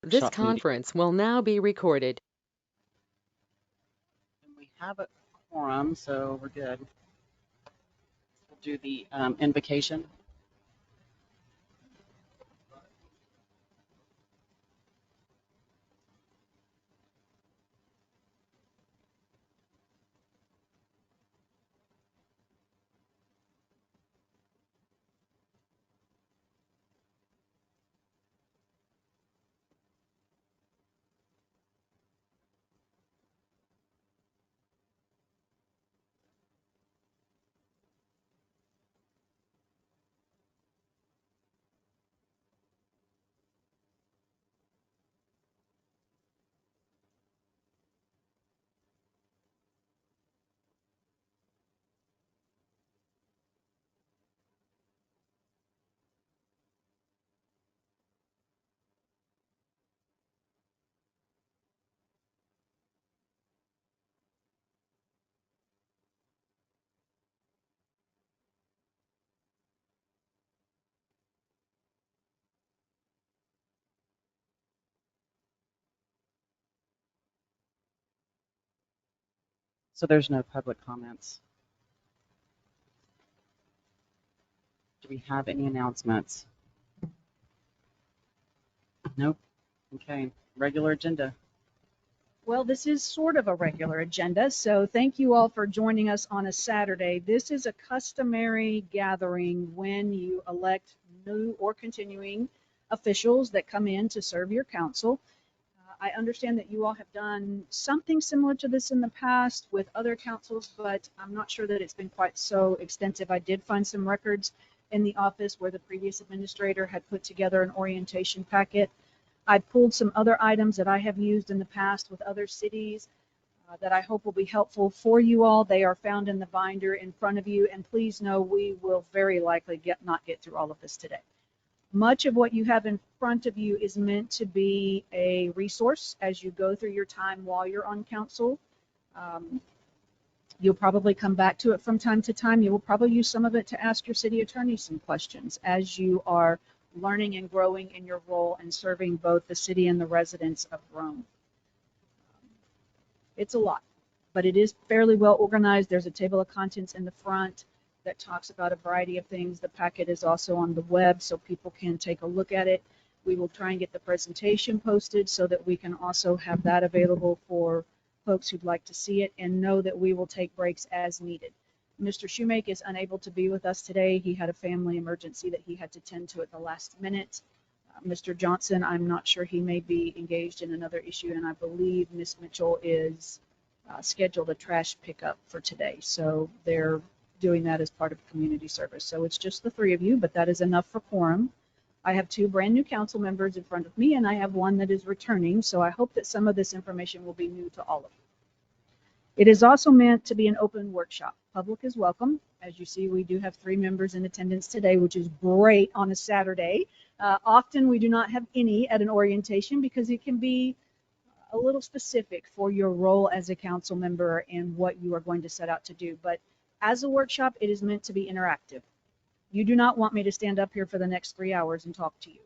This workshop meeting. conference will now be recorded. And we have a quorum, so we're good. We'll do the invocation. So there's no public comments. Do we have any announcements? Nope. Okay. Regular agenda. Well, this is sort of a regular agenda, so thank you all for joining us on a Saturday. This is a customary gathering when you elect new or continuing officials that come in to serve your council. I understand that you all have done something similar to this in the past with other councils, but I'm not sure that it's been quite so extensive. I did find some records in the office where the previous administrator had put together an orientation packet. I pulled some other items that I have used in the past with other cities that I hope will be helpful for you all. They are found in the binder in front of you, and please know we will very likely not get through all of this today. Much of what you have in front of you is meant to be a resource as you go through your time while you're on council. You'll probably come back to it from time to time. You will probably use some of it to ask your city attorney some questions as you are learning and growing in your role and serving both the city and the residents of Rome. It's a lot, but it is fairly well organized. There's a table of contents in the front that talks about a variety of things. The packet is also on the web so people can take a look at it. We will try and get the presentation posted so that we can also have that available for folks who'd like to see it, and know that we will take breaks as needed. Mr. Shoemake is unable to be with us today. He had a family emergency that he had to tend to at the last minute. Mr. Johnson, I'm not sure, he may be engaged in another issue, and I believe Ms. Mitchell is scheduled a trash pickup for today. So they're doing that as part of community service. So it's just the three of you, but that is enough for quorum. I have two brand new council members in front of me, and I have one that is returning. So I hope that some of this information will be new to all of you. It is also meant to be an open workshop. Public is welcome. As you see, we do have 3 members in attendance today, which is great on a Saturday. Often we do not have any at an orientation because it can be a little specific for your role as a council member and what you are going to set out to do. But as a workshop, it is meant to be interactive. You do not want me to stand up here for the next 3 hours and talk to you.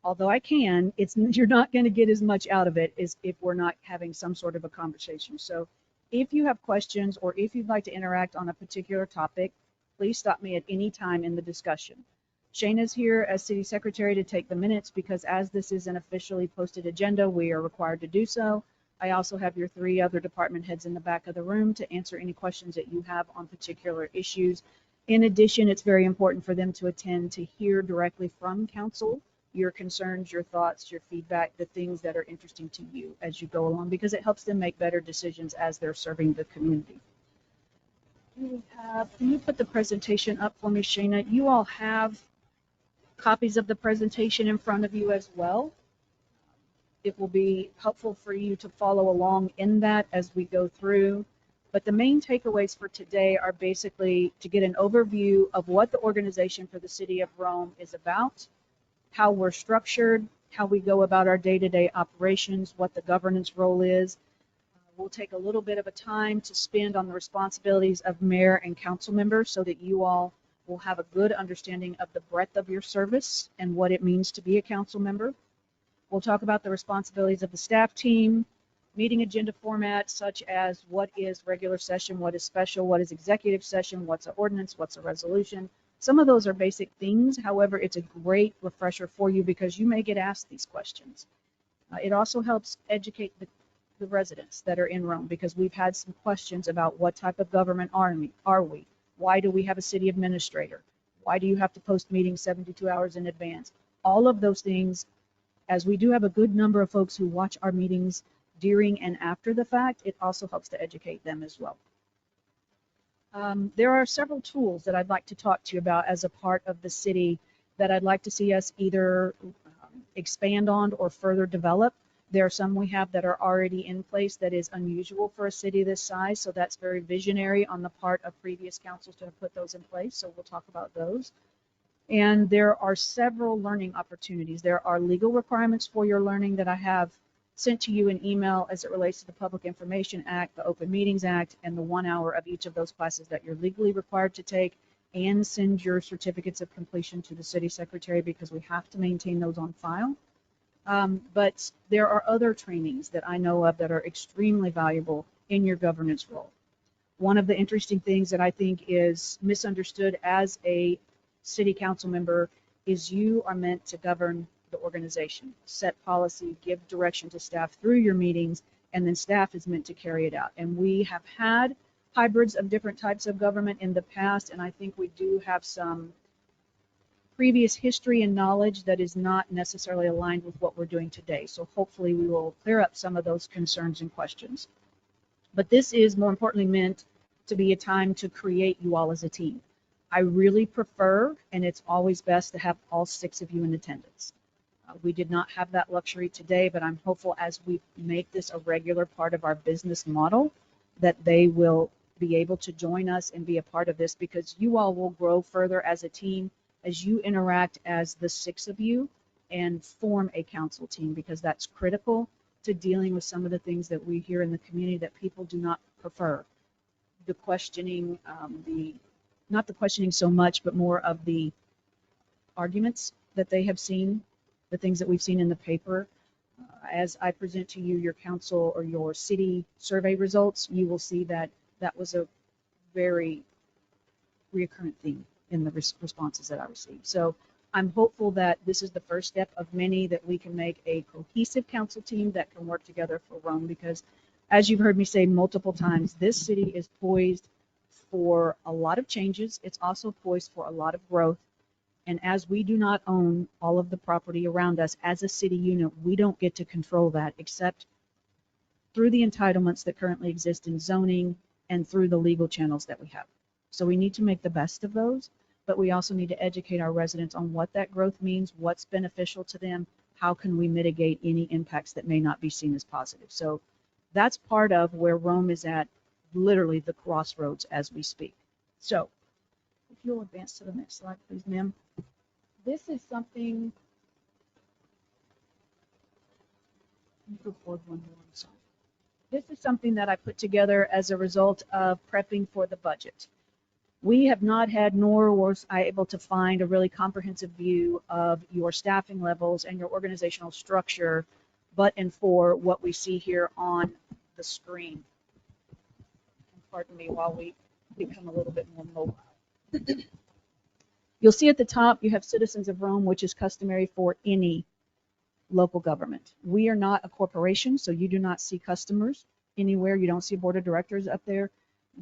Although I can, you're not going to get as much out of it as if we're not having some sort of a conversation. So if you have questions or if you'd like to interact on a particular topic, please stop me at any time in the discussion. Shayna's here as city secretary to take the minutes because as this is an officially posted agenda, we are required to do so. I also have your 3 other department heads in the back of the room to answer any questions that you have on particular issues. In addition, it's very important for them to attend to hear directly from council your concerns, your thoughts, your feedback, the things that are interesting to you as you go along, because it helps them make better decisions as they're serving the community. Can you put the presentation up for me, Shayna? You all have copies of the presentation in front of you as well. It will be helpful for you to follow along in that as we go through. But the main takeaways for today are basically to get an overview of what the organization for the City of Rome is about, how we're structured, how we go about our day-to-day operations, what the governance role is. We'll take a little bit of a time to spend on the responsibilities of mayor and council members so that you all will have a good understanding of the breadth of your service and what it means to be a council member. We'll talk about the responsibilities of the staff team, meeting agenda format such as what is regular session, what is special, what is executive session, what's an ordinance, what's a resolution. Some of those are basic things. However, it's a great refresher for you because you may get asked these questions. It also helps educate the residents that are in Rome because we've had some questions about what type of government are we? Why do we have a city administrator? Why do you have to post meetings 72 hours in advance? All of those things, as we do have a good number of folks who watch our meetings during and after the fact, it also helps to educate them as well. There are several tools that I'd like to talk to you about as a part of the city that I'd like to see us either expand on or further develop. There are some we have that are already in place that is unusual for a city this size, so that's very visionary on the part of previous councils to have put those in place, so we'll talk about those. And there are several learning opportunities. There are legal requirements for your learning that I have sent to you in email as it relates to the Public Information Act, the Open Meetings Act, and the 1 hour of each of those classes that you're legally required to take, and send your certificates of completion to the city secretary because we have to maintain those on file. But there are other trainings that I know of that are extremely valuable in your governance role. One of the interesting things that I think is misunderstood as a city council member is you are meant to govern the organization, set policy, give direction to staff through your meetings, and then staff is meant to carry it out. And we have had hybrids of different types of government in the past, and I think we do have some previous history and knowledge that is not necessarily aligned with what we're doing today. So hopefully we will clear up some of those concerns and questions. But this is more importantly meant to be a time to create you all as a team. I really prefer, and it's always best to have all 6 of you in attendance. We did not have that luxury today, but I'm hopeful as we make this a regular part of our business model that they will be able to join us and be a part of this because you all will grow further as a team as you interact as the 6 of you and form a council team because that's critical to dealing with some of the things that we hear in the community that people do not prefer. The questioning, not the questioning so much, but more of the arguments that they have seen, the things that we've seen in the paper. As I present to you your council or your city survey results, you will see that that was a very recurrent theme in the responses that I received. So I'm hopeful that this is the first step of many that we can make a cohesive council team that can work together for Rome because as you've heard me say multiple times, this city is poised for a lot of changes. It's also poised for a lot of growth. And as we do not own all of the property around us as a city unit, we don't get to control that except through the entitlements that currently exist in zoning and through the legal channels that we have. So we need to make the best of those, but we also need to educate our residents on what that growth means, what's beneficial to them, how can we mitigate any impacts that may not be seen as positive. So that's part of where Rome is at, literally the crossroads as we speak. So if you'll advance to the next slide, please, ma'am. This is something, go forward one more, I'm sorry. This is something that I put together as a result of prepping for the budget. We have not had, nor was I able to find a really comprehensive view of your staffing levels and your organizational structure, but and for what we see here on the screen. Pardon me while we become a little bit more mobile. You'll see at the top you have Citizens of Rome, which is customary for any local government. We are not a corporation, so you do not see customers anywhere. You don't see a board of directors up there.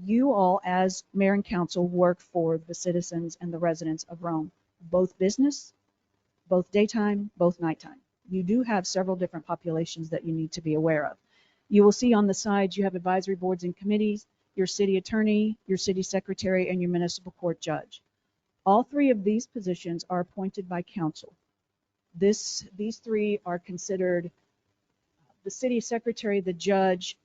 You all, as mayor and council, work for the citizens and the residents of Rome, both business, both daytime, both nighttime. You do have several different populations that you need to be aware of. You will see on the sides you have advisory boards and committees, your city attorney, your city secretary, and your municipal court judge. All 3 of these positions are appointed by council. These 3 are considered, the city secretary, the judge,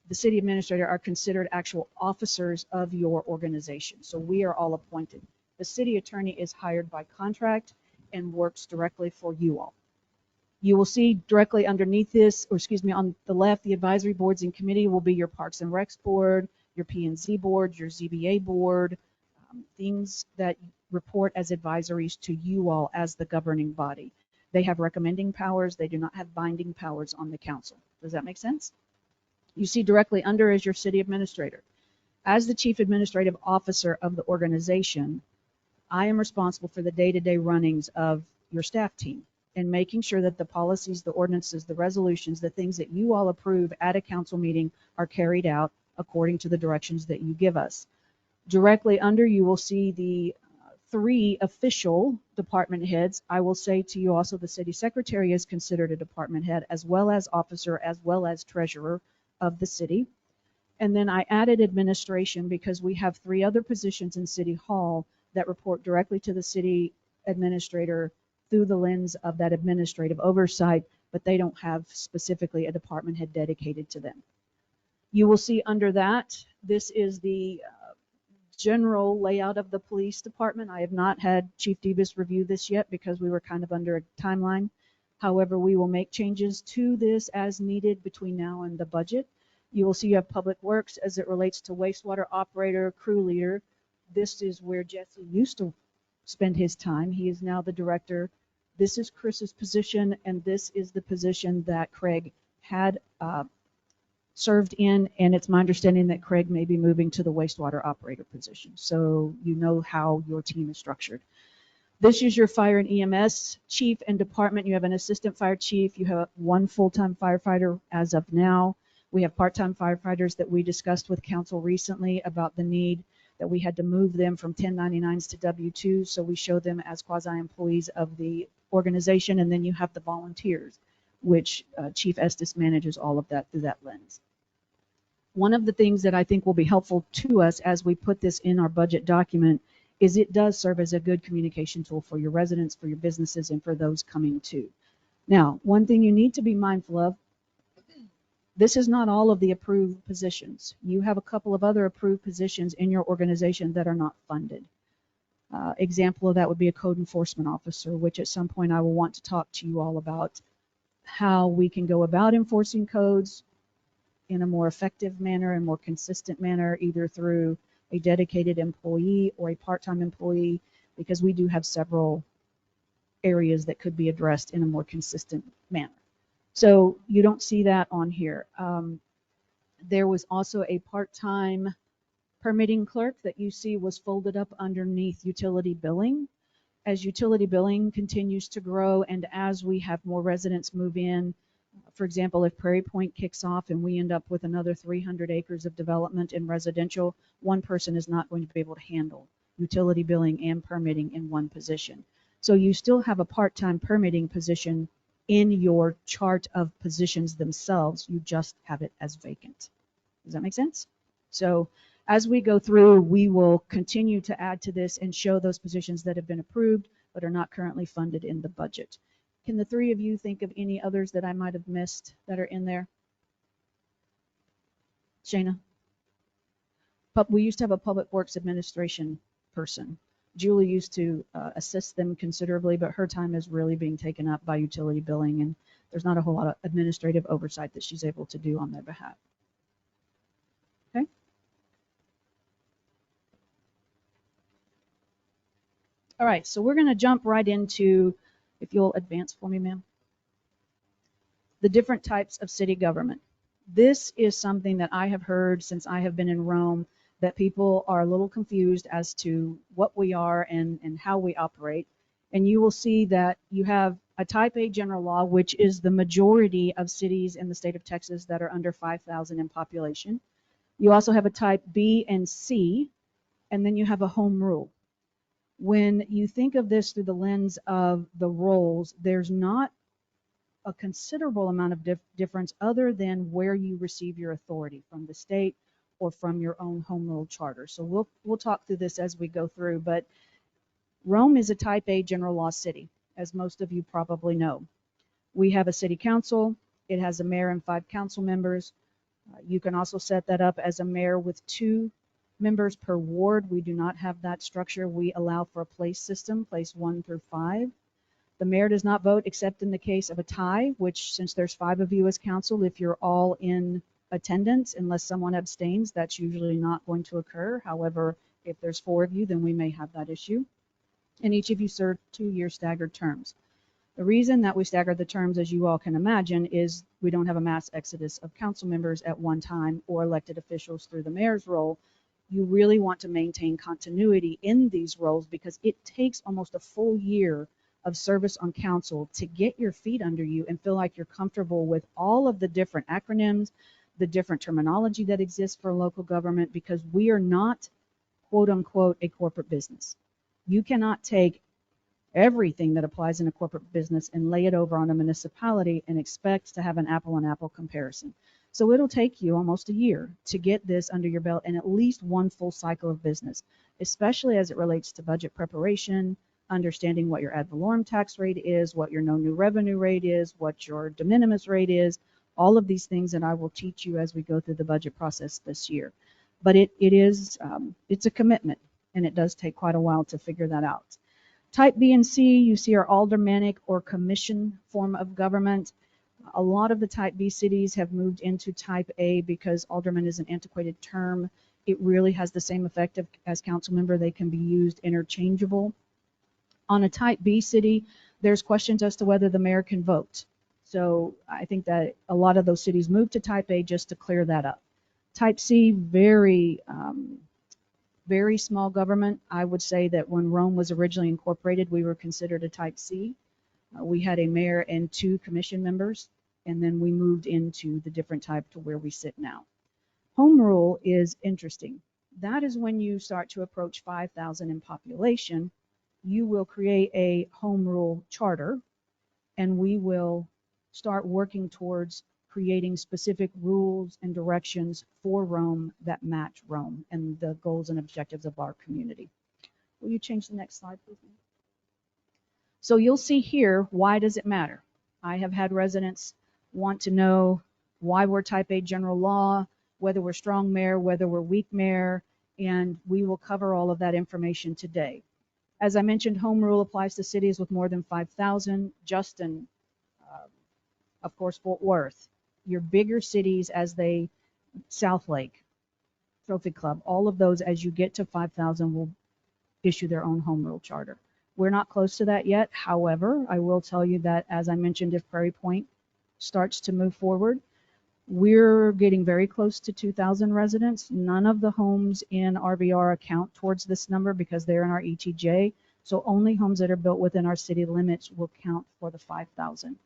the city administrator are considered actual officers of your organization. So we are all appointed. The city attorney is hired by contract and works directly for you all. You will see directly underneath this, or excuse me, on the left, the advisory boards and committee will be your Parks and Recs board, your P&Z board, your ZBA board, things that report as advisories to you all as the governing body. They have recommending powers. They do not have binding powers on the council. Does that make sense? You see directly under is your city administrator. As the chief administrative officer of the organization, I am responsible for the day-to-day runnings of your staff team and making sure that the policies, the ordinances, the resolutions, the things that you all approve at a council meeting are carried out according to the directions that you give us. Directly under you will see the 3 official department heads. I will say to you also the city secretary is considered a department head, as well as officer, as well as treasurer of the city. And then I added administration because we have 3 other positions in City Hall that report directly to the city administrator through the lens of that administrative oversight, but they don't have specifically a department head dedicated to them. You will see under that, this is the general layout of the police department. I have not had Chief Debus review this yet because we were kind of under a timeline. However, we will make changes to this as needed between now and the budget. You will see you have Public Works as it relates to wastewater operator, crew leader. This is where Jesse used to spend his time. He is now the director. This is Chris's position, and this is the position that Craig had served in, and it's my understanding that Craig may be moving to the wastewater operator position. So you know how your team is structured. This is your fire and EMS chief and department. You have an assistant fire chief. You have 1 full-time firefighter as of now. We have part-time firefighters that we discussed with council recently about the need that we had to move them from 1099s to W-2s. So we show them as quasi-employees of the organization. And then you have the volunteers, which Chief Estes manages all of that through that lens. One of the things that I think will be helpful to us as we put this in our budget document is it does serve as a good communication tool for your residents, for your businesses, and for those coming to. Now, one thing you need to be mindful of, this is not all of the approved positions. You have a couple of other approved positions in your organization that are not funded. Example of that would be a code enforcement officer, which at some point I will want to talk to you all about how we can go about enforcing codes in a more effective manner and more consistent manner, either through a dedicated employee or a part-time employee, because we do have several areas that could be addressed in a more consistent manner. So you don't see that on here. There was also a part-time permitting clerk that you see was folded up underneath utility billing. As utility billing continues to grow and as we have more residents move in, for example, if Prairie Point kicks off and we end up with another 300 acres of development in residential, one person is not going to be able to handle utility billing and permitting in one position. So you still have a part-time permitting position in your chart of positions themselves. You just have it as vacant. Does that make sense? So as we go through, we will continue to add to this and show those positions that have been approved but are not currently funded in the budget. Can the 3 of you think of any others that I might have missed that are in there? Shayna? We used to have a Public Works Administration person. Julie used to assist them considerably, but her time is really being taken up by utility billing, and there's not a whole lot of administrative oversight that she's able to do on their behalf. Okay? All right, so we're going to jump right into, if you'll advance for me, ma'am, the different types of city government. This is something that I have heard since I have been in Rome, that people are a little confused as to what we are and how we operate. And you will see that you have a type A general law, which is the majority of cities in the state of Texas that are under 5,000 in population. You also have a type B and C, and then you have a home rule. When you think of this through the lens of the roles, there's not a considerable amount of difference other than where you receive your authority, from the state or from your own home rule charter. So we'll talk through this as we go through, but Rome is a type A general law city, as most of you probably know. We have a city council. It has a mayor and 5 council members. You can also set that up as a mayor with 2 members per ward. We do not have that structure. We allow for a place system, place 1 through 5. The mayor does not vote except in the case of a tie, which, since there's 5 of you as council, if you're all in attendance, unless someone abstains, that's usually not going to occur. However, if there's 4 of you, then we may have that issue. And each of you serve 2-year staggered terms. The reason that we staggered the terms, as you all can imagine, is we don't have a mass exodus of council members at one time or elected officials through the mayor's role. You really want to maintain continuity in these roles because it takes almost a full year of service on council to get your feet under you and feel like you're comfortable with all of the different acronyms, the different terminology that exists for local government, because we are not, quote unquote, a corporate business. You cannot take everything that applies in a corporate business and lay it over on a municipality and expect to have an apple and apple comparison. So it'll take you almost a year to get this under your belt and at least one full cycle of business, especially as it relates to budget preparation, understanding what your ad valorem tax rate is, what your no new revenue rate is, what your de minimis rate is, all of these things that I will teach you as we go through the budget process this year. But it's a commitment, and it does take quite a while to figure that out. Type B and C, you see, are aldermanic or commission form of government. A lot of the Type B cities have moved into Type A because alderman is an antiquated term. It really has the same effect as council member. They can be used interchangeable. On a Type B city, there's questions as to whether the mayor can vote. So I think that a lot of those cities moved to Type A just to clear that up. Type C, very small government. I would say that when Rome was originally incorporated, we were considered a Type C. We had a mayor and 2 commission members, and then we moved into the different type to where we sit now. Home rule is interesting. That is when you start to approach 5,000 in population. You will create a home rule charter, and we will start working towards creating specific rules and directions for Rome that match Rome and the goals and objectives of our community. Will you change the next slide, please? So you'll see here, why does it matter? I have had residents want to know why we're Type A general law, whether we're strong mayor, whether we're weak mayor, and we will cover all of that information today. As I mentioned, home rule applies to cities with more than 5,000. Justin, of course, Fort Worth, your bigger cities South Lake, Trophy Club, all of those as you get to 5,000 will issue their own home rule charter. We're not close to that yet. However, I will tell you that, as I mentioned, if Prairie Point starts to move forward, we're getting very close to 2,000 residents. None of the homes in RVR account towards this number because they're in our ETJ. So only homes that are built within our city limits will count for the 5,000.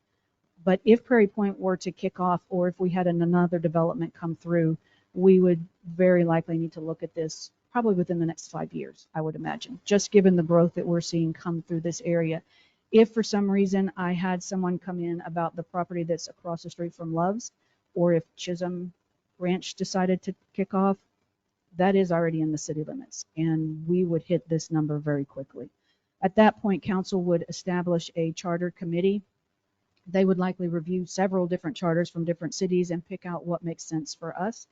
But if Prairie Point were to kick off, or if we had another development come through, we would very likely need to look at this probably within the next 5 years, I would imagine, just given the growth that we're seeing come through this area. If for some reason I had someone come in about the property that's across the street from Love's, or if Chisholm Ranch decided to kick off, that is already in the city limits, and we would hit this number very quickly. At that point, council would establish a charter committee. They would likely review several different charters from different cities and pick out what makes sense for us.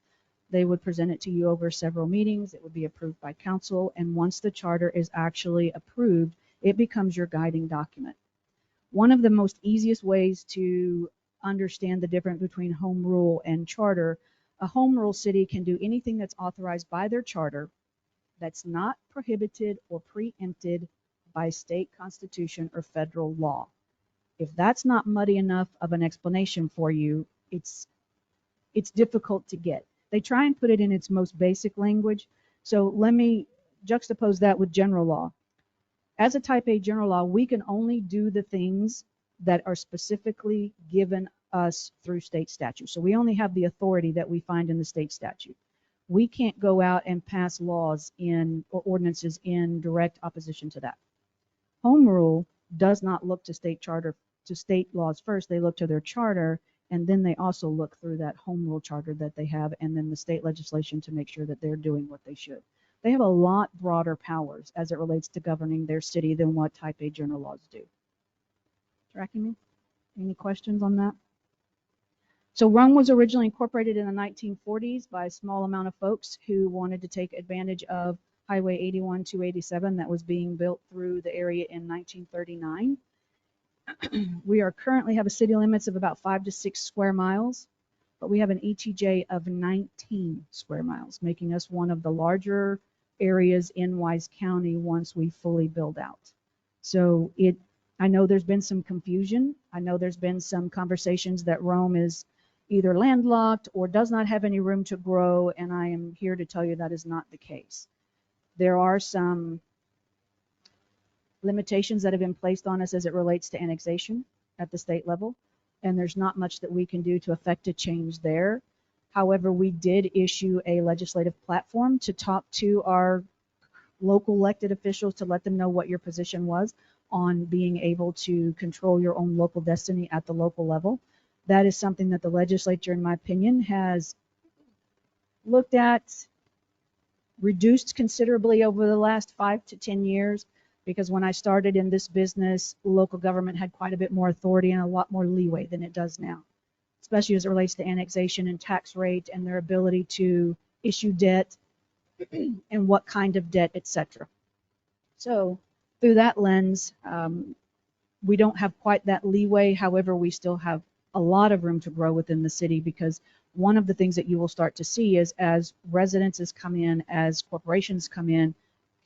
They would present it to you over several meetings. It would be approved by council, and once the charter is actually approved, it becomes your guiding document. One of the most easiest ways to understand the difference between home rule and charter, a home rule city can do anything that's authorized by their charter that's not prohibited or preempted by state constitution or federal law. If that's not muddy enough of an explanation for you, it's difficult to get. They try and put it in its most basic language. So let me juxtapose that with general law. As a Type A general law, we can only do the things that are specifically given us through state statute. So we only have the authority that we find in the state statute. We can't go out and pass laws or ordinances in direct opposition to that. Home rule does not look to state laws first. They look to their charter, and then they also look through that home rule charter that they have, and then the state legislation to make sure that they're doing what they should. They have a lot broader powers as it relates to governing their city than what Type A general laws do. Tracking me? Any questions on that? So Rome was originally incorporated in the 1940s by a small amount of folks who wanted to take advantage of Highway 81 287 that was being built through the area in 1939. We currently have a city limits of about 5 to 6 square miles, but we have an ETJ of 19 square miles, making us one of the larger areas in Wise County once we fully build out. So I know there's been some confusion. I know there's been some conversations that Rome is either landlocked or does not have any room to grow, and I am here to tell you that is not the case. There are some limitations that have been placed on us as it relates to annexation at the state level, and there's not much that we can do to affect a change there. However, we did issue a legislative platform to talk to our local elected officials to let them know what your position was on being able to control your own local destiny at the local level. That is something that the legislature, in my opinion, has looked at, reduced considerably over the last 5 to 10 years, because when I started in this business, local government had quite a bit more authority and a lot more leeway than it does now, especially as it relates to annexation and tax rate and their ability to issue debt and what kind of debt, etc. So through that lens, we don't have quite that leeway. However, we still have a lot of room to grow within the city, because one of the things that you will start to see is as residences come in, as corporations come in,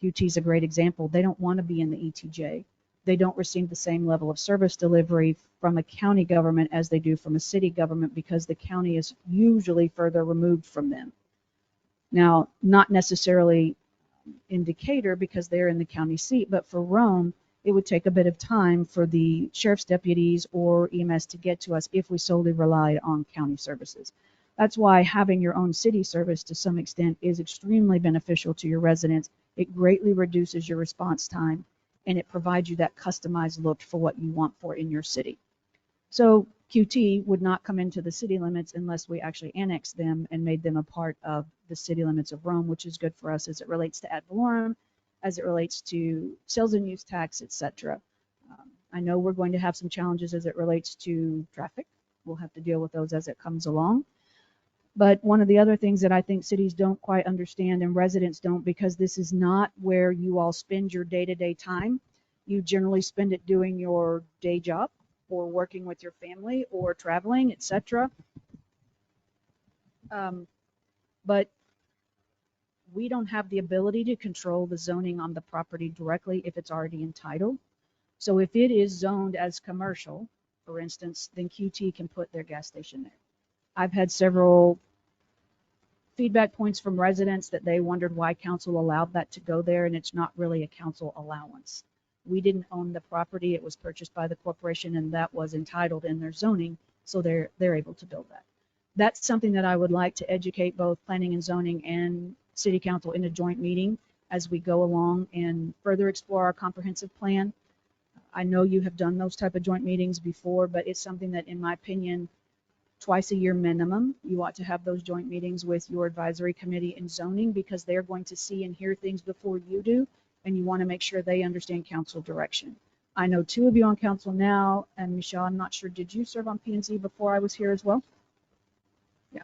QT is a great example. They don't want to be in the ETJ. They don't receive the same level of service delivery from a county government as they do from a city government, because the county is usually further removed from them. Now, not necessarily in Decatur because they're in the county seat, but for Rome, it would take a bit of time for the sheriff's deputies or EMS to get to us if we solely relied on county services. That's why having your own city service to some extent is extremely beneficial to your residents. It greatly reduces your response time, and it provides you that customized look for what you want for in your city. So QT would not come into the city limits unless we actually annexed them and made them a part of the city limits of Rome, which is good for us as it relates to ad valorem, as it relates to sales and use tax, etc. I know we're going to have some challenges as it relates to traffic. We'll have to deal with those as it comes along. But one of the other things that I think cities don't quite understand, and residents don't, because this is not where you all spend your day-to-day time. You generally spend it doing your day job or working with your family or traveling, etc. But we don't have the ability to control the zoning on the property directly if it's already entitled. So if it is zoned as commercial, for instance, then QT can put their gas station there. I've had several feedback points from residents that they wondered why council allowed that to go there, and it's not really a council allowance. We didn't own the property. It was purchased by the corporation, and that was entitled in their zoning, so they're able to build that. That's something that I would like to educate both planning and zoning and city council in a joint meeting as we go along and further explore our comprehensive plan. I know you have done those type of joint meetings before, but it's something that, in my opinion, twice a year minimum, you ought to have those joint meetings with your advisory committee in zoning, because they're going to see and hear things before you do, and you want to make sure they understand council direction. I know 2 of you on council now, and Michelle, I'm not sure, did you serve on P&Z before I was here as well? Yeah.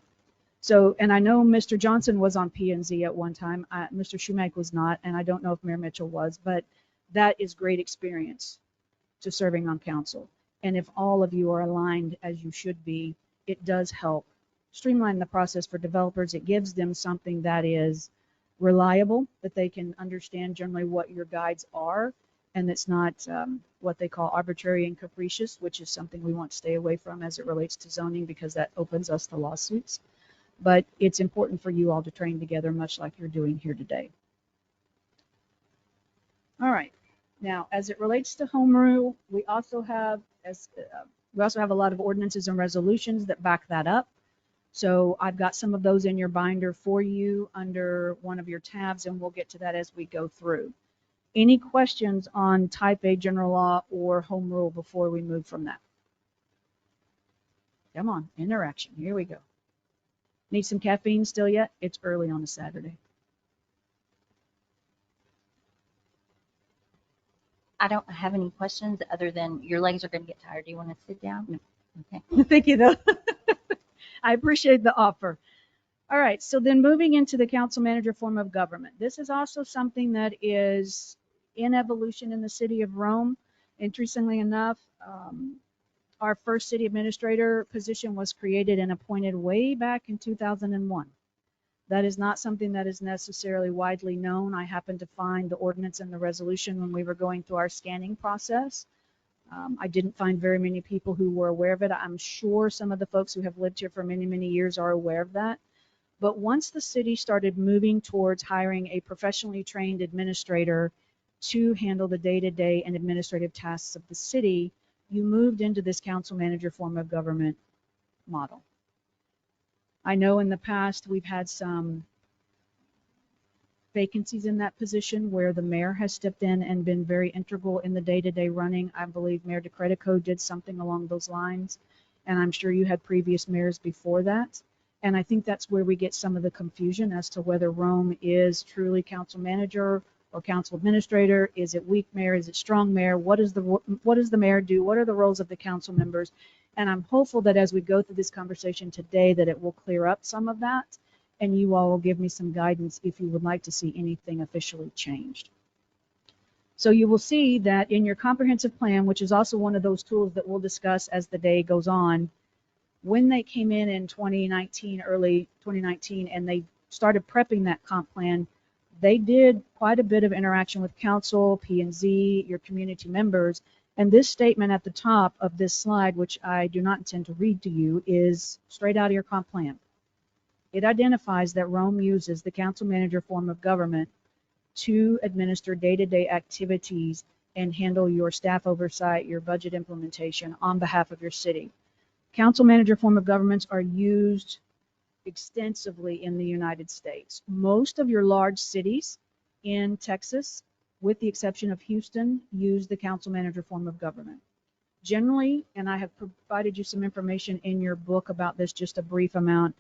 So, and I know Mr. Johnson was on P&Z at one time. Mr. Schumach was not, and I don't know if Mayor Mitchell was, but that is great experience to serving on council. And if all of you are aligned as you should be, it does help streamline the process for developers. It gives them something that is reliable, that they can understand generally what your guides are, and it's not what they call arbitrary and capricious, which is something we want to stay away from as it relates to zoning, because that opens us to lawsuits. But it's important for you all to train together, much like you're doing here today. All right. Now, as it relates to home rule, we also have a lot of ordinances and resolutions that back that up. So I've got some of those in your binder for you under one of your tabs, and we'll get to that as we go through. Any questions on type A general law or home rule before we move from that? Come on, interaction. Here we go. Need some caffeine still yet? It's early on a Saturday. I don't have any questions other than your legs are going to get tired. Do you want to sit down? No. Okay. Thank you, though. I appreciate the offer. All right, so then moving into the council manager form of government. This is also something that is in evolution in the city of Rome. Interestingly enough, our first city administrator position was created and appointed way back in 2001. That is not something that is necessarily widely known. I happened to find the ordinance and the resolution when we were going through our scanning process. I didn't find very many people who were aware of it. I'm sure some of the folks who have lived here for many, many years are aware of that. But once the city started moving towards hiring a professionally trained administrator to handle the day-to-day and administrative tasks of the city, you moved into this council manager form of government model. I know in the past we've had some vacancies in that position where the mayor has stepped in and been very integral in the day-to-day running. I believe Mayor DeCredico did something along those lines, and I'm sure you had previous mayors before that. And I think that's where we get some of the confusion as to whether Rhome is truly council manager or council administrator. Is it weak mayor? Is it strong mayor? What does the mayor do? What are the roles of the council members? And I'm hopeful that as we go through this conversation today that it will clear up some of that, and you all will give me some guidance if you would like to see anything officially changed. So you will see that in your comprehensive plan, which is also one of those tools that we'll discuss as the day goes on, when they came in 2019, early 2019, and they started prepping that comp plan, they did quite a bit of interaction with council, P&Z, your community members. And this statement at the top of this slide, which I do not intend to read to you, is straight out of your comp plan. It identifies that Rhome uses the council manager form of government to administer day-to-day activities and handle your staff oversight, your budget implementation on behalf of your city. Council manager form of governments are used extensively in the United States. Most of your large cities in Texas, with the exception of Houston, use the council manager form of government. Generally, and I have provided you some information in your book about this, just a brief amount,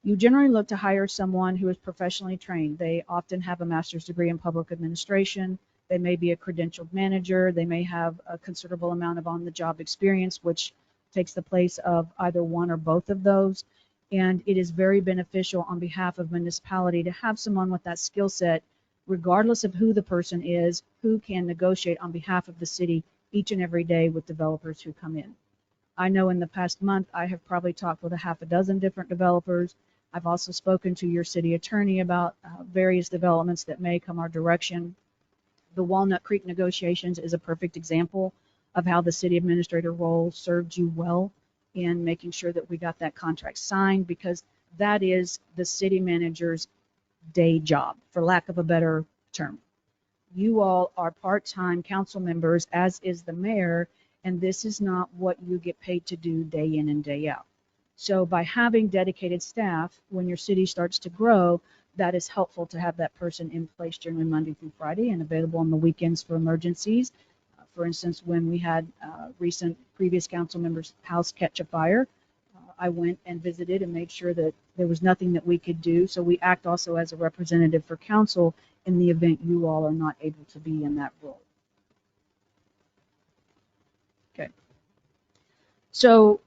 you generally look to hire someone who is professionally trained. They often have a master's degree in public administration. They may be a credentialed manager. They may have a considerable amount of on-the-job experience, which takes the place of either one or both of those. And it is very beneficial on behalf of municipality to have someone with that skill set, regardless of who the person is, who can negotiate on behalf of the city each and every day with developers who come in. I know in the past month, I have probably talked with a half a dozen different developers. I've also spoken to your city attorney about various developments that may come our direction. The Walnut Creek negotiations is a perfect example of how the city administrator role served you well in making sure that we got that contract signed, because that is the city manager's day job, for lack of a better term. You all are part-time council members, as is the mayor, and this is not what you get paid to do day in and day out. So by having dedicated staff, when your city starts to grow, that is helpful to have that person in place generally Monday through Friday and available on the weekends for emergencies. For instance, when we had recent previous council members' house catch a fire, I went and visited and made sure that there was nothing that we could do. So we act also as a representative for council in the event you all are not able to be in that role. Okay. So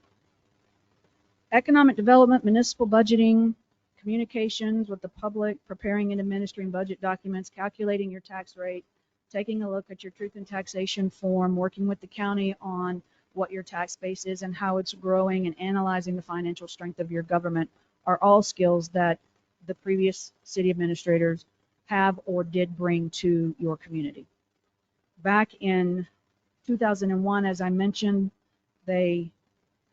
economic development, municipal budgeting, communications with the public, preparing and administering budget documents, calculating your tax rate, taking a look at your truth in taxation form, working with the county on what your tax base is and how it's growing, and analyzing the financial strength of your government are all skills that the previous city administrators have or did bring to your community. Back in 2001, as I mentioned, they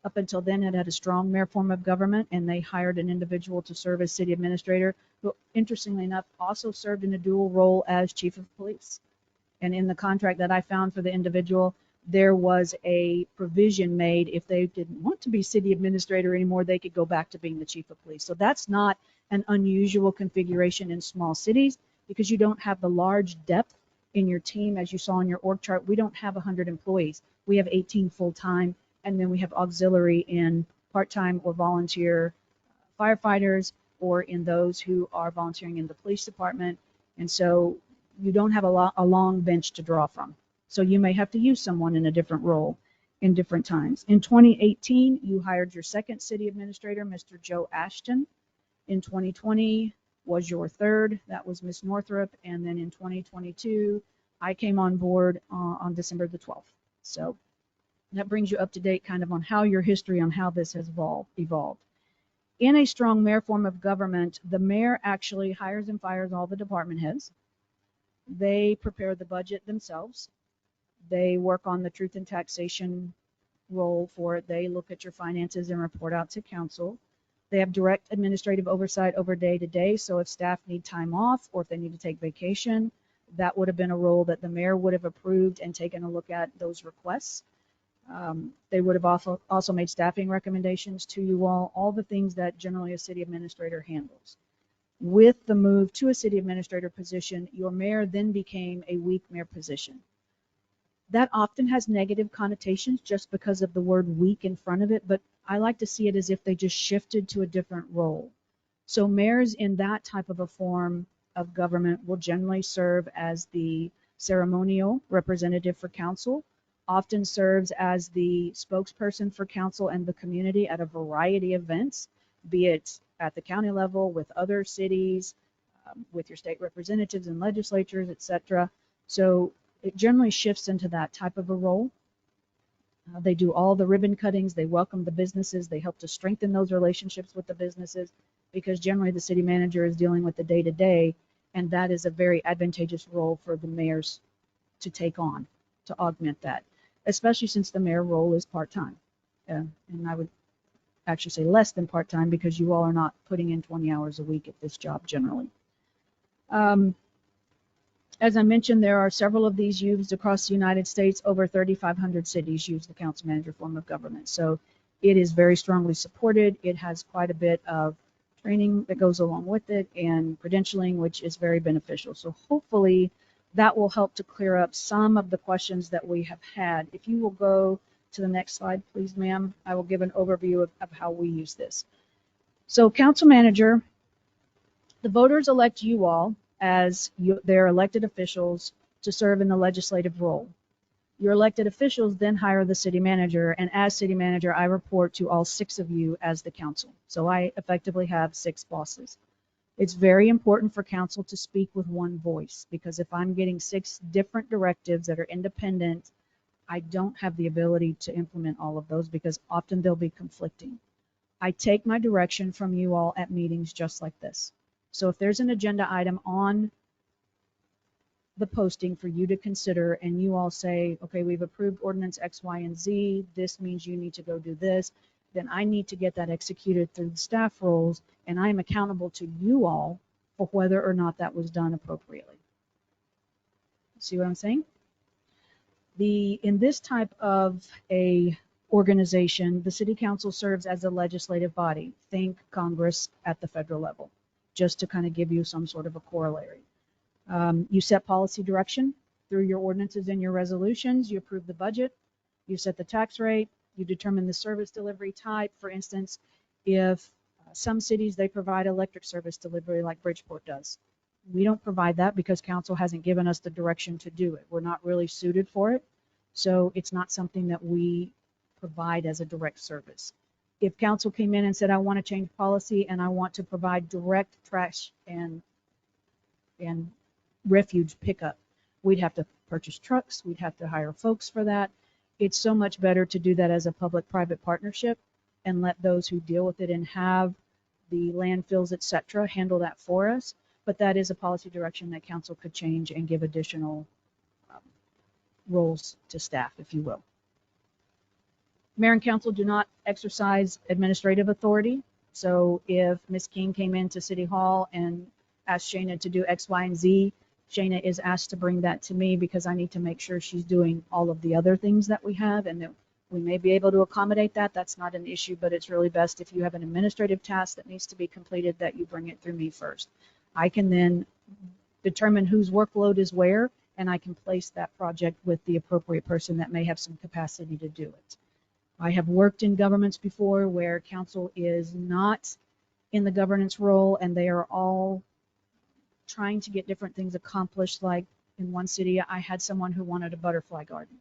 up until then had a strong mayor form of government, and they hired an individual to serve as city administrator who, interestingly enough, also served in a dual role as chief of police. And in the contract that I found for the individual, there was a provision made if they didn't want to be city administrator anymore, they could go back to being the chief of police. So that's not an unusual configuration in small cities, because you don't have the large depth in your team. As you saw in your org chart, we don't have 100 employees. We have 18 full-time, and then we have auxiliary in part-time or volunteer firefighters, or in those who are volunteering in the police department. And so you don't have a long bench to draw from. So you may have to use someone in a different role in different times. In 2018, you hired your second city administrator, Mr. Joe Ashton. In 2020 was your third, that was Ms. Northrup. And then in 2022, I came on board on December the 12th. So that brings you up to date kind of on how your history on how this has evolved. In a strong mayor form of government, the mayor actually hires and fires all the department heads. They prepare the budget themselves. They work on the truth and taxation role for it. They look at your finances and report out to council. They have direct administrative oversight over day to day. So if staff need time off or if they need to take vacation, that would have been a role that the mayor would have approved and taken a look at those requests. They would have also made staffing recommendations to you all the things that generally a city administrator handles. With the move to a city administrator position, your mayor then became a weak mayor position. That often has negative connotations just because of the word weak in front of it, but I like to see it as if they just shifted to a different role. So mayors in that type of a form of government will generally serve as the ceremonial representative for council, often serves as the spokesperson for council and the community at a variety of events, be it at the county level, with other cities, with your state representatives and legislatures, etc. So it generally shifts into that type of a role. They do all the ribbon cuttings, they welcome the businesses, they help to strengthen those relationships with the businesses, because generally the city manager is dealing with the day-to-day, and that is a very advantageous role for the mayors to take on, to augment that, especially since the mayor role is part-time. And I would actually say less than part-time, because you all are not putting in 20 hours a week at this job generally. As I mentioned, there are several of these used across the United States. Over 3,500 cities use the council manager form of government. So it is very strongly supported. It has quite a bit of training that goes along with it and credentialing, which is very beneficial. So hopefully that will help to clear up some of the questions that we have had. If you will go to the next slide, please, ma'am, I will give an overview of how we use this. So council manager, the voters elect you all as their elected officials to serve in the legislative role. Your elected officials then hire the city manager, and as city manager, I report to all 6 of you as the council. So I effectively have 6 bosses. It's very important for council to speak with one voice, because if I'm getting 6 different directives that are independent, I don't have the ability to implement all of those, because often they'll be conflicting. I take my direction from you all at meetings just like this. So if there's an agenda item on the posting for you to consider, and you all say, okay, we've approved ordinance X, Y, and Z, this means you need to go do this, then I need to get that executed through the staff roles, and I am accountable to you all for whether or not that was done appropriately. See what I'm saying? In this type of a organization, the city council serves as a legislative body. Think Congress at the federal level, just to kind of give you some sort of a corollary. You set policy direction through your ordinances and your resolutions. You approve the budget. You set the tax rate. You determine the service delivery type. For instance, if some cities, they provide electric service delivery like Bridgeport does. We don't provide that because council hasn't given us the direction to do it. We're not really suited for it. So it's not something that we provide as a direct service. If council came in and said, I want to change policy and I want to provide direct trash and refuge pickup, we'd have to purchase trucks, we'd have to hire folks for that. It's so much better to do that as a public-private partnership and let those who deal with it and have the landfills, etc., handle that for us. But that is a policy direction that council could change and give additional roles to staff, if you will. Mayor and council do not exercise administrative authority. So if Ms. King came into City Hall and asked Shana to do X, Y, and Z, Shana is asked to bring that to me because I need to make sure she's doing all of the other things that we have, and that we may be able to accommodate that. That's not an issue, but it's really best if you have an administrative task that needs to be completed that you bring it through me first. I can then determine whose workload is where, and I can place that project with the appropriate person that may have some capacity to do it. I have worked in governments before where council is not in the governance role and they are all trying to get different things accomplished. Like in one city, I had someone who wanted a butterfly garden.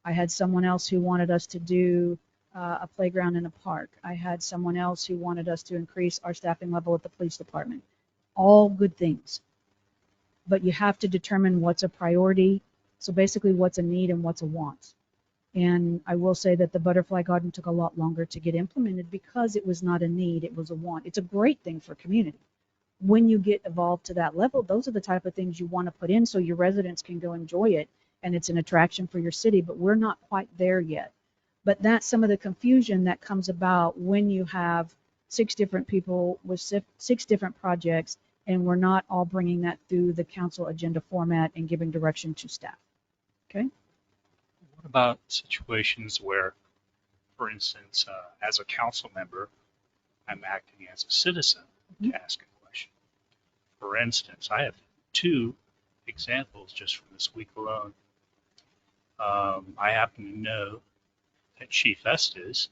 I had someone else who wanted us to do a playground in a park. I had someone else who wanted us to increase our staffing level at the police department. All good things. But you have to determine what's a priority. So basically what's a need and what's a want. And I will say that the butterfly garden took a lot longer to get implemented because it was not a need, it was a want. It's a great thing for community. When you get evolved to that level, those are the type of things you want to put in so your residents can go enjoy it and it's an attraction for your city, but we're not quite there yet. But that's some of the confusion that comes about when you have 6 different people with 6 different projects, and we're not all bringing that through the council agenda format and giving direction to staff. Okay? What about situations where, for instance, as a council member, I'm acting as a citizen to ask a question? For instance, I have 2 examples just from this week alone. I happen to know that Chief Estes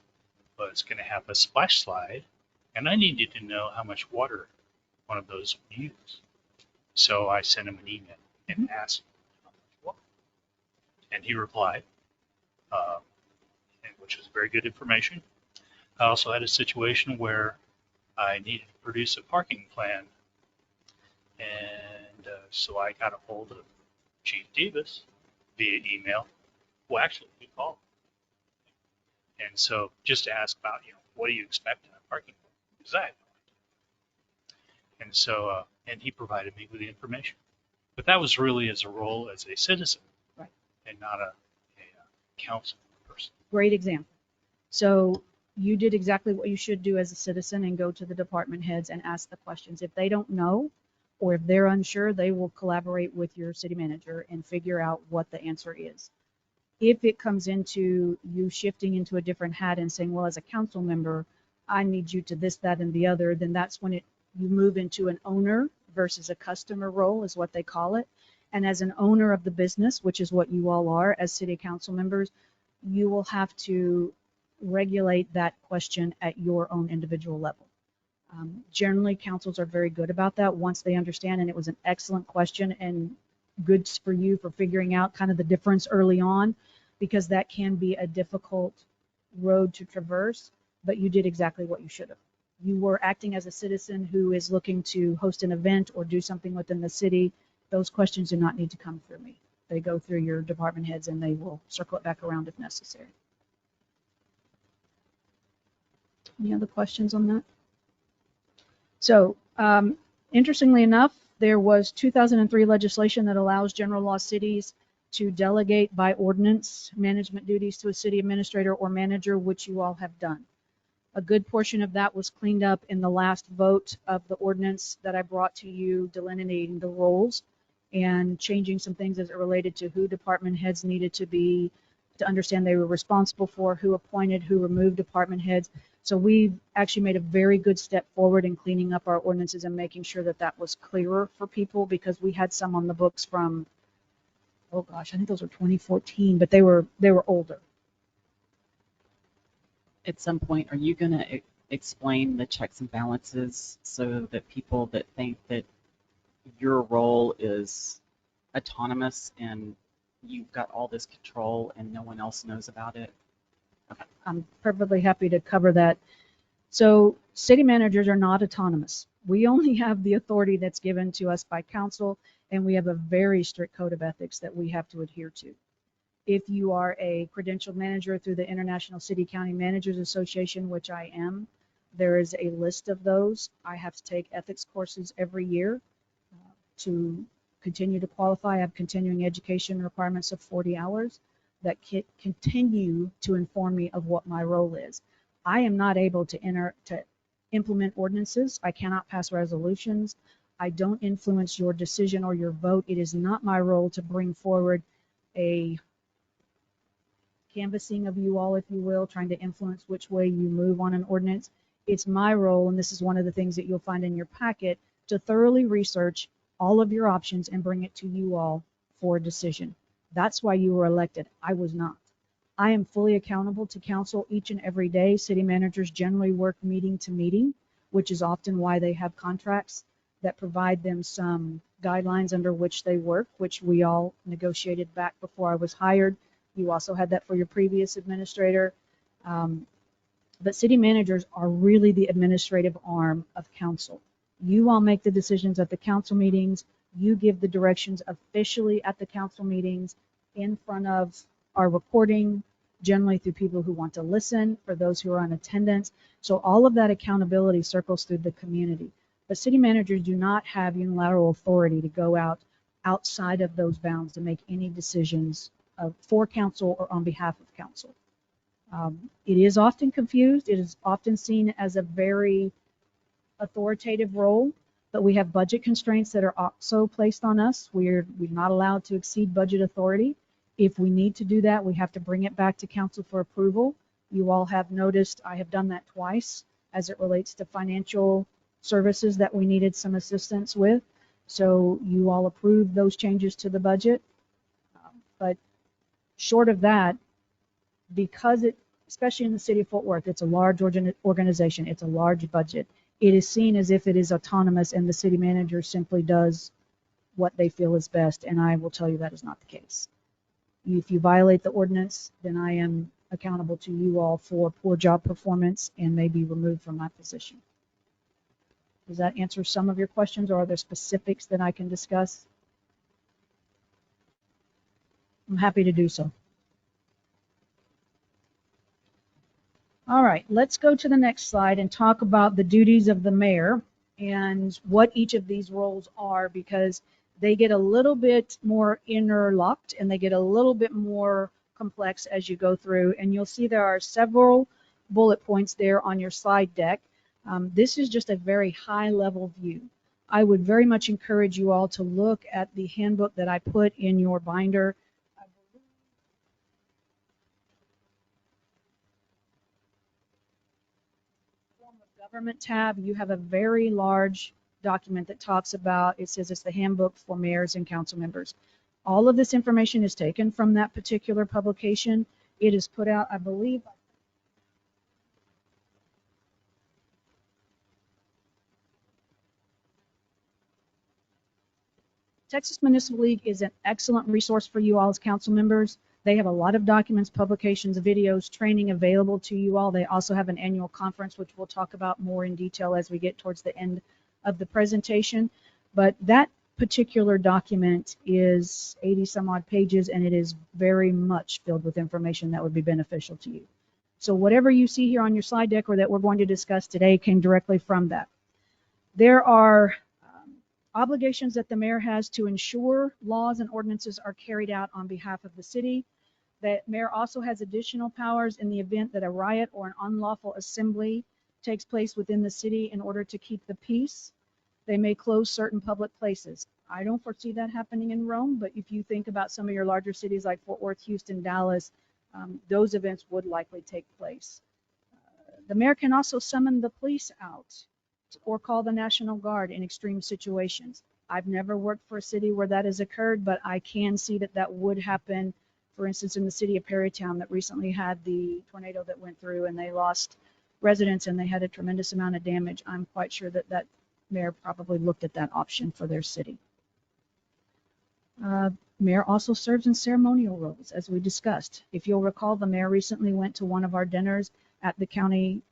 was going to have a splash slide, and I needed to know how much water one of those would use. So I sent him an email and asked how much water. And he replied, which was very good information. I also had a situation where I needed to produce a parking plan, and so I got a hold of Chief Davis via email. Well, actually, he called. And so just to ask about, what do you expect in a parking plan? Because I had no idea. And so, and he provided me with the information. But that was really as a role as a citizen, Right. And not a council person. Great example. So you did exactly what you should do as a citizen and go to the department heads and ask the questions. If they don't know, or if they're unsure, they will collaborate with your city manager and figure out what the answer is. If it comes into you shifting into a different hat and saying, well, as a council member, I need you to this, that, and the other, then that's when you move into an owner versus a customer role, is what they call it. And as an owner of the business, which is what you all are as city council members, you will have to regulate that question at your own individual level. Generally, councils are very good about that once they understand, and it was an excellent question and good for you for figuring out kind of the difference early on, because that can be a difficult road to traverse, but you did exactly what you should have. You were acting as a citizen who is looking to host an event or do something within the city. Those questions do not need to come through me. They go through your department heads and they will circle it back around if necessary. Any other questions on that? So, interestingly enough, there was 2003 legislation that allows general law cities to delegate by ordinance management duties to a city administrator or manager, which you all have done. A good portion of that was cleaned up in the last vote of the ordinance that I brought to you, delineating the roles and changing some things as it related to who department heads needed to be, to understand they were responsible for, who appointed, who removed department heads. So we actually made a very good step forward in cleaning up our ordinances and making sure that that was clearer for people, because we had some on the books from, oh gosh, I think those were 2014, but they were older. At some point, are you going to explain the checks and balances so that people that think that your role is autonomous and you've got all this control and no one else knows about it? Okay. I'm perfectly happy to cover that. So city managers are not autonomous. We only have the authority that's given to us by council, and we have a very strict code of ethics that we have to adhere to. If you are a credentialed manager through the International City County Managers Association, which I am, there is a list of those. I have to take ethics courses every year to continue to qualify. I have continuing education requirements of 40 hours that continue to inform me of what my role is. I am not able to implement ordinances. I cannot pass resolutions. I don't influence your decision or your vote. It is not my role to bring forward a canvassing of you all, if you will, trying to influence which way you move on an ordinance. It's my role, and this is one of the things that you'll find in your packet, to thoroughly research all of your options and bring it to you all for a decision. That's why you were elected. I was not. I am fully accountable to council each and every day. City managers generally work meeting to meeting, which is often why they have contracts that provide them some guidelines under which they work, which we all negotiated back before I was hired. You also had that for your previous administrator. But city managers are really the administrative arm of council. You all make the decisions at the council meetings. You give the directions officially at the council meetings in front of our recording, generally through people who want to listen, for those who are in attendance. So all of that accountability circles through the community. But city managers do not have unilateral authority to go out outside of those bounds to make any decisions for council or on behalf of council. It is often confused. It is often seen as a very authoritative role, but we have budget constraints that are also placed on us. We're not allowed to exceed budget authority. If we need to do that, we have to bring it back to council for approval. You all have noticed I have done that twice as it relates to financial services that we needed some assistance with. So you all approved those changes to the budget. But short of that, because especially in the city of Fort Worth, it's a large organization, it's a large budget. It is seen as if it is autonomous and the city manager simply does what they feel is best. And I will tell you that is not the case. If you violate the ordinance, then I am accountable to you all for poor job performance and may be removed from my position. Does that answer some of your questions, or are there specifics that I can discuss? I'm happy to do so. All right, let's go to the next slide and talk about the duties of the mayor and what each of these roles are, because they get a little bit more interlocked and they get a little bit more complex as you go through. And you'll see there are several bullet points there on your slide deck. This is just a very high level view. I would very much encourage you all to look at the handbook that I put in your binder. Form of government tab, you have a very large document that talks about, it says it's the handbook for mayors and council members. All of this information is taken from that particular publication. It is put out, I believe, Texas Municipal League is an excellent resource for you all as council members. They have a lot of documents, publications, videos, training available to you all. They also have an annual conference, which we'll talk about more in detail as we get towards the end of the presentation. But that particular document is 80 some odd pages, and it is very much filled with information that would be beneficial to you. So whatever you see here on your slide deck or that we're going to discuss today came directly from that. There are obligations that the mayor has to ensure laws and ordinances are carried out on behalf of the city. The mayor also has additional powers in the event that a riot or an unlawful assembly takes place within the city in order to keep the peace. They may close certain public places. I don't foresee that happening in Rome, but if you think about some of your larger cities like Fort Worth, Houston, Dallas, those events would likely take place. The mayor can also summon the police out or call the National Guard in extreme situations. I've never worked for a city where that has occurred, but I can see that that would happen. For instance, in the city of Perrytown that recently had the tornado that went through and they lost residents and they had a tremendous amount of damage. I'm quite sure that that mayor probably looked at that option for their city. Mayor also serves in ceremonial roles, as we discussed. If you'll recall, the mayor recently went to one of our dinners at the county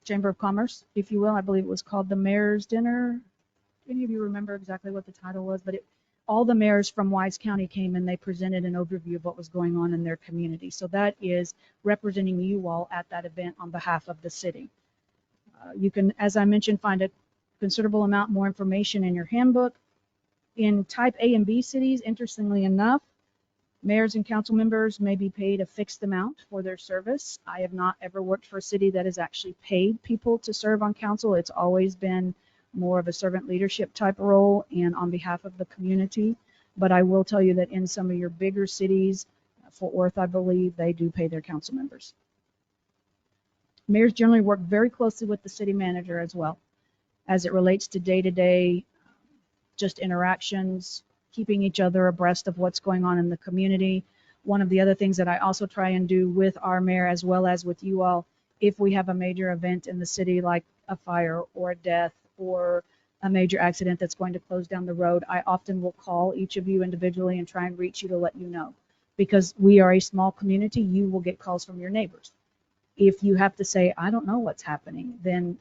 Chamber of Commerce, if you will. I believe it was called the Mayor's Dinner. Any of you remember exactly what the title was? But all the mayors from Wise County came and they presented an overview of what was going on in their community. So that is representing you all at that event on behalf of the city. You can, as I mentioned, find a considerable amount more information in your handbook. In type A and B cities, interestingly enough, mayors and council members may be paid a fixed amount for their service. I have not ever worked for a city that has actually paid people to serve on council. It's always been more of a servant leadership type role and on behalf of the community. But I will tell you that in some of your bigger cities, Fort Worth, I believe, they do pay their council members. Mayors generally work very closely with the city manager as well, as it relates to day-to-day just interactions, keeping each other abreast of what's going on in the community. One of the other things that I also try and do with our mayor as well as with you all, if we have a major event in the city like a fire or a death or a major accident that's going to close down the road, I often will call each of you individually and try and reach you to let you know. Because we are a small community, you will get calls from your neighbors. If you have to say, I don't know what's happening, then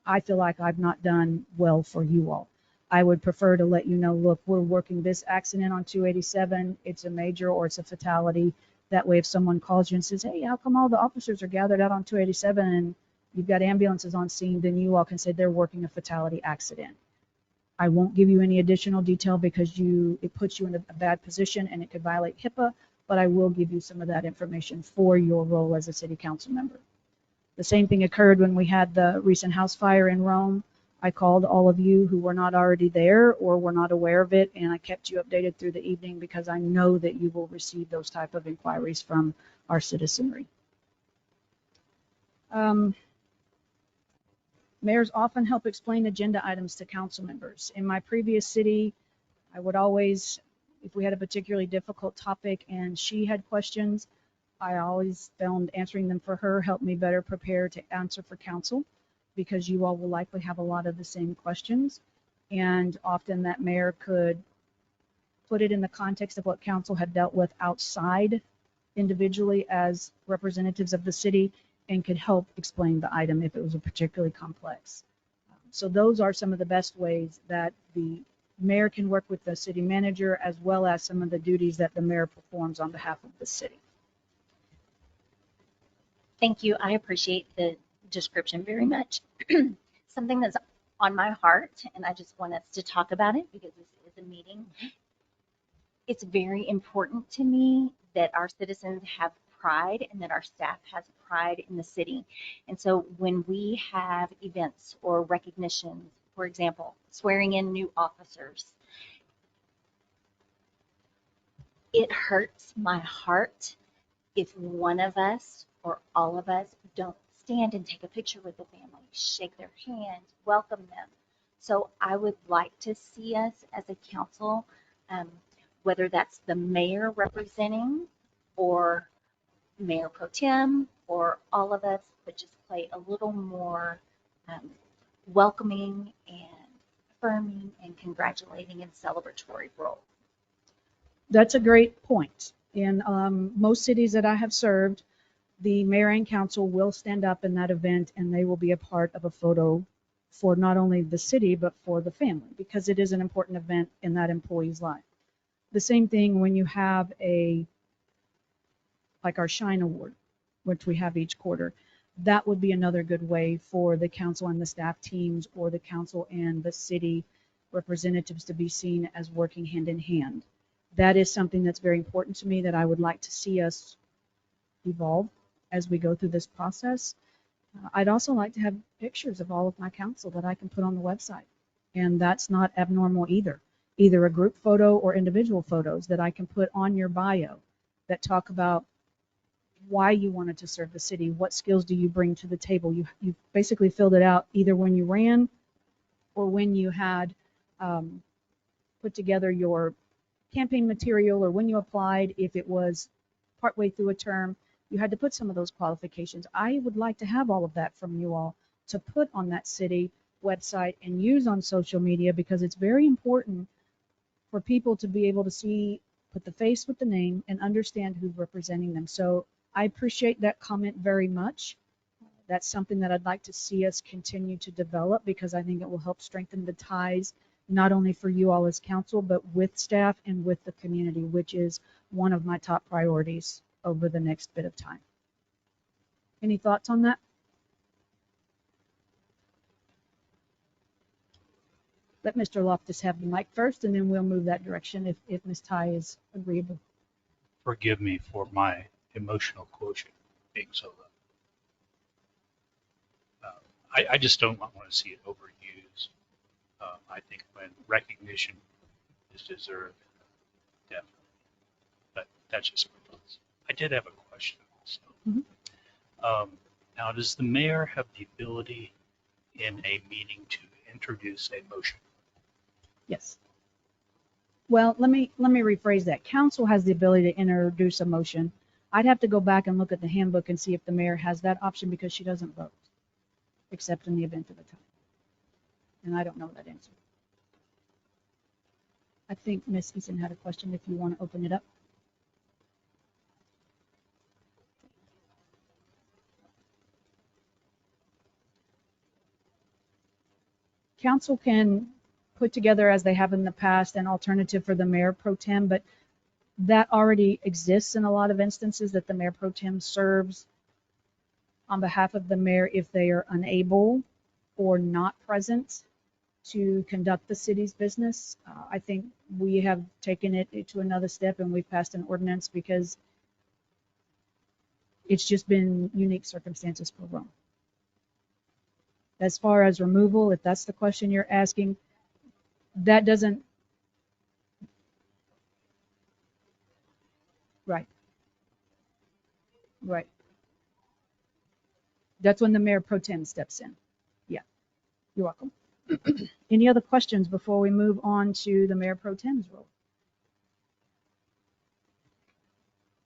I feel like I've not done well for you all. I would prefer to let you know, look, we're working this accident on 287. It's a major or it's a fatality. That way, if someone calls you and says, hey, how come all the officers are gathered out on 287 and you've got ambulances on scene, then you all can say they're working a fatality accident. I won't give you any additional detail because it puts you in a bad position and it could violate HIPAA, but I will give you some of that information for your role as a city council member. The same thing occurred when we had the recent house fire in Rome. I called all of you who were not already there or were not aware of it, and I kept you updated through the evening because I know that you will receive those type of inquiries from our citizenry. Mayors often help explain agenda items to council members. In my previous city, I would always, if we had a particularly difficult topic and she had questions, I always found answering them for her helped me better prepare to answer for council, because you all will likely have a lot of the same questions. And often that mayor could put it in the context of what council had dealt with outside individually as representatives of the city, and could help explain the item if it was a particularly complex. So those are some of the best ways that the mayor can work with the city manager, as well as some of the duties that the mayor performs on behalf of the city. Thank you. I appreciate the description very much. Something that's on my heart, and I just want us to talk about it because this is a meeting. It's very important to me that our citizens have pride and that our staff has pride in the city. And so when we have events or recognitions, for example, swearing in new officers, it hurts my heart if one of us or all of us don't stand and take a picture with the family, shake their hand, welcome them. So I would like to see us as a council, whether that's the mayor representing or Mayor Pro Tem or all of us, but just play a little more welcoming and affirming and congratulating and celebratory role. That's a great point. In most cities that I have served, the mayor and council will stand up in that event and they will be a part of a photo for not only the city, but for the family, because it is an important event in that employee's life. The same thing when you have like our Shine Award, which we have each quarter. That would be another good way for the council and the staff teams, or the council and the city representatives, to be seen as working hand in hand. That is something that's very important to me, that I would like to see us evolve as we go through this process. I'd also like to have pictures of all of my council that I can put on the website. And that's not abnormal either. Either a group photo or individual photos that I can put on your bio that talk about why you wanted to serve the city, what skills do you bring to the table. You basically filled it out either when you ran or when you had put together your campaign material, or when you applied. If it was partway through a term, you had to put some of those qualifications. I would like to have all of that from you all to put on that city website and use on social media, because it's very important for people to be able to see, put the face with the name, and understand who's representing them. So I appreciate that comment very much. That's something that I'd like to see us continue to develop, because I think it will help strengthen the ties, not only for you all as council, but with staff and with the community, which is one of my top priorities over the next bit of time. Any thoughts on that? Let Mr. Loftus have the mic first, and then we'll move that direction if Ms. Ty is agreeable. Forgive me for my emotional quotient being so low. I just don't want to see it overused. I think when recognition is deserved, definitely. But that's just my thoughts. I did have a question also. Now, does the mayor have the ability in a meeting to introduce a motion? Yes. Well, let me rephrase that. Council has the ability to introduce a motion. I'd have to go back and look at the handbook and see if the mayor has that option, because she doesn't vote, except in the event of a tie. And I don't know that answer. I think Ms. Eason had a question, if you want to open it up. Council can put together, as they have in the past, an alternative for the mayor pro tem, but that already exists in a lot of instances, that the mayor pro tem serves on behalf of the mayor if they are unable or not present to conduct the city's business. I think we have taken it to another step and we've passed an ordinance because it's just been unique circumstances for Rome. As far as removal, if that's the question you're asking, that doesn't, right, right. That's when the mayor pro tem steps in. Yeah, you're welcome. Any other questions before we move on to the mayor pro tem's role?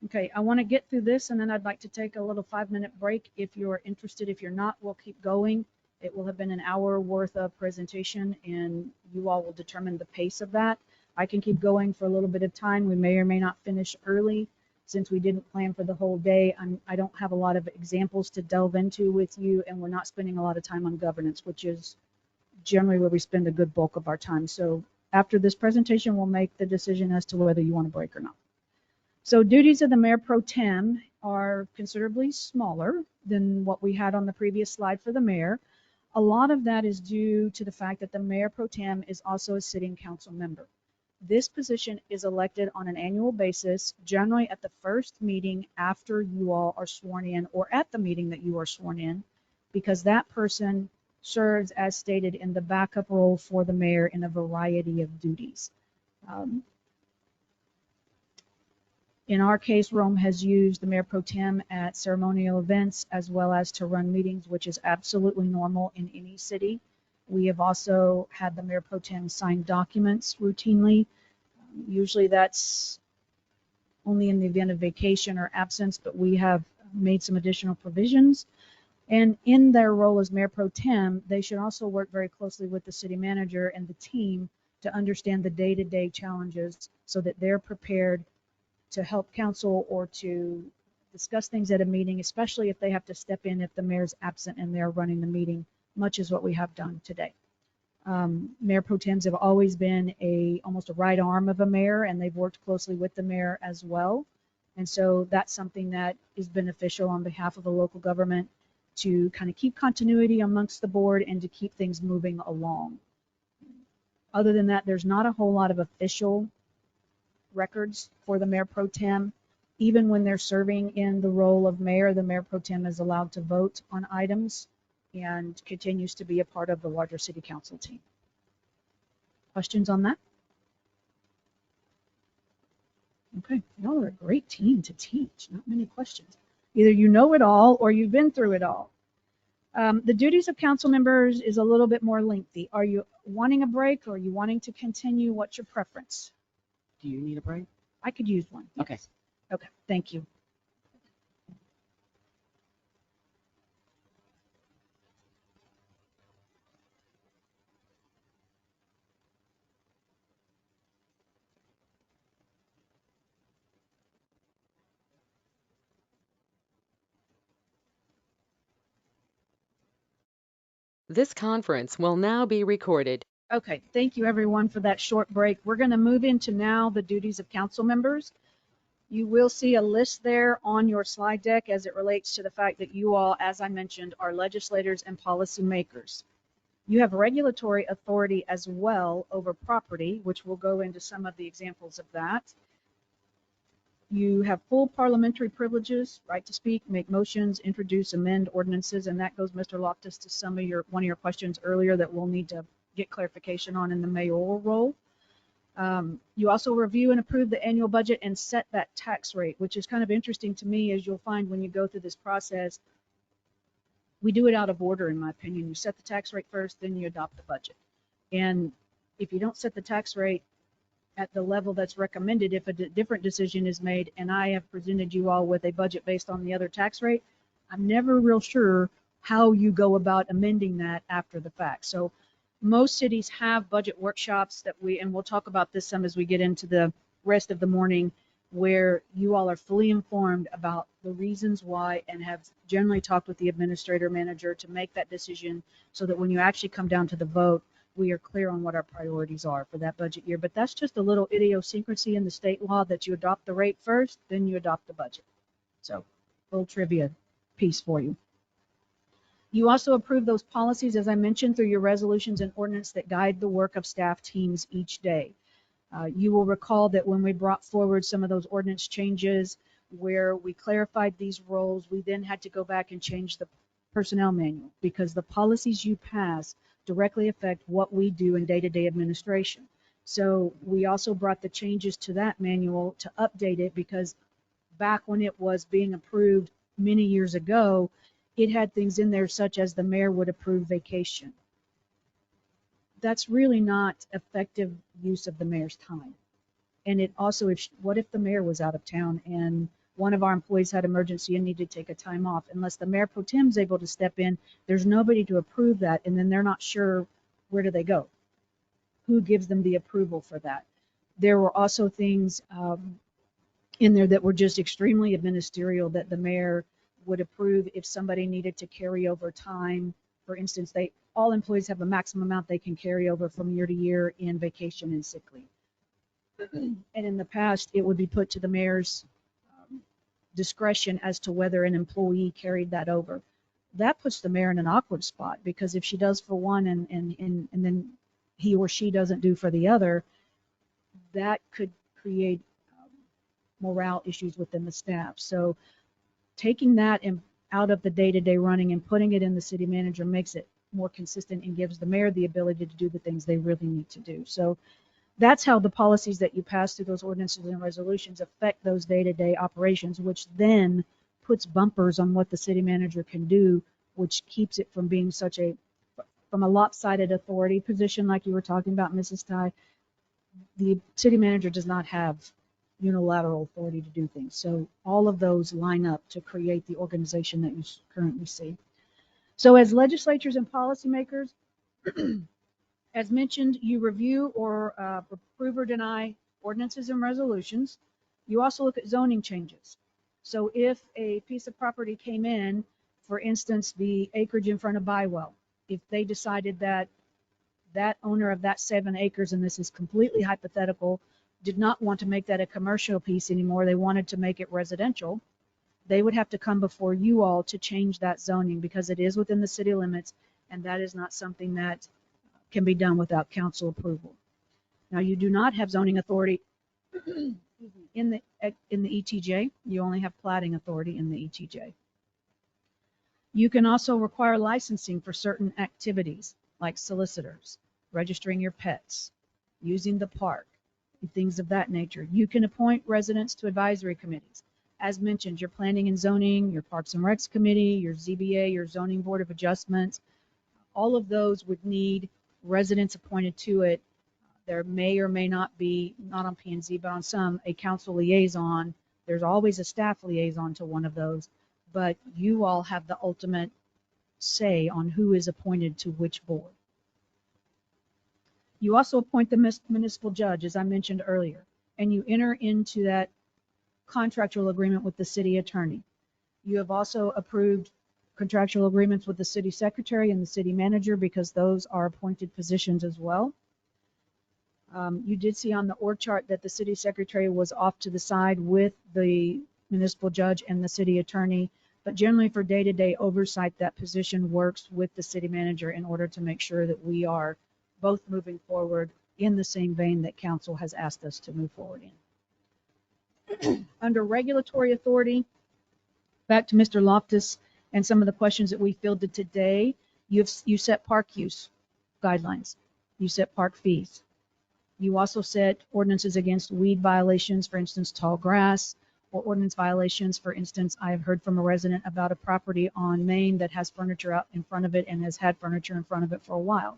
Okay, I want to get through this and then I'd like to take a little 5-minute break if you're interested. If you're not, we'll keep going. It will have been an hour worth of presentation and you all will determine the pace of that. I can keep going for a little bit of time. We may or may not finish early since we didn't plan for the whole day. I don't have a lot of examples to delve into with you and we're not spending a lot of time on governance, which is generally where we spend a good bulk of our time. So after this presentation, we'll make the decision as to whether you want to break or not. So duties of the mayor pro tem are considerably smaller than what we had on the previous slide for the mayor. A lot of that is due to the fact that the mayor pro tem is also a sitting council member. This position is elected on an annual basis, generally at the first meeting after you all are sworn in or at the meeting that you are sworn in, because that person serves as stated in the backup role for the mayor in a variety of duties. In our case, Rome has used the mayor pro tem at ceremonial events as well as to run meetings, which is absolutely normal in any city. We have also had the mayor pro tem sign documents routinely. Usually that's only in the event of vacation or absence, but we have made some additional provisions. And in their role as mayor pro tem, they should also work very closely with the city manager and the team to understand the day-to-day challenges so that they're prepared to help council or to discuss things at a meeting, especially if they have to step in if the mayor's absent and they're running the meeting, much as what we have done today. Mayor pro tems have always been almost a right arm of a mayor, and they've worked closely with the mayor as well. And so that's something that is beneficial on behalf of the local government to kind of keep continuity amongst the board and to keep things moving along. Other than that, there's not a whole lot of official records for the mayor pro tem. Even when they're serving in the role of mayor, the mayor pro tem is allowed to vote on items and continues to be a part of the larger city council team. Questions on that? Okay, y'all are a great team to teach. Not many questions. Either you know it all or you've been through it all. The duties of council members is a little bit more lengthy. Are you wanting a break or are you wanting to continue? What's your preference? Do you need a break? I could use one. Okay. Yes. Okay, thank you. This conference will now be recorded. Okay, thank you everyone for that short break. We're going to move into now the duties of council members. You will see a list there on your slide deck as it relates to the fact that you all, as I mentioned, are legislators and policy makers. You have regulatory authority as well over property, which we'll go into some of the examples of that. You have full parliamentary privileges, right to speak, make motions, introduce, amend ordinances, and that goes, Mr. Loftus, to one of your questions earlier that we'll need to get clarification on in the mayoral role. You also review and approve the annual budget and set that tax rate, which is kind of interesting to me, as you'll find when you go through this process. We do it out of order, in my opinion. You set the tax rate first, then you adopt the budget. And if you don't set the tax rate at the level that's recommended, if a different decision is made, and I have presented you all with a budget based on the other tax rate, I'm never real sure how you go about amending that after the fact. So most cities have budget workshops and we'll talk about this some as we get into the rest of the morning, where you all are fully informed about the reasons why and have generally talked with the administrator manager to make that decision so that when you actually come down to the vote, we are clear on what our priorities are for that budget year. But that's just a little idiosyncrasy in the state law that you adopt the rate first, then you adopt the budget. So, little trivia piece for you. You also approve those policies, as I mentioned, through your resolutions and ordinance that guide the work of staff teams each day. You will recall that when we brought forward some of those ordinance changes where we clarified these roles, we then had to go back and change the personnel manual because the policies you pass directly affect what we do in day-to-day administration. So we also brought the changes to that manual to update it because back when it was being approved many years ago, it had things in there such as the mayor would approve vacation. That's really not effective use of the mayor's time. And it also, what if the mayor was out of town and one of our employees had emergency and needed to take a time off? Unless the mayor pro tem is able to step in, there's nobody to approve that, and then they're not sure where do they go. Who gives them the approval for that? There were also things in there that were just extremely ministerial that the mayor would approve if somebody needed to carry over time. For instance, all employees have a maximum amount they can carry over from year to year in vacation and sick leave. And in the past, it would be put to the mayor's discretion as to whether an employee carried that over. That puts the mayor in an awkward spot because if she does for one and then he or she doesn't do for the other, that could create morale issues within the staff. So taking that out of the day-to-day running and putting it in the city manager makes it more consistent and gives the mayor the ability to do the things they really need to do. So that's how the policies that you pass through those ordinances and resolutions affect those day-to-day operations, which then puts bumpers on what the city manager can do, which keeps it from being from a lopsided authority position like you were talking about, Mrs. Ty. The city manager does not have unilateral authority to do things. So all of those line up to create the organization that you currently see. So as legislatures and policymakers, as mentioned, you review or approve or deny ordinances and resolutions. You also look at zoning changes. So if a piece of property came in, for instance, the acreage in front of Bywell, if they decided that that owner of that 7 acres, and this is completely hypothetical, did not want to make that a commercial piece anymore, they wanted to make it residential, they would have to come before you all to change that zoning because it is within the city limits, and that is not something that can be done without council approval. Now, you do not have zoning authority in the ETJ. You only have platting authority in the ETJ. You can also require licensing for certain activities like solicitors, registering your pets, using the park, and things of that nature. You can appoint residents to advisory committees. As mentioned, your planning and zoning, your parks and recs committee, your ZBA, your zoning board of adjustments, all of those would need residents appointed to it. There may or may not be, not on P&Z, but on some, a council liaison. There's always a staff liaison to one of those, but you all have the ultimate say on who is appointed to which board. You also appoint the municipal judge, as I mentioned earlier, and you enter into that contractual agreement with the city attorney. You have also approved contractual agreements with the city secretary and the city manager because those are appointed positions as well. You did see on the org chart that the city secretary was off to the side with the municipal judge and the city attorney, but generally for day-to-day oversight, that position works with the city manager in order to make sure that we are both moving forward in the same vein that council has asked us to move forward in. Under regulatory authority, back to Mr. Loftus and some of the questions that we fielded today, you set park use guidelines. You set park fees. You also set ordinances against weed violations, for instance, tall grass, or ordinance violations. For instance, I have heard from a resident about a property on Main that has furniture out in front of it and has had furniture in front of it for a while.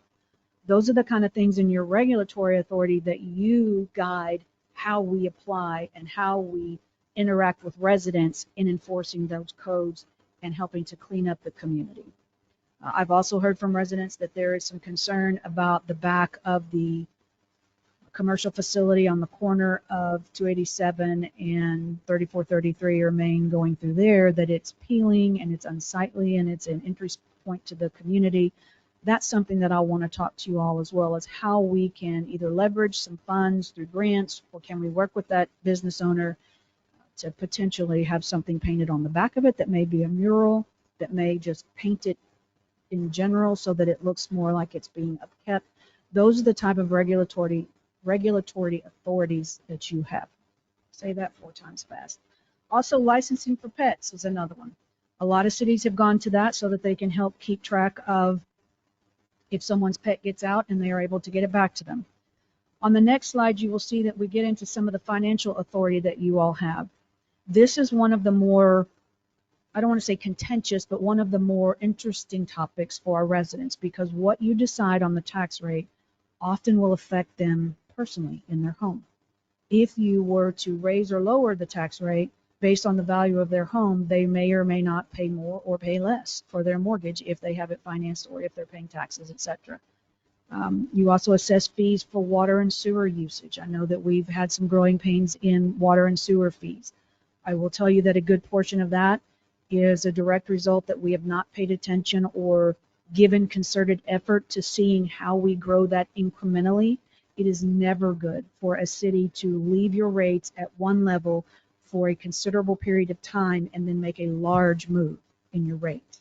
Those are the kind of things in your regulatory authority that you guide how we apply and how we interact with residents in enforcing those codes and helping to clean up the community. I've also heard from residents that there is some concern about the back of the commercial facility on the corner of 287 and 3433 or Main going through there, that it's peeling and it's unsightly and it's an entry point to the community. That's something that I want to talk to you all as well as how we can either leverage some funds through grants, or can we work with that business owner to potentially have something painted on the back of it that may be a mural, that may just paint it in general so that it looks more like it's being upkept. Those are the type of regulatory authorities that you have. Say that 4 times fast. Also, licensing for pets is another one. A lot of cities have gone to that so that they can help keep track of if someone's pet gets out and they are able to get it back to them. On the next slide, you will see that we get into some of the financial authority that you all have. This is one of the more, I don't want to say contentious, but one of the more interesting topics for our residents, because what you decide on the tax rate often will affect them personally in their home. If you were to raise or lower the tax rate based on the value of their home, they may or may not pay more or pay less for their mortgage if they have it financed or if they're paying taxes, etc. You also assess fees for water and sewer usage. I know that we've had some growing pains in water and sewer fees. I will tell you that a good portion of that is a direct result that we have not paid attention or given concerted effort to seeing how we grow that incrementally. It is never good for a city to leave your rates at one level for a considerable period of time and then make a large move in your rate.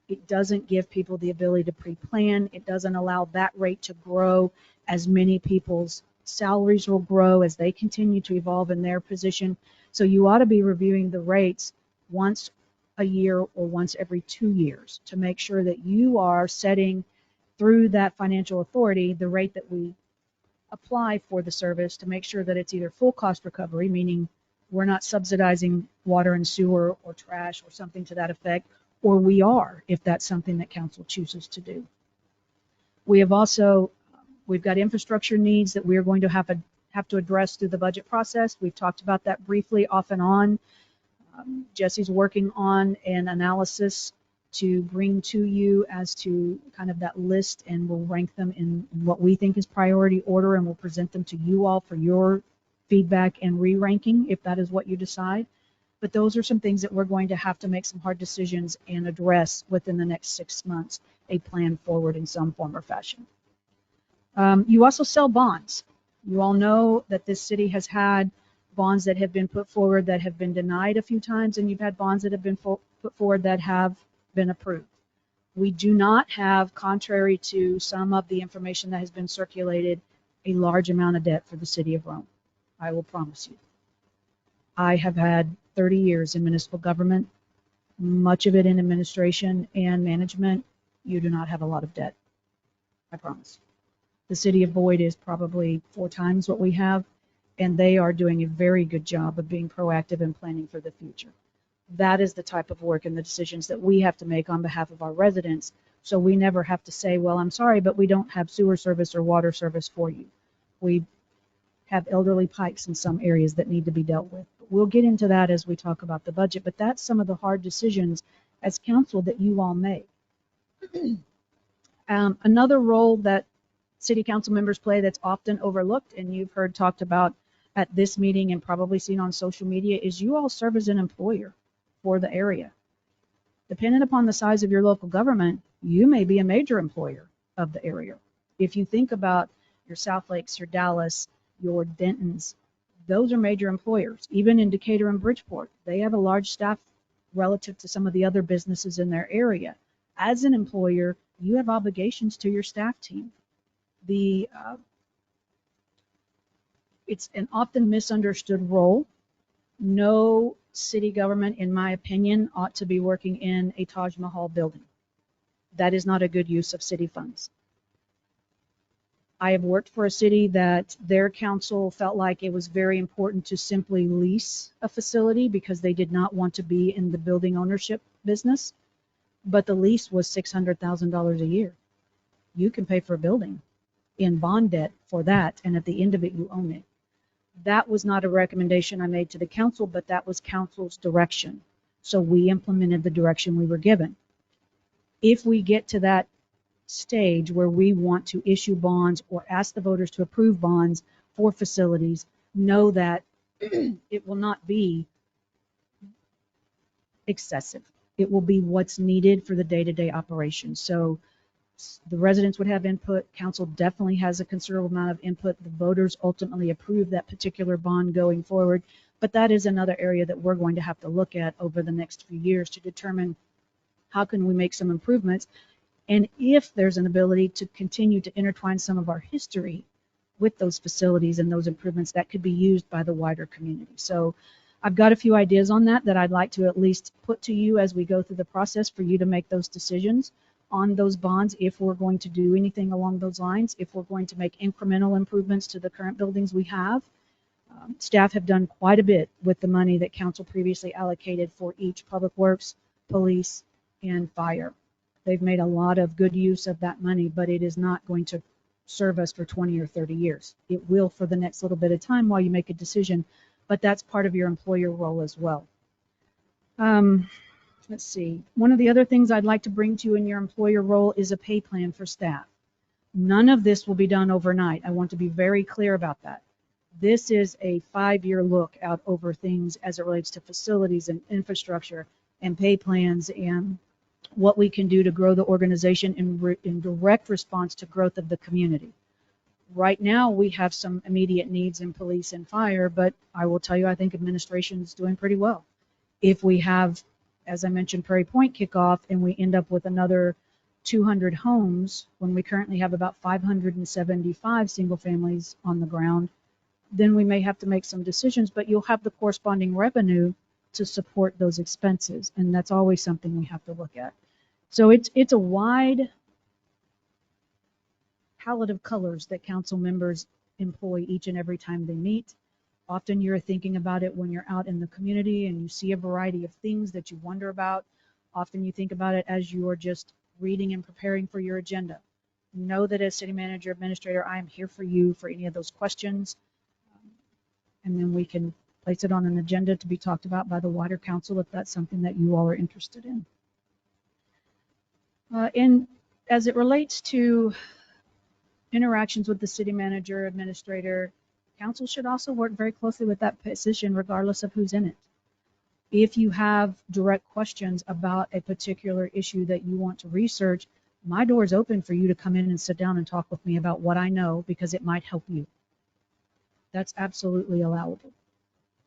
It doesn't give people the ability to pre-plan. It doesn't allow that rate to grow as many people's salaries will grow as they continue to evolve in their position. So you ought to be reviewing the rates once a year or once every 2 years to make sure that you are setting through that financial authority the rate that we apply for the service, to make sure that it's either full cost recovery, meaning we're not subsidizing water and sewer or trash or something to that effect, or we are, if that's something that council chooses to do. We have also, we've got infrastructure needs that we are going to have to address through the budget process. We've talked about that briefly off and on. Jesse's working on an analysis to bring to you as to kind of that list, and we'll rank them in what we think is priority order, and we'll present them to you all for your feedback and re-ranking if that is what you decide. But those are some things that we're going to have to make some hard decisions and address within the next 6 months, a plan forward in some form or fashion. You also sell bonds. You all know that this city has had bonds that have been put forward that have been denied a few times, and you've had bonds that have been put forward that have been approved. We do not have, contrary to some of the information that has been circulated, a large amount of debt for the city of Rome. I will promise you. I have had 30 years in municipal government, much of it in administration and management. You do not have a lot of debt. I promise. The city of Boyd is probably 4 times what we have, and they are doing a very good job of being proactive and planning for the future. That is the type of work and the decisions that we have to make on behalf of our residents, so we never have to say, well, I'm sorry, but we don't have sewer service or water service for you. We have elderly pipes in some areas that need to be dealt with. We'll get into that as we talk about the budget, but that's some of the hard decisions as council that you all make. Another role that city council members play that's often overlooked, and you've heard talked about at this meeting and probably seen on social media, is you all serve as an employer for the area. Depending upon the size of your local government, you may be a major employer of the area. If you think about your South Lakes, your Dallas, your Dentons, those are major employers. Even in Decatur and Bridgeport, they have a large staff relative to some of the other businesses in their area. As an employer, you have obligations to your staff team. It's an often misunderstood role. No city government, in my opinion, ought to be working in a Taj Mahal building. That is not a good use of city funds. I have worked for a city that their council felt like it was very important to simply lease a facility because they did not want to be in the building ownership business, but the lease was $600,000 a year. You can pay for a building in bond debt for that, and at the end of it, you own it. That was not a recommendation I made to the council, but that was council's direction. So we implemented the direction we were given. If we get to that stage where we want to issue bonds or ask the voters to approve bonds for facilities, know that it will not be excessive. It will be what's needed for the day-to-day operation. So the residents would have input. Council definitely has a considerable amount of input. The voters ultimately approve that particular bond going forward. But that is another area that we're going to have to look at over the next few years to determine how can we make some improvements. and if there's an ability to continue to intertwine some of our history with those facilities and those improvements that could be used by the wider community. So I've got a few ideas on that I'd like to at least put to you as we go through the process for you to make those decisions on those bonds, if we're going to do anything along those lines, if we're going to make incremental improvements to the current buildings we have. Staff have done quite a bit with the money that council previously allocated for each public works, police, and fire. They've made a lot of good use of that money, but it is not going to serve us for 20 or 30 years. It will for the next little bit of time while you make a decision, but that's part of your employer role as well. Let's see. One of the other things I'd like to bring to you in your employer role is a pay plan for staff. None of this will be done overnight. I want to be very clear about that. This is a 5-year look out over things as it relates to facilities and infrastructure and pay plans and what we can do to grow the organization in direct response to growth of the community. Right now, we have some immediate needs in police and fire, but I will tell you, I think administration is doing pretty well. If we have, as I mentioned, Prairie Point kickoff, and we end up with another 200 homes when we currently have about 575 single families on the ground, then we may have to make some decisions, but you'll have the corresponding revenue to support those expenses. And that's always something we have to look at. So it's a wide palette of colors that council members employ each and every time they meet. Often you're thinking about it when you're out in the community and you see a variety of things that you wonder about. Often you think about it as you are just reading and preparing for your agenda. Know that as city manager, administrator, I am here for you for any of those questions. And then we can place it on an agenda to be talked about by the wider council if that's something that you all are interested in. And as it relates to interactions with the city manager, administrator, council should also work very closely with that position regardless of who's in it. If you have direct questions about a particular issue that you want to research, my door is open for you to come in and sit down and talk with me about what I know, because it might help you. That's absolutely allowable.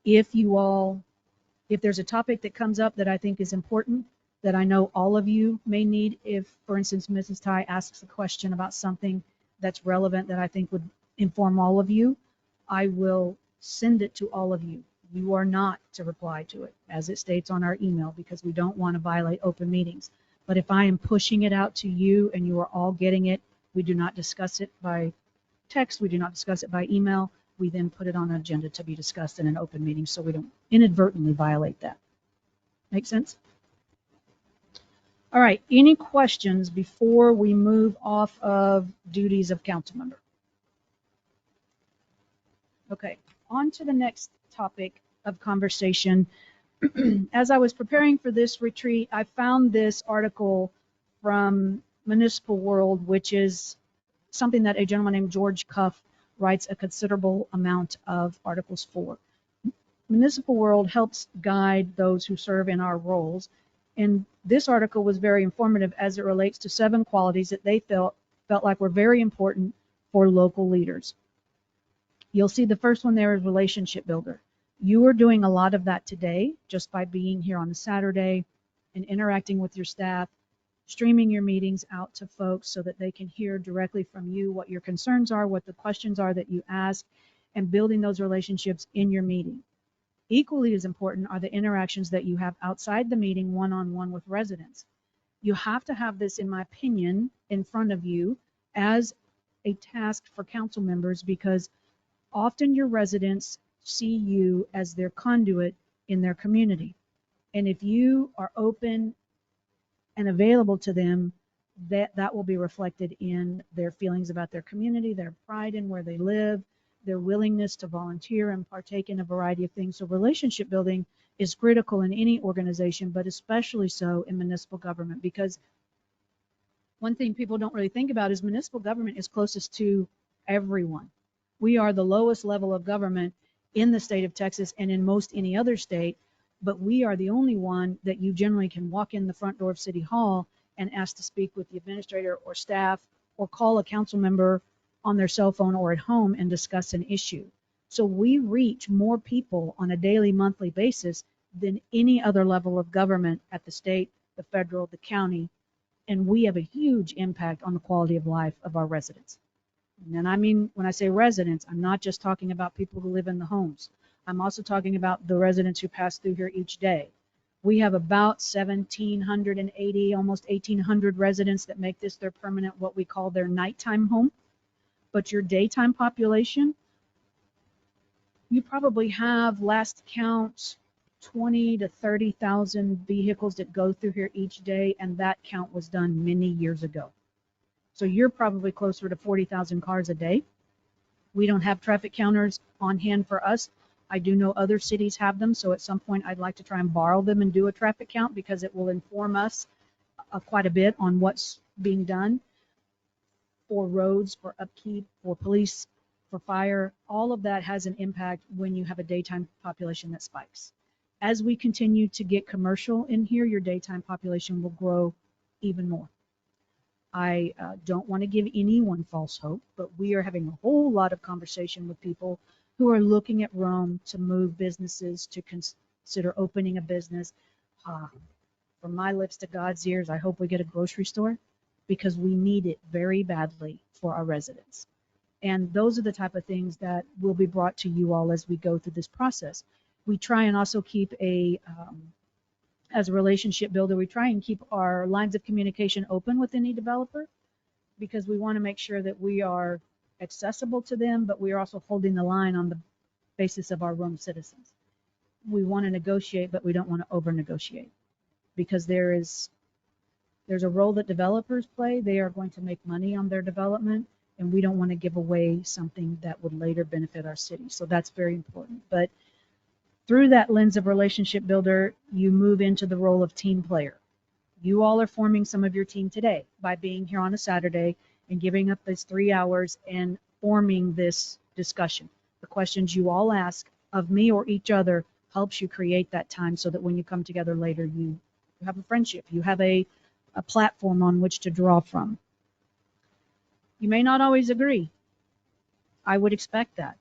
If there's a topic that comes up that I think is important, that I know all of you may need, if, for instance, Mrs. Ty asks a question about something that's relevant that I think would inform all of you, I will send it to all of you. You are not to reply to it, as it states on our email, because we don't want to violate open meetings. But if I am pushing it out to you and you are all getting it, we do not discuss it by text, we do not discuss it by email. We then put it on an agenda to be discussed in an open meeting so we don't inadvertently violate that. Make sense? All right, any questions before we move off of duties of council member? Okay, on to the next topic of conversation. As I was preparing for this retreat, I found this article from Municipal World, which is something that a gentleman named George Cuff writes a considerable amount of articles for. Municipal World helps guide those who serve in our roles, and this article was very informative as it relates to 7 qualities that they felt like were very important for local leaders. You'll see the first one there is relationship builder. You are doing a lot of that today just by being here on a Saturday and interacting with your staff, streaming your meetings out to folks so that they can hear directly from you what your concerns are, what the questions are that you ask, and building those relationships in your meeting. Equally as important are the interactions that you have outside the meeting one-on-one with residents. You have to have this, in my opinion, in front of you as a task for council members, because often your residents see you as their conduit in their community. And if you are open and available to them, that will be reflected in their feelings about their community, their pride in where they live, their willingness to volunteer and partake in a variety of things. So relationship building is critical in any organization, but especially so in municipal government, because one thing people don't really think about is municipal government is closest to everyone. We are the lowest level of government in the state of Texas and in most any other state, but we are the only one that you generally can walk in the front door of City Hall and ask to speak with the administrator or staff, or call a council member on their cell phone or at home and discuss an issue. So we reach more people on a daily, monthly basis than any other level of government at the state, the federal, the county, And we have a huge impact on the quality of life of our residents. And I mean, when I say residents, I'm not just talking about people who live in the homes. I'm also talking about the residents who pass through here each day. We have about 1,780, almost 1,800 residents that make this their permanent, what we call their nighttime home. But your daytime population, you probably have, last count, 20 to 30,000 vehicles that go through here each day, and that count was done many years ago. So you're probably closer to 40,000 cars a day. We don't have traffic counters on hand for us. I do know other cities have them, so at some point I'd like to try and borrow them and do a traffic count, because it will inform us quite a bit on what's being done for roads, for upkeep, for police, for fire. All of that has an impact when you have a daytime population that spikes. As we continue to get commercial in here, your daytime population will grow even more. I don't want to give anyone false hope, but we are having a whole lot of conversation with people who are looking at Rome to move businesses, to consider opening a business. From my lips to God's ears, I hope we get a grocery store, because we need it very badly for our residents. And those are the type of things that will be brought to you all as we go through this process. We try and also keep as a relationship builder, we try and keep our lines of communication open with any developer, because we want to make sure that we are accessible to them, but we are also holding the line on the basis of our Rome citizens. We want to negotiate, but we don't want to over negotiate, because there's a role that developers play. They are going to make money on their development, and we don't want to give away something that would later benefit our city. So that's very important. But through that lens of relationship builder, you move into the role of team player. You all are forming some of your team today by being here on a Saturday and giving up these 3 hours and forming this discussion. The questions you all ask of me or each other helps you create that time, so that when you come together later, you have a friendship, you have a platform on which to draw from. You may not always agree. I would expect that.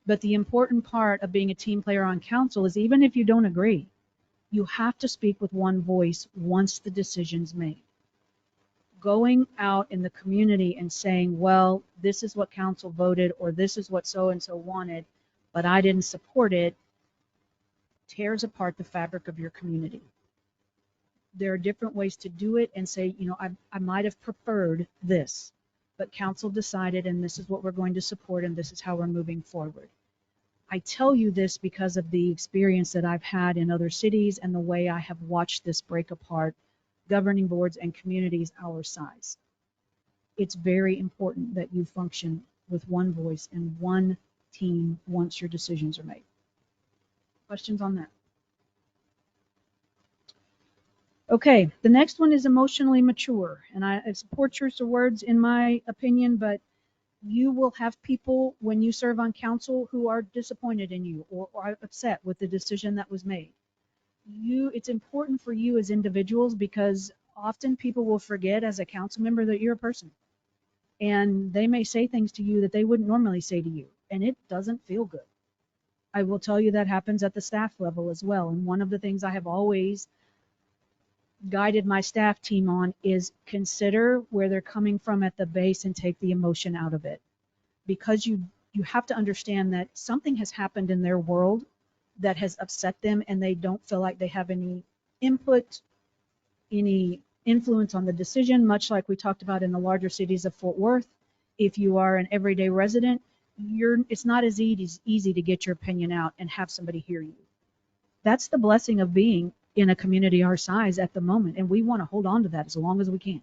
But the important part of being a team player on council is, even if you don't agree, you have to speak with one voice once the decision's made. Going out in the community and saying, well, this is what council voted, or this is what so-and-so wanted, but I didn't support it, tears apart the fabric of your community. There are different ways to do it, and say, I might have preferred this, but council decided, and this is what we're going to support, and this is how we're moving forward. I tell you this because of the experience that I've had in other cities, and the way I have watched this break apart governing boards and communities our size. It's very important that you function with one voice and one team once your decisions are made. Questions on that? Okay, the next one is emotionally mature, and it's a poor choice of words in my opinion, but you will have people when you serve on council who are disappointed in you, or are upset with the decision that was made. It's important for you as individuals, because often people will forget as a council member that you're a person, and they may say things to you that they wouldn't normally say to you, and it doesn't feel good. I will tell you that happens at the staff level as well, and one of the things I have always guided my staff team on is consider where they're coming from at the base and take the emotion out of it, because you have to understand that something has happened in their world that has upset them, and they don't feel like they have any input, any influence on the decision, much like we talked about in the larger cities of Fort Worth. If you are an everyday resident, it's not as easy to get your opinion out and have somebody hear you. That's the blessing of being in a community our size at the moment, and we want to hold on to that as long as we can.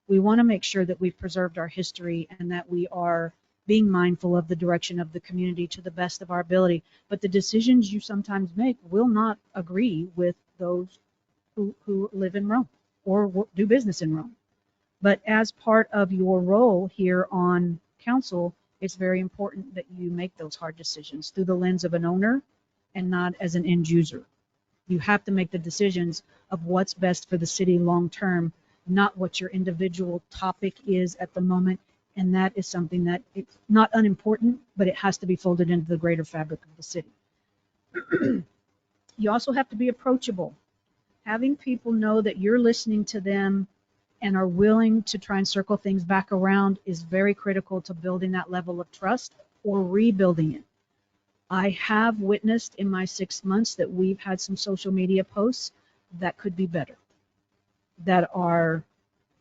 We want to make sure that we've preserved our history, and that we are being mindful of the direction of the community to the best of our ability. But the decisions you sometimes make will not agree with those who live in Rome or do business in Rome. But as part of your role here on council, it's very important that you make those hard decisions through the lens of an owner and not as an end user. You have to make the decisions of what's best for the city long term, not what your individual topic is at the moment. And that is something that it's not unimportant, but it has to be folded into the greater fabric of the city. You also have to be approachable. Having people know that you're listening to them and are willing to try and circle things back around is very critical to building that level of trust or rebuilding it. I have witnessed in my 6 months that we've had some social media posts that could be better, that are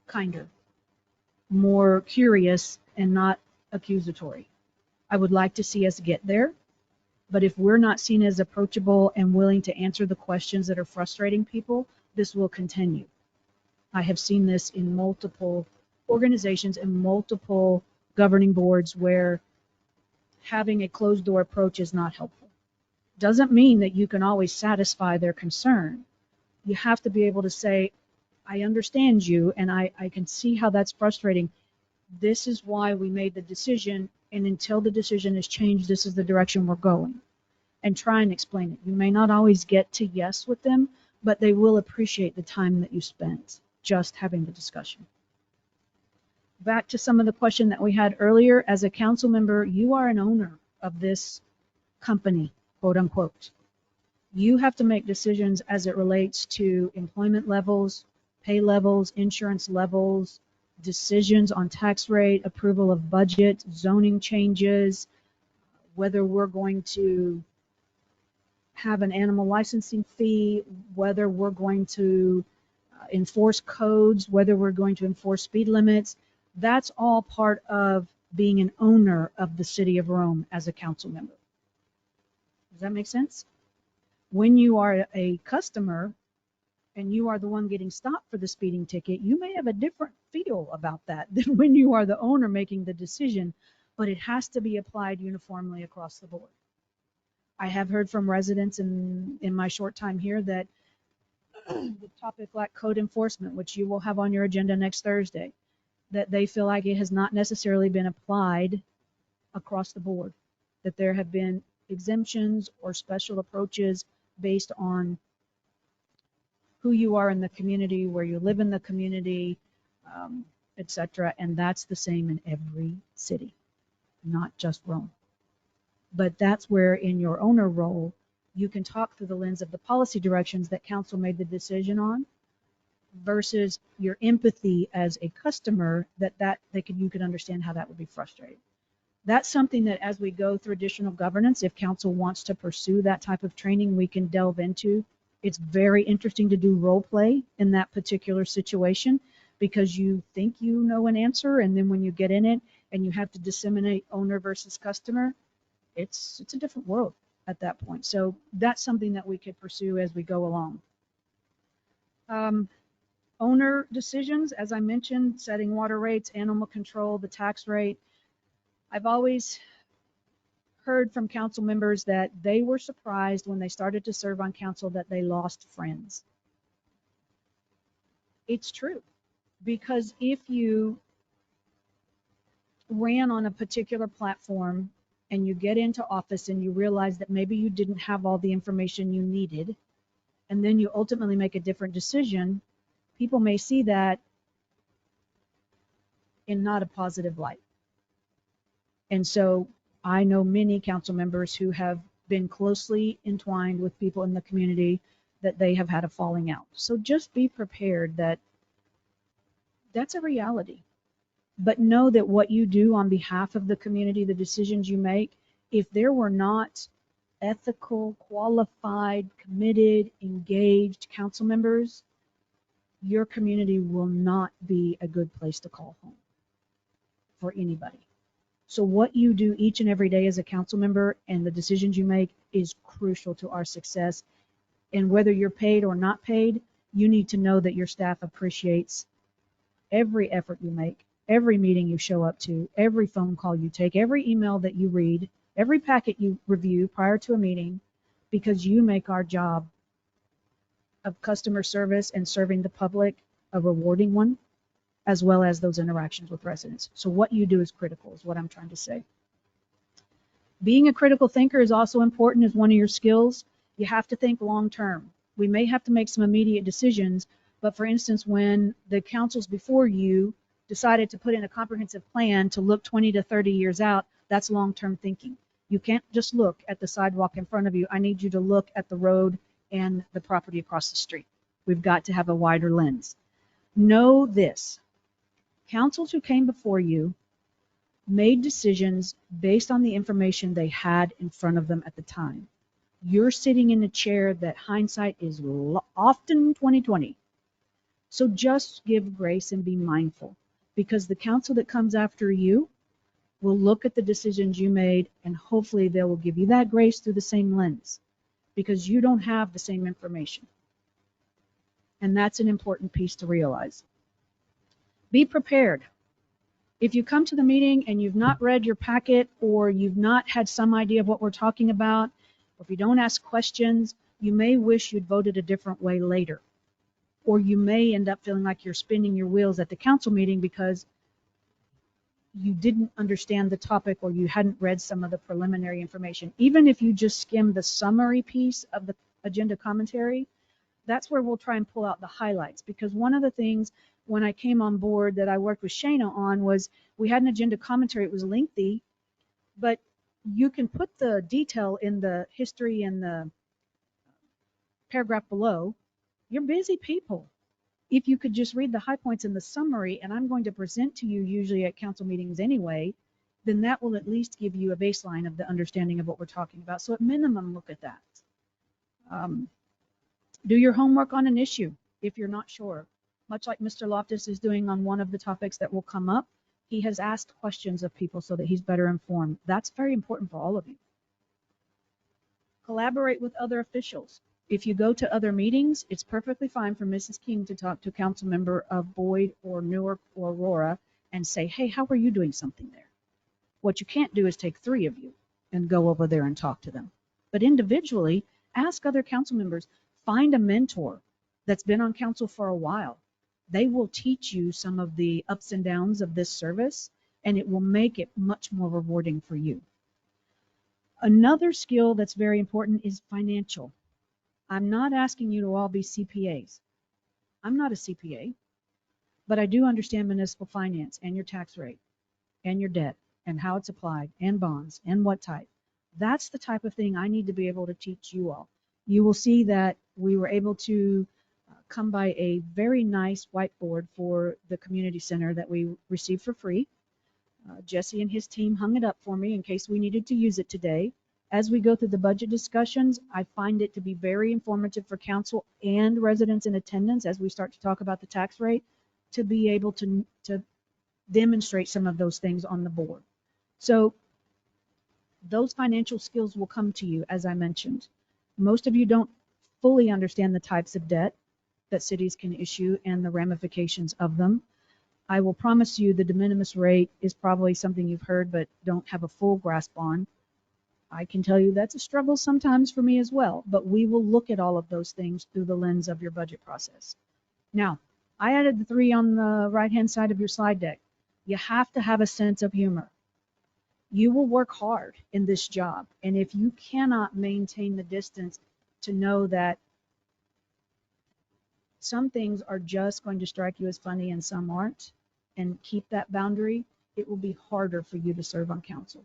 kinder, more curious, and not accusatory. I would like to see us get there, but if we're not seen as approachable and willing to answer the questions that are frustrating people, this will continue. I have seen this in multiple organizations and multiple governing boards where having a closed door approach is not helpful. Doesn't mean that you can always satisfy their concern. You have to be able to say, I understand you, and I can see how that's frustrating. This is why we made the decision, and until the decision is changed, this is the direction we're going. And try and explain it. You may not always get to yes with them, but they will appreciate the time that you spent just having the discussion. Back to some of the question that we had earlier, as a council member, you are an owner of this company, quote unquote. You have to make decisions as it relates to employment levels, pay levels, insurance levels, decisions on tax rate, approval of budget, zoning changes, whether we're going to have an animal licensing fee, whether we're going to enforce codes, whether we're going to enforce speed limits. That's all part of being an owner of the city of Rome as a council member. Does that make sense? When you are a customer and you are the one getting stopped for the speeding ticket, you may have a different feel about that than when you are the owner making the decision, but it has to be applied uniformly across the board. I have heard from residents in my short time here that the topic like code enforcement, which you will have on your agenda next Thursday, that they feel like it has not necessarily been applied across the board, that there have been exemptions or special approaches based on who you are in the community, where you live in the community, etc. And that's the same in every city, not just Rome. But that's where in your owner role, you can talk through the lens of the policy directions that council made the decision on versus your empathy as a customer you could understand how that would be frustrating. That's something that as we go through additional governance, if council wants to pursue that type of training, we can delve into. It's very interesting to do role play in that particular situation because you think you know an answer, and then when you get in it and you have to disseminate owner versus customer, it's a different world at that point. So that's something that we could pursue as we go along. Owner decisions, as I mentioned, setting water rates, animal control, the tax rate. I've always heard from council members that they were surprised when they started to serve on council that they lost friends. It's true, because if you ran on a particular platform and you get into office and you realize that maybe you didn't have all the information you needed, and then you ultimately make a different decision, people may see that in not a positive light. And so I know many council members who have been closely entwined with people in the community that they have had a falling out. So just be prepared that that's a reality. But know that what you do on behalf of the community, the decisions you make, if there were not ethical, qualified, committed, engaged council members, your community will not be a good place to call home for anybody. So what you do each and every day as a council member and the decisions you make is crucial to our success. And whether you're paid or not paid, you need to know that your staff appreciates every effort you make, every meeting you show up to, every phone call you take, every email that you read, every packet you review prior to a meeting, because you make our job of customer service and serving the public a rewarding one, as well as those interactions with residents. So what you do is critical, is what I'm trying to say. Being a critical thinker is also important as one of your skills. You have to think long term. We may have to make some immediate decisions, but for instance, when the councils before you decided to put in a comprehensive plan to look 20 to 30 years out, that's long-term thinking. You can't just look at the sidewalk in front of you. I need you to look at the road and the property across the street. We've got to have a wider lens. Know this: councils who came before you made decisions based on the information they had in front of them at the time. You're sitting in a chair that hindsight is often 2020. So just give grace and be mindful, because the council that comes after you will look at the decisions you made, and hopefully they will give you that grace through the same lens, because you don't have the same information. And that's an important piece to realize. Be prepared. If you come to the meeting and you've not read your packet, or you've not had some idea of what we're talking about, or if you don't ask questions, you may wish you'd voted a different way later. Or you may end up feeling like you're spinning your wheels at the council meeting because you didn't understand the topic, or you hadn't read some of the preliminary information. Even if you just skim the summary piece of the agenda commentary, that's where we'll try and pull out the highlights. Because one of the things when I came on board that I worked with Shayna on was we had an agenda commentary. It was lengthy, but you can put the detail in the history and the paragraph below. You're busy people. If you could just read the high points in the summary, and I'm going to present to you usually at council meetings anyway, then that will at least give you a baseline of the understanding of what we're talking about. So at minimum, look at that. Do your homework on an issue if you're not sure. Much like Mr. Loftus is doing on one of the topics that will come up, he has asked questions of people so that he's better informed. That's very important for all of you. Collaborate with other officials. If you go to other meetings, it's perfectly fine for Mrs. King to talk to a council member of Boyd or Newark or Aurora and say, hey, how are you doing something there? What you can't do is take 3 of you and go over there and talk to them. But individually, ask other council members. Find a mentor that's been on council for a while. They will teach you some of the ups and downs of this service, and it will make it much more rewarding for you. Another skill that's very important is financial. I'm not asking you to all be CPAs. I'm not a CPA, but I do understand municipal finance and your tax rate and your debt and how it's applied and bonds and what type. That's the type of thing I need to be able to teach you all. You will see that we were able to come by a very nice whiteboard for the community center that we received for free. Jesse and his team hung it up for me in case we needed to use it today. As we go through the budget discussions, I find it to be very informative for council and residents in attendance as we start to talk about the tax rate, to be able to demonstrate some of those things on the board. So those financial skills will come to you, as I mentioned. Most of you don't fully understand the types of debt that cities can issue and the ramifications of them. I will promise you the de minimis rate is probably something you've heard but don't have a full grasp on. I can tell you that's a struggle sometimes for me as well, but we will look at all of those things through the lens of your budget process. Now, I added the 3 on the right-hand side of your slide deck. You have to have a sense of humor. You will work hard in this job, and if you cannot maintain the distance to know that some things are just going to strike you as funny and some aren't, and keep that boundary, it will be harder for you to serve on council.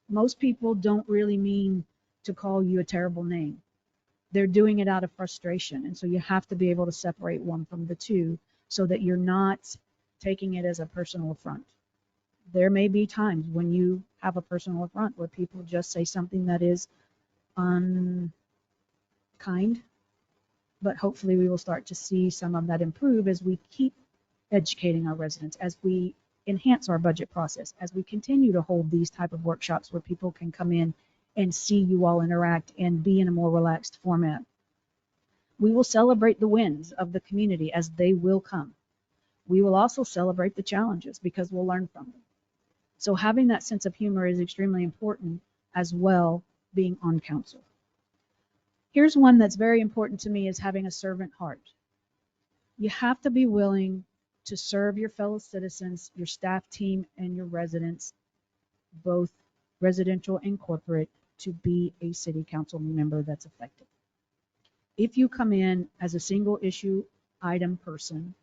Most people don't really mean to call you a terrible name. They're doing it out of frustration, and so you have to be able to separate one from the two so that you're not taking it as a personal affront. There may be times when you have a personal affront where people just say something that is unkind, but hopefully we will start to see some of that improve as we keep educating our residents, as we enhance our budget process, as we continue to hold these type of workshops where people can come in and see you all interact and be in a more relaxed format. We will celebrate the wins of the community as they will come. We will also celebrate the challenges because we'll learn from them. So having that sense of humor is extremely important as well, being on council. Here's one that's very important to me, is having a servant heart. You have to be willing to serve your fellow citizens, your staff team, and your residents, both residential and corporate, to be a city council member that's effective. If you come in as a single issue item person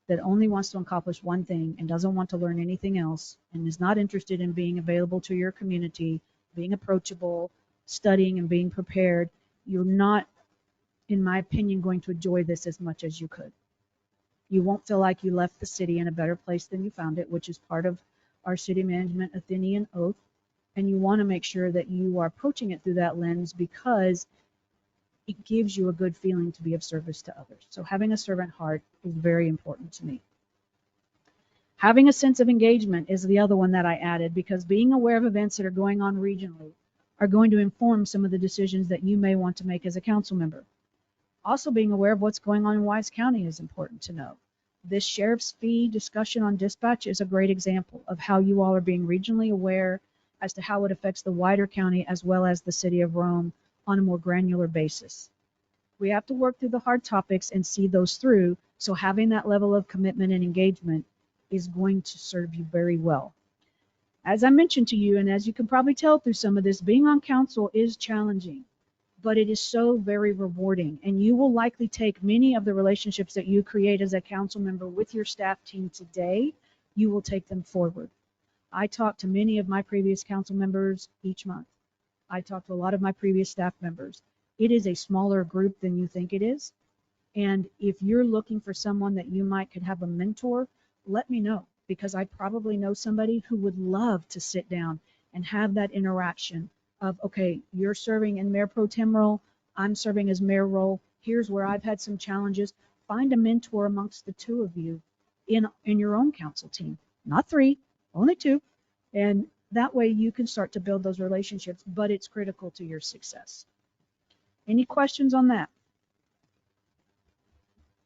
that only wants to accomplish one thing and doesn't want to learn anything else and is not interested in being available to your community, being approachable, studying and being prepared, you're not, in my opinion, going to enjoy this as much as you could. You won't feel like you left the city in a better place than you found it, which is part of our city management Athenian oath. And you want to make sure that you are approaching it through that lens because it gives you a good feeling to be of service to others. So having a servant heart is very important to me. Having a sense of engagement is the other one that I added, because being aware of events that are going on regionally are going to inform some of the decisions that you may want to make as a council member. Also, being aware of what's going on in Wise County is important to know. This sheriff's fee discussion on dispatch is a great example of how you all are being regionally aware as to how it affects the wider county as well as the city of Rome on a more granular basis. We have to work through the hard topics and see those through, so having that level of commitment and engagement is going to serve you very well. As I mentioned to you, and as you can probably tell through some of this, being on council is challenging, but it is so very rewarding, and you will likely take many of the relationships that you create as a council member with your staff team today, you will take them forward. I talk to many of my previous council members each month. I talk to a lot of my previous staff members. It is a smaller group than you think it is. And if you're looking for someone that you might could have a mentor, let me know, because I probably know somebody who would love to sit down and have that interaction of, okay, you're serving in Mayor Pro Tem role, I'm serving as mayor role, here's where I've had some challenges. Find a mentor amongst the two of you in your own council team. Not 3, only 2. And that way you can start to build those relationships, but it's critical to your success. Any questions on that?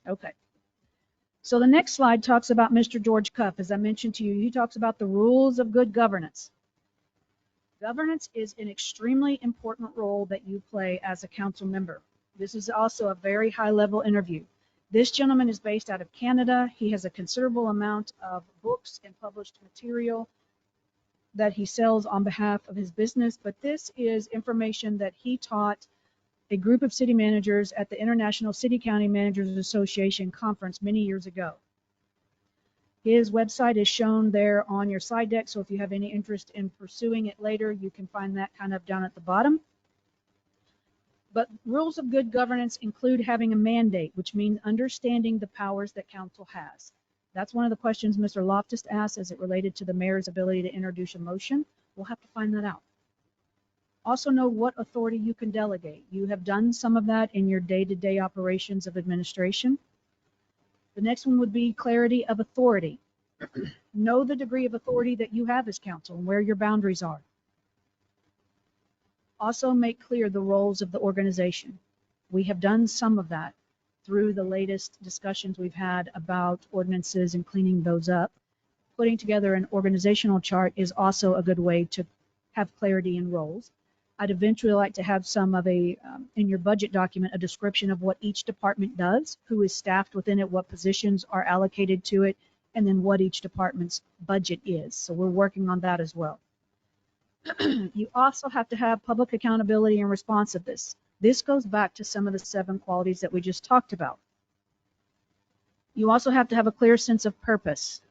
Okay. So the next slide talks about Mr. George Cuff. As I mentioned to you, he talks about the rules of good governance. Governance is an extremely important role that you play as a council member. This is also a very high-level interview. This gentleman is based out of Canada. He has a considerable amount of books and published material that he sells on behalf of his business, but this is information that he taught a group of city managers at the International City County Managers Association conference many years ago. His website is shown there on your slide deck, so if you have any interest in pursuing it later, you can find that kind of down at the bottom. But rules of good governance include having a mandate, which means understanding the powers that council has. That's one of the questions Mr. Loftus asked as it related to the mayor's ability to introduce a motion. We'll have to find that out. Also know what authority you can delegate. You have done some of that in your day-to-day operations of administration. The next one would be clarity of authority. Know the degree of authority that you have as council and where your boundaries are. Also make clear the roles of the organization. We have done some of that through the latest discussions we've had about ordinances and cleaning those up. Putting together an organizational chart is also a good way to have clarity in roles. I'd eventually like to have some of in your budget document, a description of what each department does, who is staffed within it, what positions are allocated to it, and then what each department's budget is. So we're working on that as well. You also have to have public accountability and responsiveness. This goes back to some of the 7 qualities that we just talked about. You also have to have a clear sense of purpose.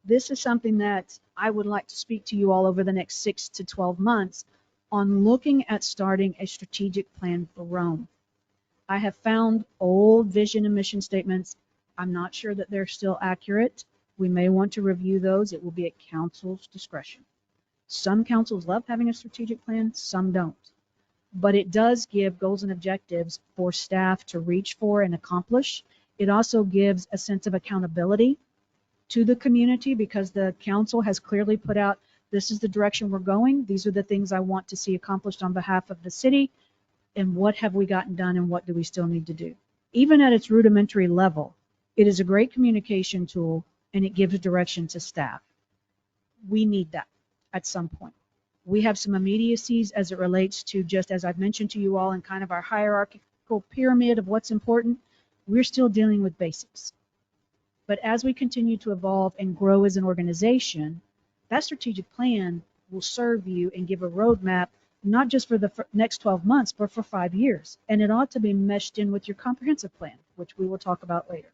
This is something that I would like to speak to you all over the next 6 to 12 months on looking at starting a strategic plan for Rome. I have found old vision and mission statements. I'm not sure that they're still accurate. We may want to review those. It will be at council's discretion. Some councils love having a strategic plan, some don't. But it does give goals and objectives for staff to reach for and accomplish. It also gives a sense of accountability to the community because the council has clearly put out, this is the direction we're going. These are the things I want to see accomplished on behalf of the city. And what have we gotten done and what do we still need to do? Even at its rudimentary level, it is a great communication tool and it gives direction to staff. We need that at some point. We have some immediacies as it relates to, just as I've mentioned to you all, in kind of our hierarchical pyramid of what's important. We're still dealing with basics. But as we continue to evolve and grow as an organization, that strategic plan will serve you and give a roadmap, not just for the next 12 months, but for 5 years. And it ought to be meshed in with your comprehensive plan, which we will talk about later.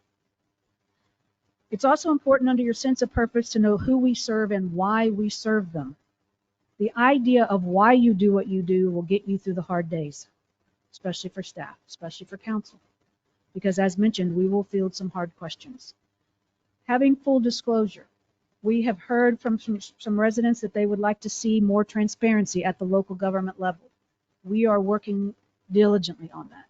It's also important under your sense of purpose to know who we serve and why we serve them. The idea of why you do what you do will get you through the hard days, especially for staff, especially for council. Because as mentioned, we will field some hard questions. Having full disclosure. We have heard from some residents that they would like to see more transparency at the local government level. We are working diligently on that.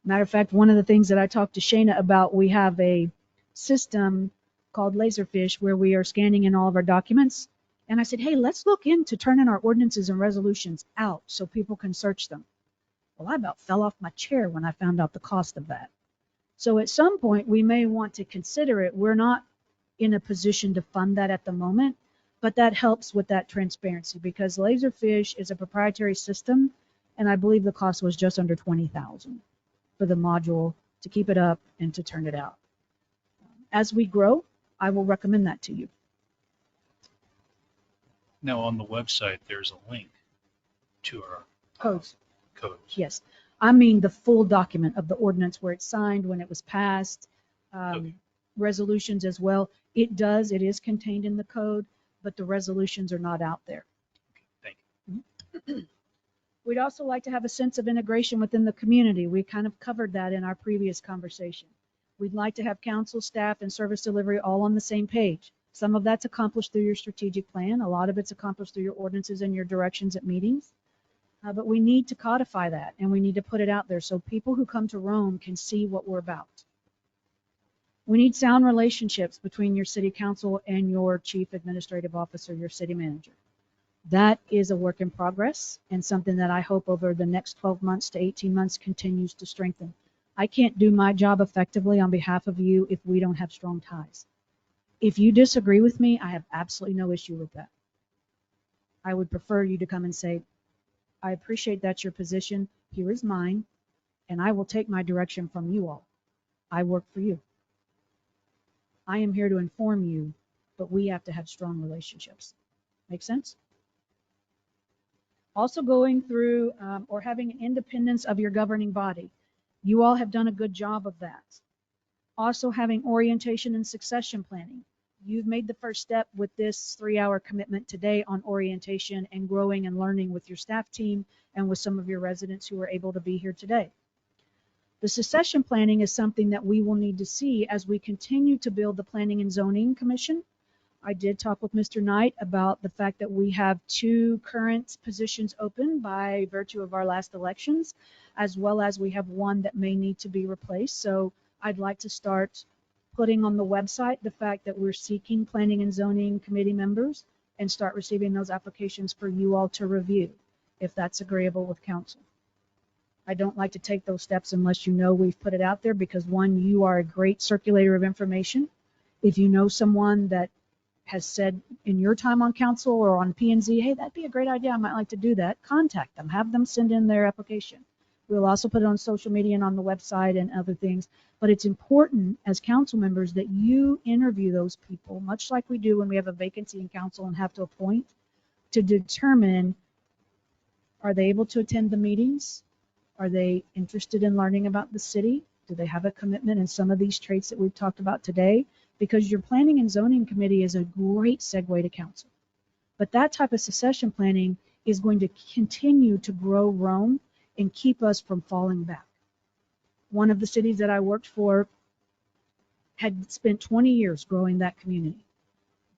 Matter of fact, one of the things that I talked to Shayna about, we have a system called Laserfish where we are scanning in all of our documents. And I said, hey, let's look into turning our ordinances and resolutions out so people can search them. Well, I about fell off my chair when I found out the cost of that. So at some point, we may want to consider it. We're not in a position to fund that at the moment, but that helps with that transparency because Laserfish is a proprietary system, and I believe the cost was just under $20,000 for the module to keep it up and to turn it out. As we grow, I will recommend that to you. Now on the website, there's a link to our Codes. codes. Yes. I mean the full document of the ordinance where it's signed, when it was passed, Okay. resolutions as well. It is contained in the code, but the resolutions are not out there. Okay, thank you. We'd also like to have a sense of integration within the community. We kind of covered that in our previous conversation. We'd like to have council, staff, and service delivery all on the same page. Some of that's accomplished through your strategic plan. A lot of it's accomplished through your ordinances and your directions at meetings. But we need to codify that and we need to put it out there so people who come to Rome can see what we're about. We need sound relationships between your city council and your chief administrative officer, your city manager. That is a work in progress and something that I hope over the next 12 months to 18 months continues to strengthen. I can't do my job effectively on behalf of you if we don't have strong ties. If you disagree with me, I have absolutely no issue with that. I would prefer you to come and say, I appreciate that's your position. Here is mine, and I will take my direction from you all. I work for you. I am here to inform you, but we have to have strong relationships. Make sense? Also going through or having an independence of your governing body. You all have done a good job of that. Also having orientation and succession planning. You've made the first step with this 3-hour commitment today on orientation and growing and learning with your staff team and with some of your residents who are able to be here today. The succession planning is something that we will need to see as we continue to build the Planning and Zoning Commission. I did talk with Mr. Knight about the fact that we have 2 current positions open by virtue of our last elections, as well as we have 1 that may need to be replaced. So I'd like to start putting on the website the fact that we're seeking Planning and Zoning Committee members and start receiving those applications for you all to review, if that's agreeable with council. I don't like to take those steps unless you know we've put it out there because 1, you are a great circulator of information. If you know someone that has said in your time on council or on P&Z, hey, that'd be a great idea, I might like to do that, contact them, have them send in their application. We'll also put it on social media and on the website and other things. But it's important as council members that you interview those people, much like we do when we have a vacancy in council and have to appoint, to determine, are they able to attend the meetings? Are they interested in learning about the city? Do they have a commitment in some of these traits that we've talked about today? Because your Planning and Zoning Committee is a great segue to council. But that type of succession planning is going to continue to grow Rome and keep us from falling back. One of the cities that I worked for had spent 20 years growing that community.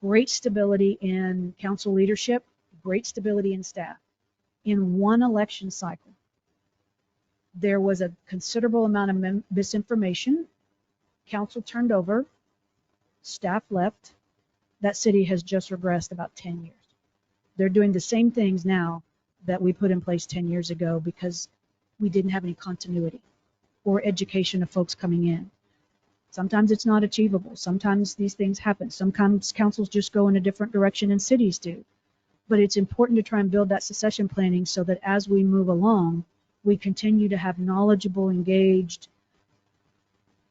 Great stability in council leadership, great stability in staff. In one election cycle, there was a considerable amount of misinformation. Council turned over, staff left. That city has just regressed about 10 years. They're doing the same things now that we put in place 10 years ago because we didn't have any continuity or education of folks coming in. Sometimes it's not achievable. Sometimes these things happen. Sometimes councils just go in a different direction and cities do. But it's important to try and build that succession planning so that as we move along, we continue to have knowledgeable, engaged,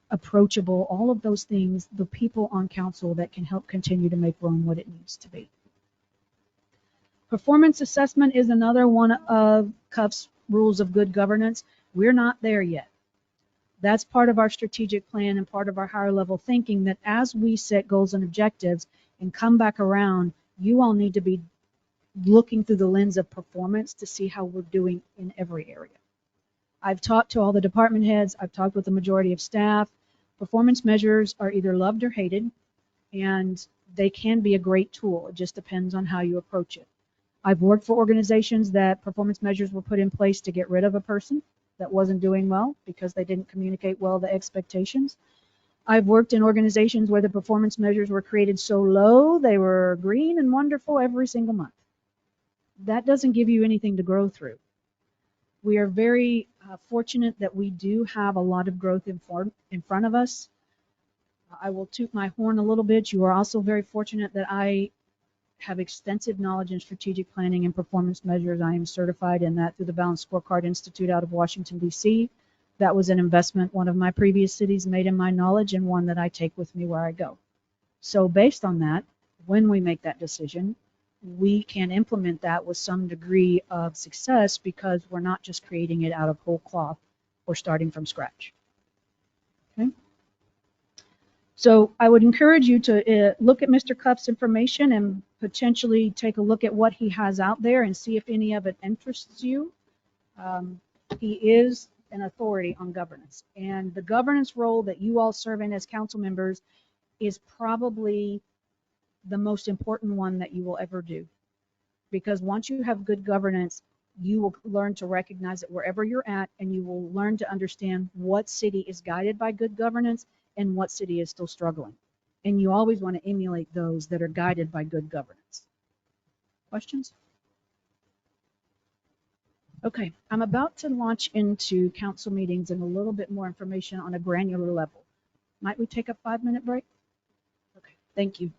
approachable, all of those things, the people on council that can help continue to make Rome what it needs to be. Performance assessment is another one of CUF's rules of good governance. We're not there yet. That's part of our strategic plan and part of our higher level thinking that as we set goals and objectives and come back around, you all need to be looking through the lens of performance to see how we're doing in every area. I've talked to all the department heads. I've talked with the majority of staff. Performance measures are either loved or hated. and they can be a great tool. It just depends on how you approach it. I've worked for organizations that performance measures were put in place to get rid of a person that wasn't doing well because they didn't communicate well the expectations. I've worked in organizations where the performance measures were created so low they were green and wonderful every single month. That doesn't give you anything to grow through. We are very fortunate that we do have a lot of growth in front of us. I will toot my horn a little bit. You are also very fortunate that I have extensive knowledge in strategic planning and performance measures. I am certified in that through the Balanced Scorecard Institute out of Washington, D.C. That was an investment one of my previous cities made in my knowledge, and one that I take with me where I go. So based on that, when we make that decision, we can implement that with some degree of success because we're not just creating it out of whole cloth or starting from scratch. Okay? So I would encourage you to look at Mr. Cuff's information and potentially take a look at what he has out there and see if any of it interests you. He is an authority on governance, and the governance role that you all serve in as council members is probably the most important one that you will ever do. Because once you have good governance, you will learn to recognize it wherever you're at, and you will learn to understand what city is guided by good governance and what city is still struggling. And you always want to emulate those that are guided by good governance. Questions? Okay, I'm about to launch into council meetings and a little bit more information on a granular level. Might we take a 5-minute break? Okay, thank you.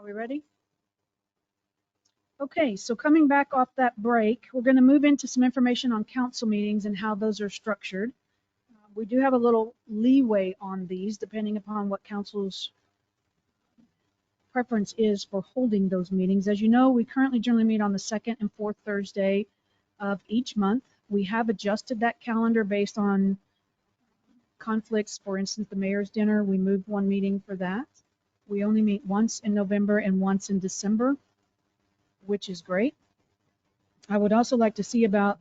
Are we ready? Okay, so coming back off that break, we're going to move into some information on council meetings and how those are structured. We do have a little leeway on these depending upon what council's preference is for holding those meetings. As you know, we currently generally meet on the second and fourth Thursday of each month. We have adjusted that calendar based on conflicts. For instance, the mayor's dinner, we moved one meeting for that. We only meet once in November and once in December, which is great. I would also like to see about,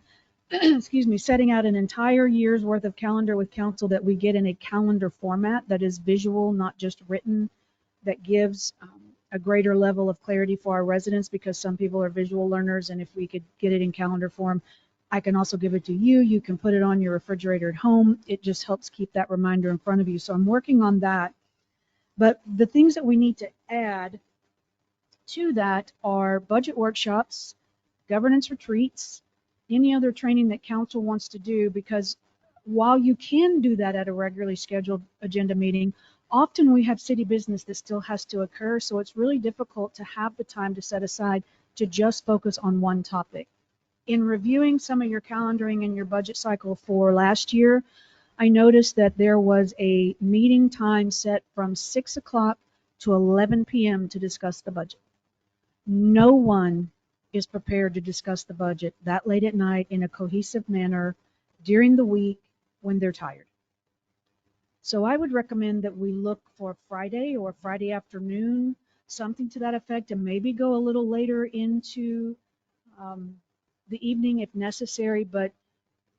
excuse me, setting out an entire year's worth of calendar with council that we get in a calendar format that is visual, not just written, that gives a greater level of clarity for our residents, because some people are visual learners, and if we could get it in calendar form, I can also give it to you. You can put it on your refrigerator at home. It just helps keep that reminder in front of you. So I'm working on that. But the things that we need to add to that are budget workshops, governance retreats, any other training that council wants to do, because while you can do that at a regularly scheduled agenda meeting, often we have city business that still has to occur, so it's really difficult to have the time to set aside to just focus on one topic. In reviewing some of your calendaring and your budget cycle for last year, I noticed that there was a meeting time set from 6 o'clock to 11 p.m. to discuss the budget. No one is prepared to discuss the budget that late at night in a cohesive manner during the week when they're tired. So I would recommend that we look for Friday or Friday afternoon, something to that effect, and maybe go a little later into the evening if necessary. But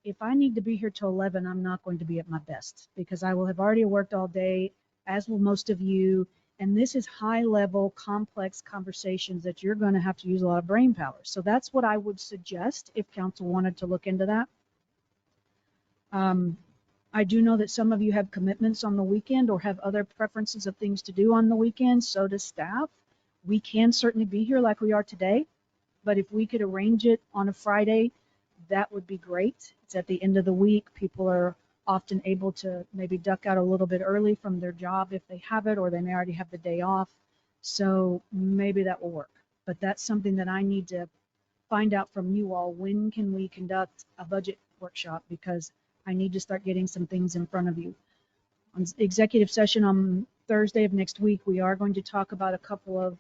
if I need to be here till 11, I'm not going to be at my best, because I will have already worked all day, as will most of you. And this is high level, complex conversations that you're going to have to use a lot of brain power. So that's what I would suggest if council wanted to look into that. I do know that some of you have commitments on the weekend or have other preferences of things to do on the weekend. So does staff. We can certainly be here like we are today, but if we could arrange it on a Friday, that would be great. It's at the end of the week. People are often able to maybe duck out a little bit early from their job if they have it, or they may already have the day off. So maybe that will work. But that's something that I need to find out from you all. When can we conduct a budget workshop? Because I need to start getting some things in front of you. On executive session on Thursday of next week, we are going to talk about a couple of,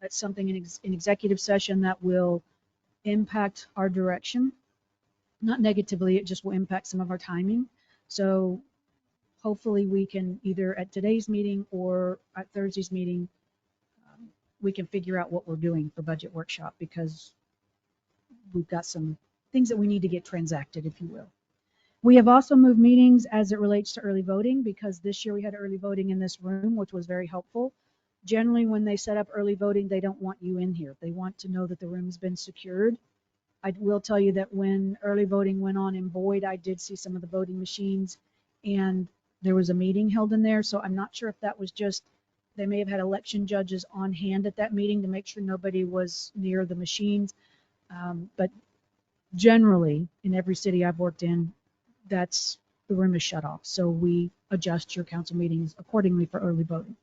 that's something in executive session that will impact our direction. Not negatively, it just will impact some of our timing. So hopefully we can either at today's meeting or at Thursday's meeting, we can figure out what we're doing for budget workshop, because we've got some things that we need to get transacted, if you will. We have also moved meetings as it relates to early voting, because this year we had early voting in this room, which was very helpful. Generally, when they set up early voting, they don't want you in here. They want to know that the room's been secured. I will tell you that when early voting went on in Boyd, I did see some of the voting machines, and there was a meeting held in there. So I'm not sure if that was just, they may have had election judges on hand at that meeting to make sure nobody was near the machines. But generally, in every city I've worked in, that's, the room is shut off. So we adjust your council meetings accordingly for early voting.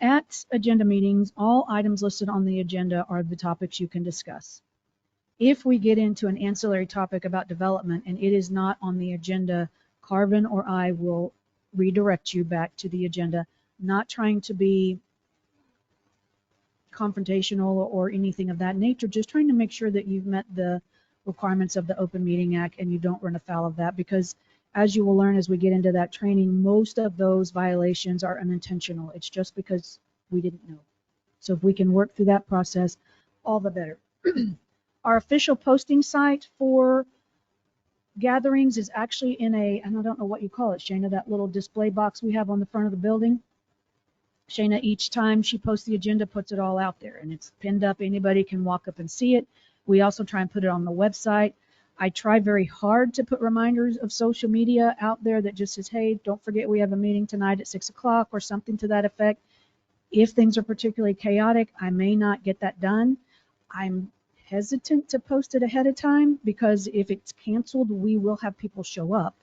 At agenda meetings, all items listed on the agenda are the topics you can discuss. If we get into an ancillary topic about development and it is not on the agenda, Carvin or I will redirect you back to the agenda, not trying to be confrontational or anything of that nature, just trying to make sure that you've met the requirements of the Open Meeting Act and you don't run afoul of that, because as you will learn as we get into that training, most of those violations are unintentional. It's just because we didn't know. So if we can work through that process, all the better. Our official posting site for gatherings is actually in a, and I don't know what you call it, Shayna, that little display box we have on the front of the building. Shayna, each time she posts the agenda, puts it all out there, and it's pinned up. Anybody can walk up and see it. We also try and put it on the website. I try very hard to put reminders of social media out there that just says, hey, don't forget we have a meeting tonight at 6 o'clock or something to that effect. If things are particularly chaotic, I may not get that done. I'm hesitant to post it ahead of time, because if it's canceled, we will have people show up,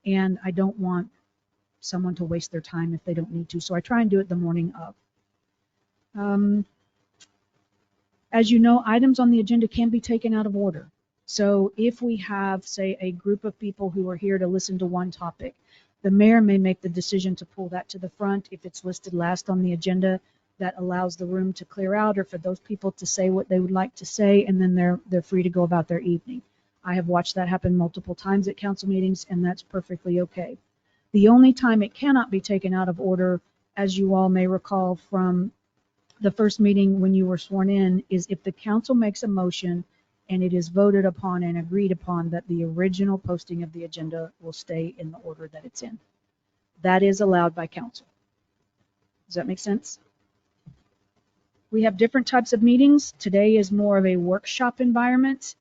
and I don't want someone to waste their time if they don't need to. So I try and do it the morning of. Um, as you know, items on the agenda can be taken out of order. So if we have, say, a group of people who are here to listen to one topic, the mayor may make the decision to pull that to the front if it's listed last on the agenda. That allows the room to clear out, or for those people to say what they would like to say, and then they're free to go about their evening. I have watched that happen multiple times at council meetings, and that's perfectly okay. The only time it cannot be taken out of order, as you all may recall from the first meeting when you were sworn in, is if the council makes a motion and it is voted upon and agreed upon that the original posting of the agenda will stay in the order that it's in. That is allowed by council. Does that make sense? We have different types of meetings. Today is more of a workshop environment.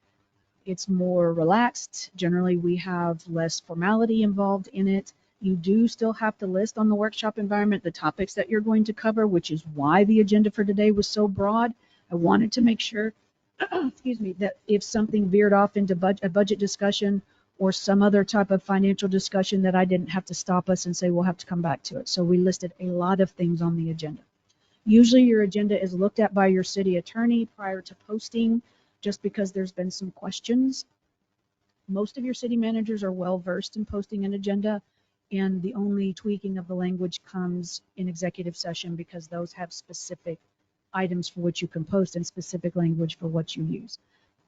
It's more relaxed. Generally, we have less formality involved in it. You do still have to list on the workshop environment the topics that you're going to cover, which is why the agenda for today was so broad. I wanted to make sure, excuse me, that if something veered off into a budget discussion or some other type of financial discussion, that I didn't have to stop us and say we'll have to come back to it. So we listed a lot of things on the agenda. Usually your agenda is looked at by your city attorney prior to posting, just because there's been some questions. Most of your city managers are well versed in posting an agenda, and the only tweaking of the language comes in executive session because those have specific items for which you can post and specific language for what you use.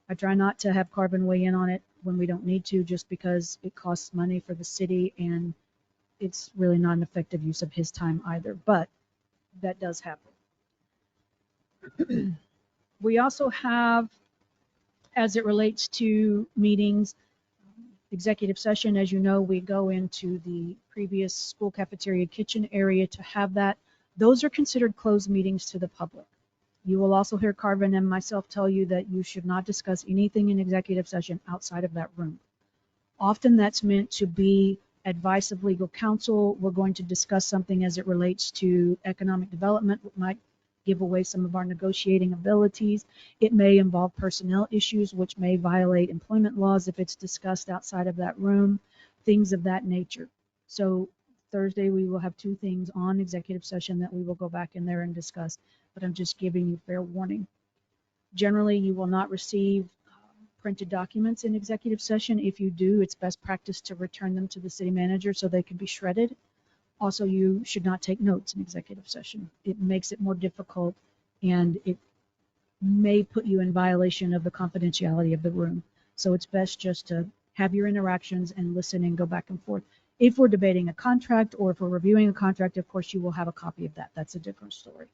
I try not to have Carvin weigh in on it when we don't need to, just because it costs money for the city and it's really not an effective use of his time either, but that does happen. We also have, as it relates to meetings, executive session, as you know, we go into the previous school cafeteria kitchen area to have that. Those are considered closed meetings to the public. You will also hear Carvin and myself tell you that you should not discuss anything in executive session outside of that room. Often that's meant to be advice of legal counsel. We're going to discuss something as it relates to economic development, which might give away some of our negotiating abilities. It may involve personnel issues, which may violate employment laws if it's discussed outside of that room, things of that nature. So Thursday, we will have two things on executive session that we will go back in there and discuss, but I'm just giving you fair warning. Generally, you will not receive printed documents in executive session. If you do, it's best practice to return them to the city manager so they can be shredded. Also, you should not take notes in executive session. It makes it more difficult, and it may put you in violation of the confidentiality of the room. So it's best just to have your interactions and listen and go back and forth. If we're debating a contract or if we're reviewing a contract, of course, you will have a copy of that. That's a different story.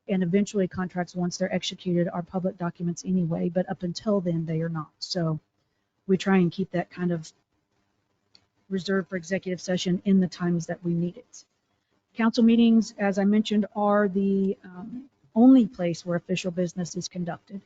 And eventually contracts, once they're executed, are public documents anyway, but up until then, they are not. So we try and keep that kind of reserved for executive session in the times that we need it. Council meetings, as I mentioned, are the only place where official business is conducted.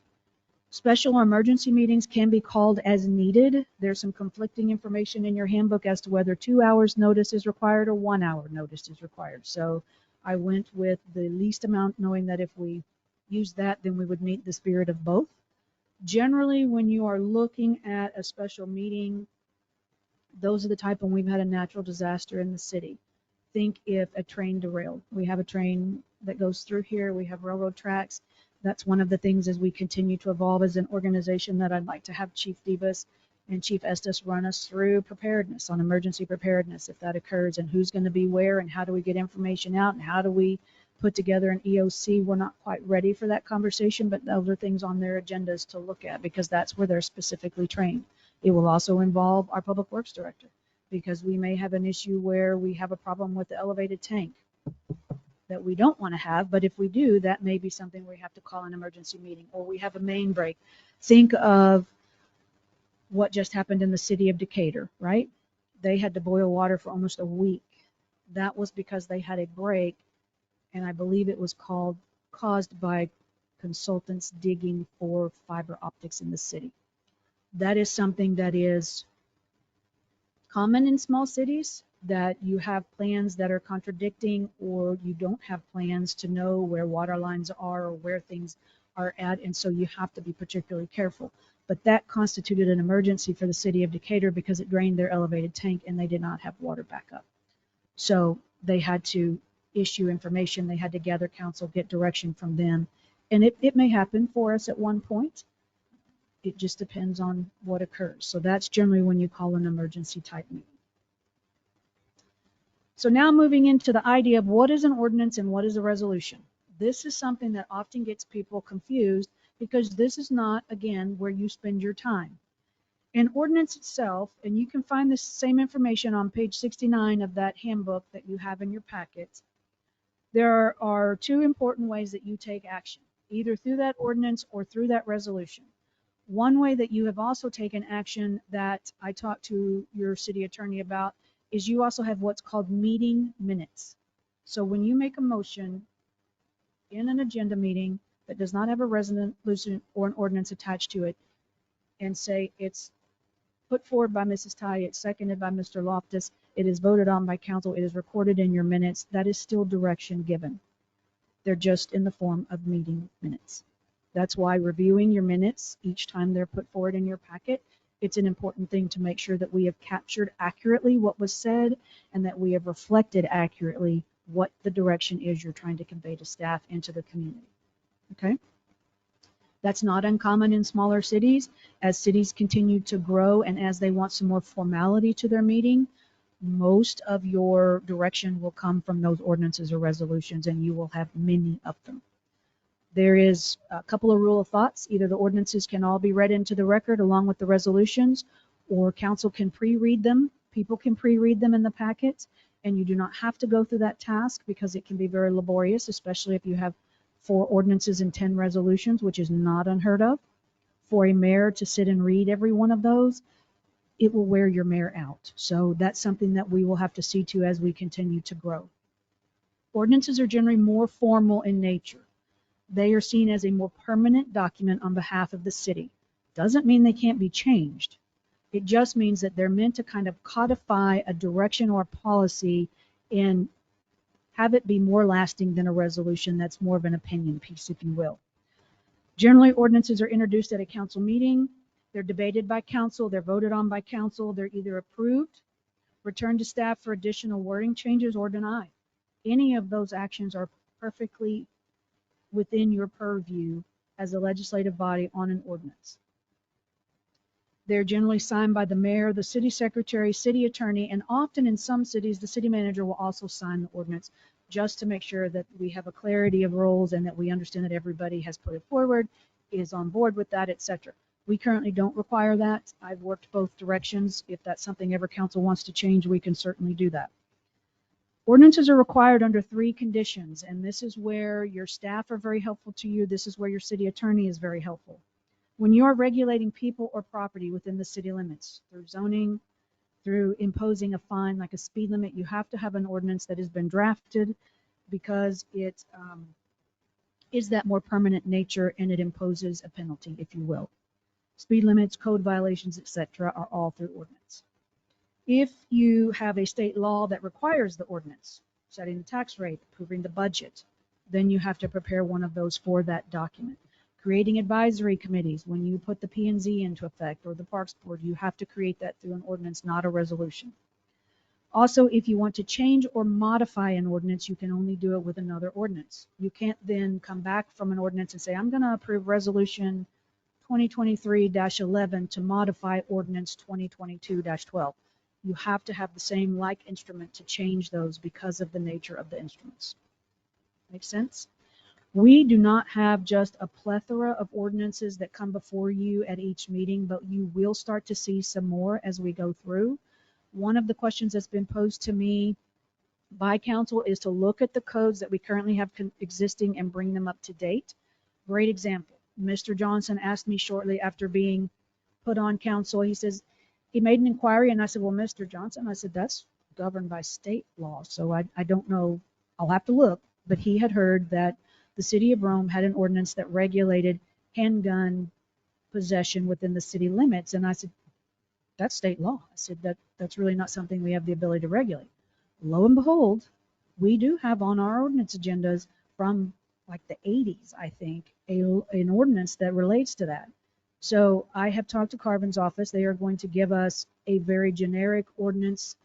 Special or emergency meetings can be called as needed. There's some conflicting information in your handbook as to whether 2 hours notice is required or 1 hour notice is required. So I went with the least amount, knowing that if we use that, then we would meet the spirit of both. Generally, when you are looking at a special meeting, those are the type when we've had a natural disaster in the city. Think if a train derailed. We have a train that goes through here. We have railroad tracks. That's one of the things as we continue to evolve as an organization that I'd like to have Chief Divas and Chief Estes run us through preparedness, on emergency preparedness, if that occurs, and who's going to be where, and how do we get information out, and how do we put together an EOC. We're not quite ready for that conversation, but those are things on their agendas to look at because that's where they're specifically trained. It will also involve our Public Works Director, because we may have an issue where we have a problem with the elevated tank that we don't want to have, but if we do, that may be something we have to call an emergency meeting, or we have a main break. Think of what just happened in the city of Decatur, right? They had to boil water for almost a week. That was because they had a break, and I believe it was caused by consultants digging for fiber optics in the city. That is something that is common in small cities, that you have plans that are contradicting, or you don't have plans to know where water lines are or where things are at, and so you have to be particularly careful. But that constituted an emergency for the city of Decatur because it drained their elevated tank and they did not have water backup. So they had to issue information. They had to gather counsel, get direction from them. And it may happen for us at one point. It just depends on what occurs. So that's generally when you call an emergency type meeting. So now moving into the idea of what is an ordinance and what is a resolution. This is something that often gets people confused because this is not, again, where you spend your time. An ordinance itself, and you can find this same information on page 69 of that handbook that you have in your packets. There are two important ways that you take action, either through that ordinance or through that resolution. One way that you have also taken action that I talked to your city attorney about is you also have what's called meeting minutes. So when you make a motion in an agenda meeting that does not have a resolution or an ordinance attached to it and say it's put forward by Mrs. Ty, it's seconded by Mr. Loftus, it is voted on by council, it is recorded in your minutes, that is still direction given. They're just in the form of meeting minutes. That's why reviewing your minutes each time they're put forward in your packet, it's an important thing to make sure that we have captured accurately what was said and that we have reflected accurately what the direction is you're trying to convey to staff and to the community. Okay? That's not uncommon in smaller cities. As cities continue to grow and as they want some more formality to their meeting, most of your direction will come from those ordinances or resolutions, and you will have many of them. There is a couple of rule of thoughts. Either the ordinances can all be read into the record along with the resolutions, or council can pre-read them. People can pre-read them in the packets, and you do not have to go through that task because it can be very laborious, especially if you have 4 ordinances and 10 resolutions, which is not unheard of. For a mayor to sit and read every one of those, it will wear your mayor out. So that's something that we will have to see to as we continue to grow. Ordinances are generally more formal in nature. They are seen as a more permanent document on behalf of the city. Doesn't mean they can't be changed. It just means that they're meant to kind of codify a direction or policy and have it be more lasting than a resolution that's more of an opinion piece, if you will. Generally, ordinances are introduced at a council meeting. They're debated by council. They're voted on by council. They're either approved, returned to staff for additional wording changes, or denied. Any of those actions are perfectly within your purview as a legislative body on an ordinance. They're generally signed by the mayor, the city secretary, city attorney, and often in some cities, the city manager will also sign the ordinance just to make sure that we have a clarity of roles and that we understand that everybody has put it forward, is on board with that, etc. We currently don't require that. I've worked both directions. If that's something ever council wants to change, we can certainly do that. Ordinances are required under 3 conditions, and this is where your staff are very helpful to you. This is where your city attorney is very helpful. When you are regulating people or property within the city limits, through zoning, through imposing a fine like a speed limit, you have to have an ordinance that has been drafted because it is that more permanent nature and it imposes a penalty, if you will. Speed limits, code violations, etc. are all through ordinance. If you have a state law that requires the ordinance, setting the tax rate, approving the budget, then you have to prepare one of those for that document. Creating advisory committees, when you put the P&Z into effect or the Parks Board, you have to create that through an ordinance, not a resolution. Also, if you want to change or modify an ordinance, you can only do it with another ordinance. You can't then come back from an ordinance and say, I'm going to approve resolution 2023-11 to modify ordinance 2022-12. You have to have the same like instrument to change those because of the nature of the instruments. Make sense? We do not have just a plethora of ordinances that come before you at each meeting, but you will start to see some more as we go through. One of the questions that's been posed to me by council is to look at the codes that we currently have existing and bring them up to date. Great example. Mr. Johnson asked me shortly after being put on council, he says, he made an inquiry, and I said, well, Mr. Johnson, I said, that's governed by state law, so I don't know, I'll have to look, but he had heard that the city of Rome had an ordinance that regulated handgun possession within the city limits, and I said, that's state law. I said, that's really not something we have the ability to regulate. Lo and behold, we do have on our ordinance agendas from like the 80s, I think, an ordinance that relates to that. So I have talked to Carbon's office. They are going to give us a very generic ordinance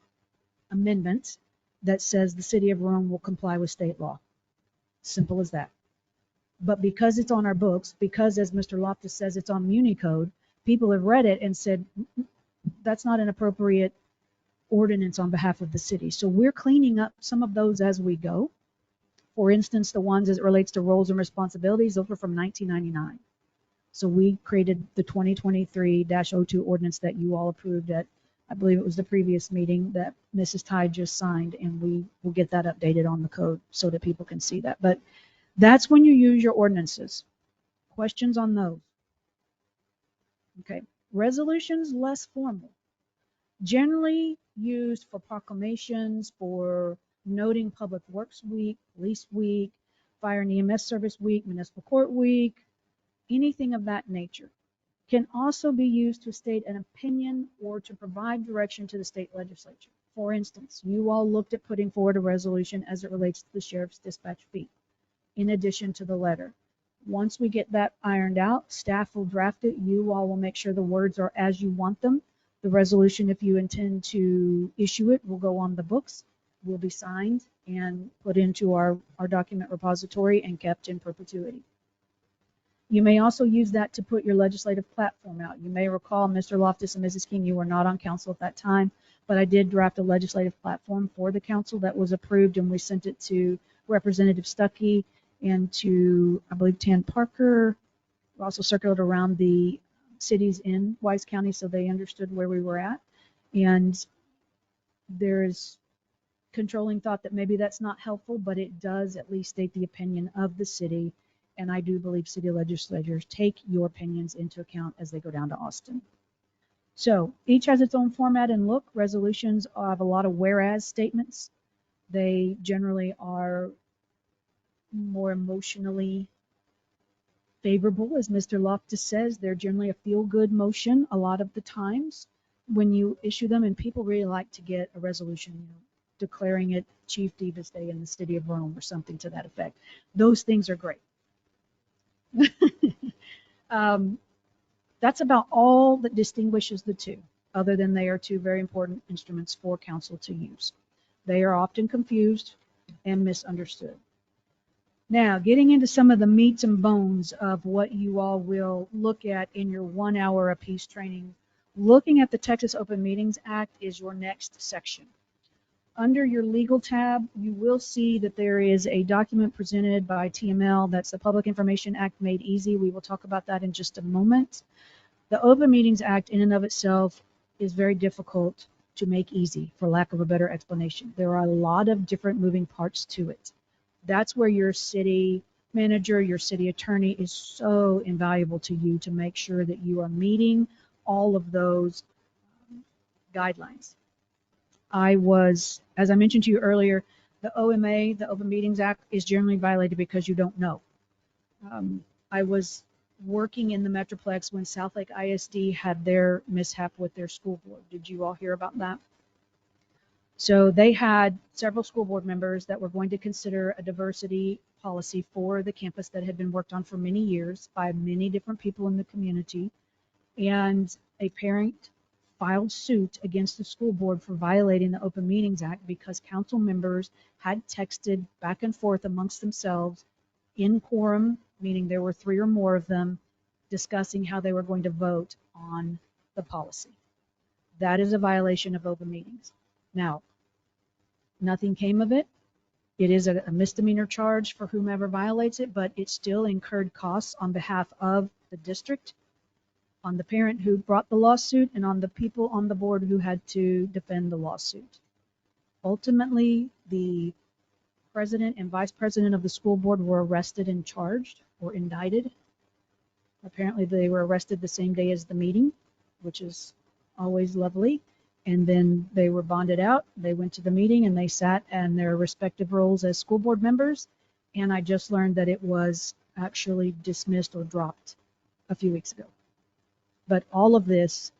amendment that says the city of Rome will comply with state law. Simple as that. But because it's on our books, because as Mr. Loftus says, it's on Muni Code, people have read it and said, that's not an appropriate ordinance on behalf of the city. So we're cleaning up some of those as we go. For instance, the ones as it relates to roles and responsibilities, those were from 1999. So we created the 2023-02 ordinance that you all approved at, I believe it was the previous meeting that Mrs. Tide just signed, and we will get that updated on the code so that people can see that. But that's when you use your ordinances. Questions on those? Okay. Resolutions, less formal. Generally used for proclamations, for noting Public Works Week, Police Week, Fire and EMS Service Week, Municipal Court Week, anything of that nature. Can also be used to state an opinion or to provide direction to the state legislature. For instance, you all looked at putting forward a resolution as it relates to the sheriff's dispatch fee, in addition to the letter. Once we get that ironed out, staff will draft it. You all will make sure the words are as you want them. The resolution, if you intend to issue it, will go on the books, will be signed and put into our document repository and kept in perpetuity. You may also use that to put your legislative platform out. You may recall, Mr. Loftus and Mrs. King, you were not on council at that time, but I did draft a legislative platform for the council that was approved, and we sent it to Representative Stuckey and to, I believe, Tan Parker. We also circled around the cities in Wise County so they understood where we were at. And there's controlling thought that maybe that's not helpful, but it does at least state the opinion of the city. And I do believe city legislators take your opinions into account as they go down to Austin. So each has its own format and look. Resolutions have a lot of whereas statements. They generally are more emotionally favorable, as Mr. Loftus says. They're generally a feel-good motion a lot of the times when you issue them, and people really like to get a resolution, declaring it Chief Divas Day in the city of Rome or something to that effect. Those things are great. That's about all that distinguishes the two, other than they are two very important instruments for council to use. They are often confused and misunderstood. Now, getting into some of the meats and bones of what you all will look at in your 1 hour apiece training, looking at the Texas Open Meetings Act is your next section. Under your legal tab, you will see that there is a document presented by TML. That's the Public Information Act Made Easy. We will talk about that in just a moment. The Open Meetings Act in and of itself is very difficult to make easy, for lack of a better explanation. There are a lot of different moving parts to it. That's where your city manager, your city attorney is so invaluable to you to make sure that you are meeting all of those guidelines. As I mentioned to you earlier, the OMA, the Open Meetings Act, is generally violated because you don't know. I was working in the Metroplex when Southlake ISD had their mishap with their school board. Did you all hear about that? So they had several school board members that were going to consider a diversity policy for the campus that had been worked on for many years by many different people in the community. And a parent filed suit against the school board for violating the Open Meetings Act because council members had texted back and forth amongst themselves in quorum, meaning there were 3 or more of them, discussing how they were going to vote on the policy. That is a violation of open meetings. Now, nothing came of it. It is a misdemeanor charge for whomever violates it, but it still incurred costs on behalf of the district, on the parent who brought the lawsuit, and on the people on the board who had to defend the lawsuit. Ultimately, the president and vice president of the school board were arrested and charged or indicted. Apparently, they were arrested the same day as the meeting, which is always lovely. And then they were bonded out. They went to the meeting and they sat in their respective roles as school board members. And I just learned that it was actually dismissed or dropped a few weeks ago. But all of this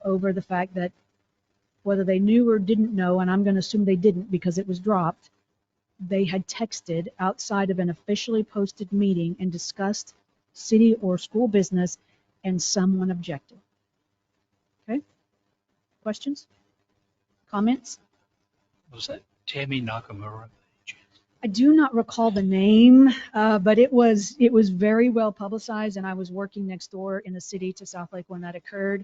over the fact that whether they knew or didn't know, and I'm going to assume they didn't because it was dropped, they had texted outside of an officially posted meeting and discussed city or school business, and someone objected. Okay? Questions? Comments? Was that Tammy Nakamura. I do not recall the name, but it was very well publicized, and I was working next door in the city to South Lake when that occurred.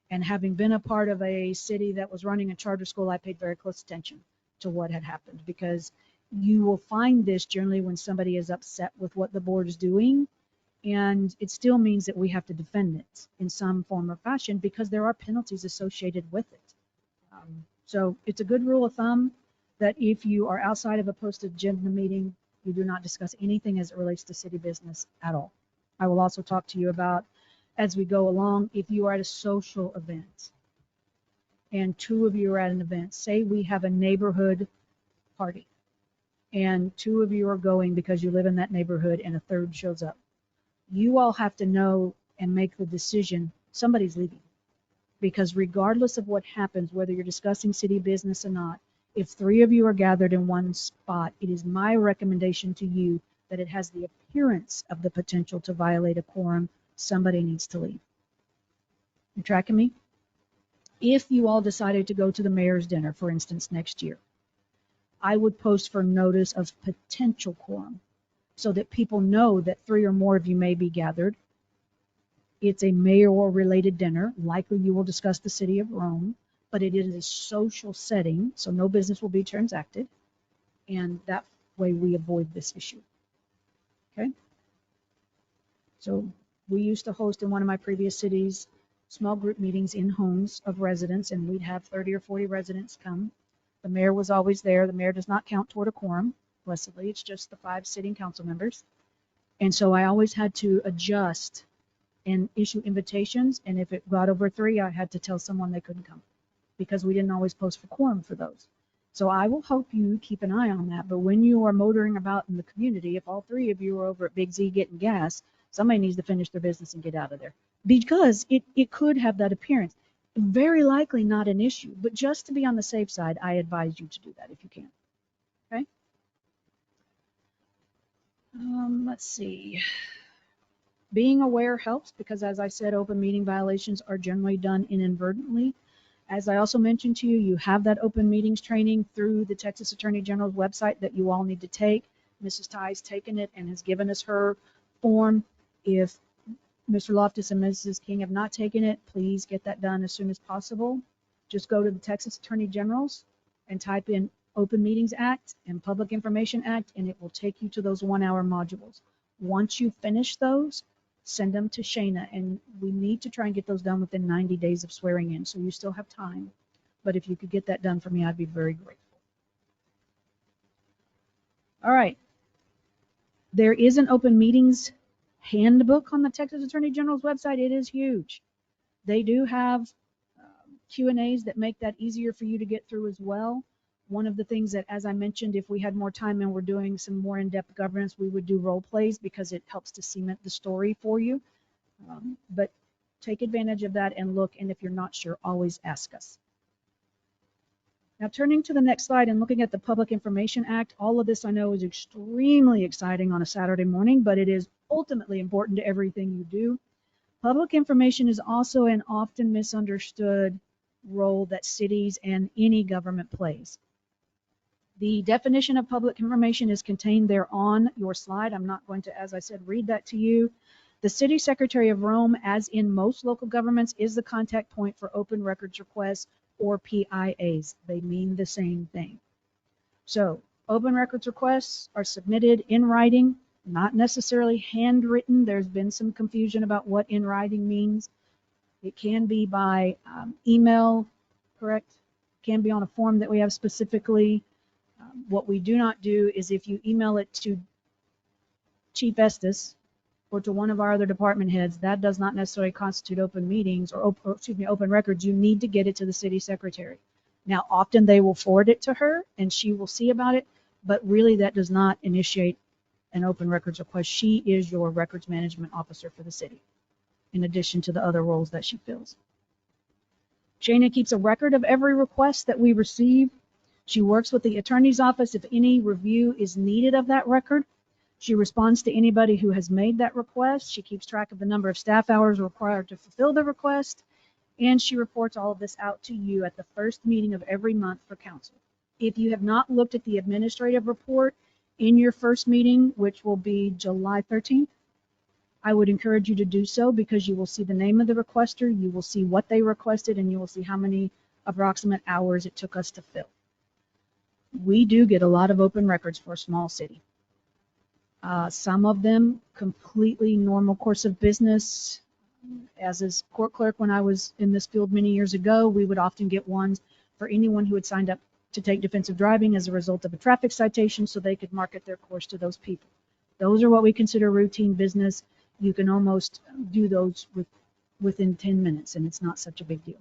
And having been a part of a city that was running a charter school, I paid very close attention to what had happened, because you will find this generally when somebody is upset with what the board is doing, and it still means that we have to defend it in some form or fashion because there are penalties associated with it. So it's a good rule of thumb that if you are outside of a posted agenda meeting, you do not discuss anything as it relates to city business at all. I will also talk to you about, as we go along, if you are at a social event and two of you are at an event, say we have a neighborhood party and two of you are going because you live in that neighborhood and a third shows up. You all have to know and make the decision, somebody's leaving. Because regardless of what happens, whether you're discussing city business or not, if three of you are gathered in one spot, it is my recommendation to you that it has the appearance of the potential to violate a quorum. Somebody needs to leave. You tracking me? If you all decided to go to the mayor's dinner, for instance, next year, I would post for notice of potential quorum so that people know that three or more of you may be gathered. It's a mayoral related dinner. Likely you will discuss the city of Rome, but it is a social setting, so no business will be transacted. And that way we avoid this issue. Okay? So we used to host in one of my previous cities small group meetings in homes of residents, and we'd have 30 or 40 residents come. The mayor was always there. The mayor does not count toward a quorum, blessedly. It's just the 5 sitting council members. And so I always had to adjust and issue invitations, and if it got over 3, I had to tell someone they couldn't come because we didn't always post for quorum for those. So I will hope you keep an eye on that. But when you are motoring about in the community, if all 3 of you are over at Big Z getting gas, somebody needs to finish their business and get out of there, because it could have that appearance. Very likely not an issue, but just to be on the safe side, I advise you to do that if you can. Okay. Let's see. Being aware helps because, as I said, open meeting violations are generally done inadvertently. As I also mentioned to you, you have that open meetings training through the Texas Attorney General's website that you all need to take. Mrs. Ty's taken it and has given us her form. If Mr. Loftus and Mrs. King have not taken it, please get that done as soon as possible. Just go to the Texas Attorney General's and type in Open Meetings Act and Public Information Act, and it will take you to those 1-hour modules. Once you finish those, send them to Shayna, and we need to try and get those done within 90 days of swearing in, so you still have time. But if you could get that done for me, I'd be very grateful. All right. There is an open meetings handbook on the Texas Attorney General's website. It is huge. They do have Q&As that make that easier for you to get through as well. One of the things that, as I mentioned, if we had more time and we're doing some more in-depth governance, we would do role plays because it helps to cement the story for you. But take advantage of that and look, and if you're not sure, always ask us. Now, turning to the next slide and looking at the Public Information Act, all of this I know is extremely exciting on a Saturday morning, but it is ultimately important to everything you do. Public information is also an often misunderstood role that cities and any government plays. The definition of public information is contained there on your slide. I'm not going to, as I said, read that to you. The City Secretary of Rome, as in most local governments, is the contact point for open records requests or PIAs. They mean the same thing. So open records requests are submitted in writing, not necessarily handwritten. There's been some confusion about what in writing means. It can be by email, correct? It can be on a form that we have specifically. What we do not do is if you email it to Chief Estes or to one of our other department heads, that does not necessarily constitute open meetings or open records. You need to get it to the city secretary. Now, often they will forward it to her and she will see about it, but really that does not initiate an open records request. She is your records management officer for the city, in addition to the other roles that she fills. Shayna keeps a record of every request that we receive. She works with the attorney's office if any review is needed of that record. She responds to anybody who has made that request. She keeps track of the number of staff hours required to fulfill the request, and she reports all of this out to you at the first meeting of every month for council. If you have not looked at the administrative report in your first meeting, which will be July 13th, I would encourage you to do so because you will see the name of the requester, you will see what they requested, and you will see how many approximate hours it took us to fill. We do get a lot of open records for a small city. Some of them completely normal course of business. As a court clerk, when I was in this field many years ago, we would often get ones for anyone who had signed up to take defensive driving as a result of a traffic citation so they could market their course to those people. Those are what we consider routine business. You can almost do those within 10 minutes, and it's not such a big deal.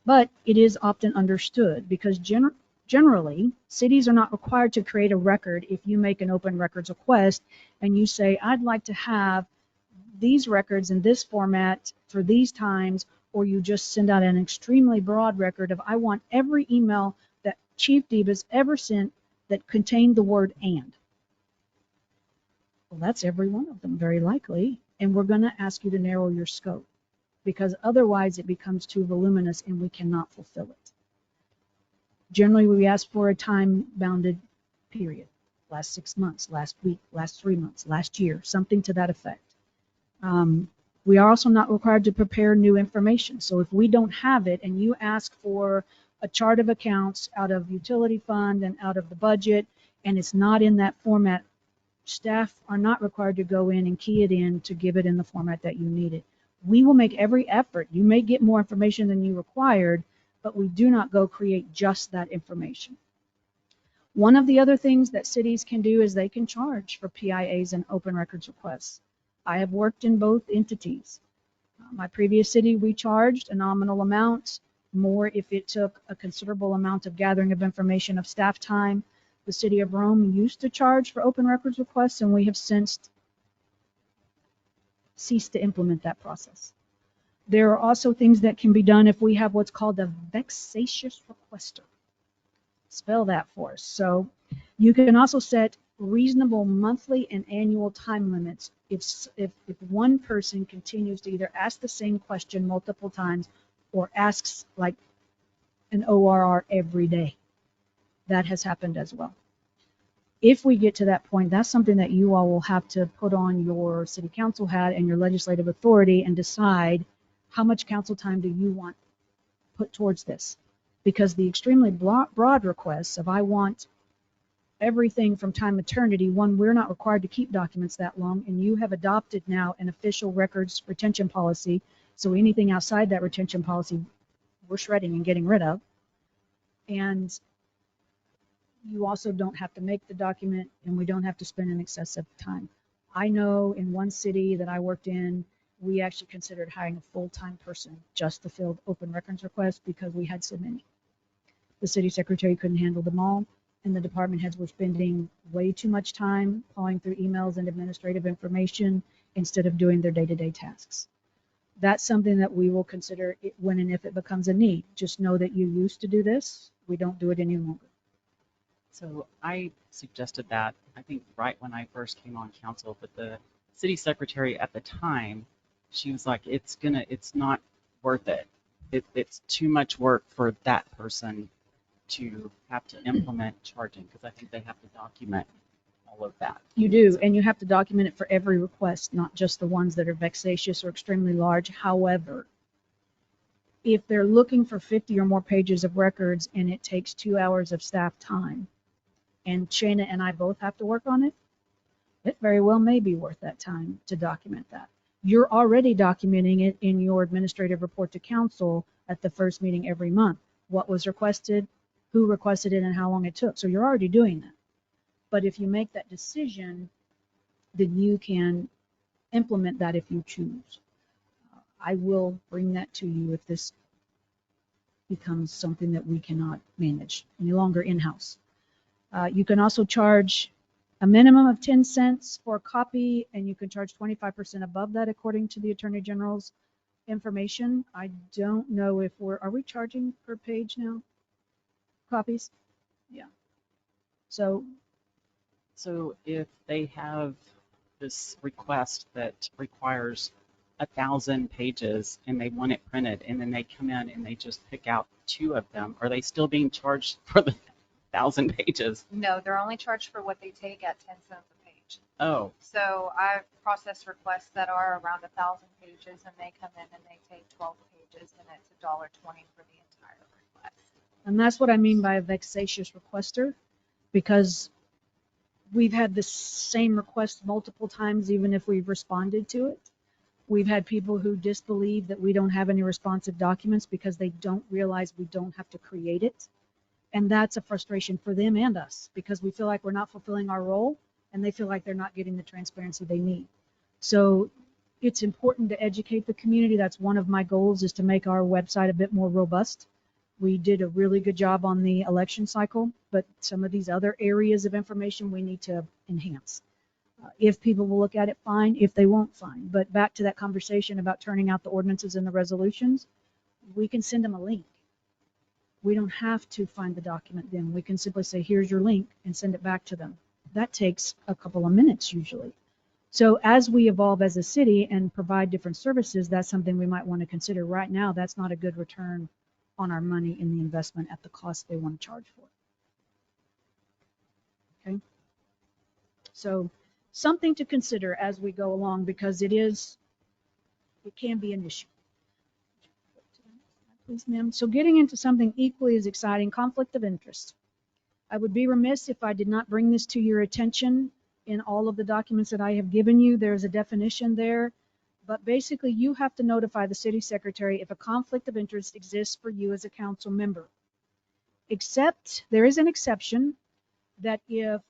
But it is often understood because generally, cities are not required to create a record if you make an open records request and you say, I'd like to have these records in this format for these times, or you just send out an extremely broad record of, I want every email that Chief Debus ever sent that contained the word and. Well, that's every one of them, very likely, and we're going to ask you to narrow your scope because otherwise it becomes too voluminous and we cannot fulfill it. Generally, we ask for a time-bounded period, last 6 months, last week, last 3 months, last year, something to that effect. We are also not required to prepare new information. So if we don't have it and you ask for a chart of accounts out of utility fund and out of the budget, and it's not in that format, staff are not required to go in and key it in to give it in the format that you need it. We will make every effort. You may get more information than you required, but we do not go create just that information. One of the other things that cities can do is they can charge for PIAs and open records requests. I have worked in both entities. My previous city, we charged a nominal amount, more if it took a considerable amount of gathering of information of staff time. The city of Rome used to charge for open records requests, and we have since ceased to implement that process. There are also things that can be done if we have what's called a vexatious requester. Spell that for us. So you can also set reasonable monthly and annual time limits if one person continues to either ask the same question multiple times or asks like an ORR every day. That has happened as well. If we get to that point, that's something that you all will have to put on your city council hat and your legislative authority and decide how much council time do you want put towards this. Because the extremely broad requests of I want everything from time eternity, one, we're not required to keep documents that long, and you have adopted now an official records retention policy, so anything outside that retention policy, we're shredding and getting rid of. And you also don't have to make the document, and we don't have to spend an excessive time. I know in one city that I worked in, we actually considered hiring a full-time person just to fill open records requests because we had so many. The city secretary couldn't handle them all, and the department heads were spending way too much time pawing through emails and administrative information instead of doing their day-to-day tasks. That's something that we will consider when and if it becomes a need. Just know that you used to do this. We don't do it any longer. So I suggested that, I think right when I first came on council, but the city secretary at the time, she was like, it's not worth it. It's too much work for that person to have to implement charging, because I think they have to document all of that. You do, and you have to document it for every request, not just the ones that are vexatious or extremely large. However, if they're looking for 50 or more pages of records and it takes 2 hours of staff time, and Shana and I both have to work on it, it very well may be worth that time to document that. You're already documenting it in your administrative report to council at the first meeting every month. What was requested, who requested it, and how long it took. So you're already doing that. But if you make that decision, then you can implement that if you choose. I will bring that to you if this becomes something that we cannot manage any longer in-house. You can also charge a minimum of 10 cents for a copy, and you can charge 25% above that according to the Attorney General's information. I don't know if are we charging per page now? Copies? Yeah. So if they have this request that requires 1,000 pages and they want it printed, and then they come in and they just pick out 2 of them, are they still being charged for the 1,000 pages? No, they're only charged for what they take at 10 cents a page. Oh, So I've processed requests that are around 1,000 pages, and they come in and they take 12 pages, and it's $1.20 for the entire request. And that's what I mean by a vexatious requester, because we've had the same request multiple times, even if we've responded to it. We've had people who disbelieve that we don't have any responsive documents because they don't realize we don't have to create it. And that's a frustration for them and us, because we feel like we're not fulfilling our role and they feel like they're not getting the transparency they need. So it's important to educate the community. That's one of my goals, is to make our website a bit more robust. We did a really good job on the election cycle, but some of these other areas of information we need to enhance. If people will look at it, fine. If they won't, fine. But back to that conversation about turning out the ordinances and the resolutions, we can send them a link. We don't have to find the document then. We can simply say, here's your link, and send it back to them. That takes a couple of minutes usually. So as we evolve as a city and provide different services, that's something we might want to consider. Right now, that's not a good return on our money in the investment at the cost they want to charge for. Okay. So something to consider as we go along, because it can be an issue. Please, ma'am. So getting into something equally as exciting, conflict of interest. I would be remiss if I did not bring this to your attention. In all of the documents that I have given you, there's a definition there, but basically you have to notify the city secretary if a conflict of interest exists for you as a council member. Except there is an exception, that if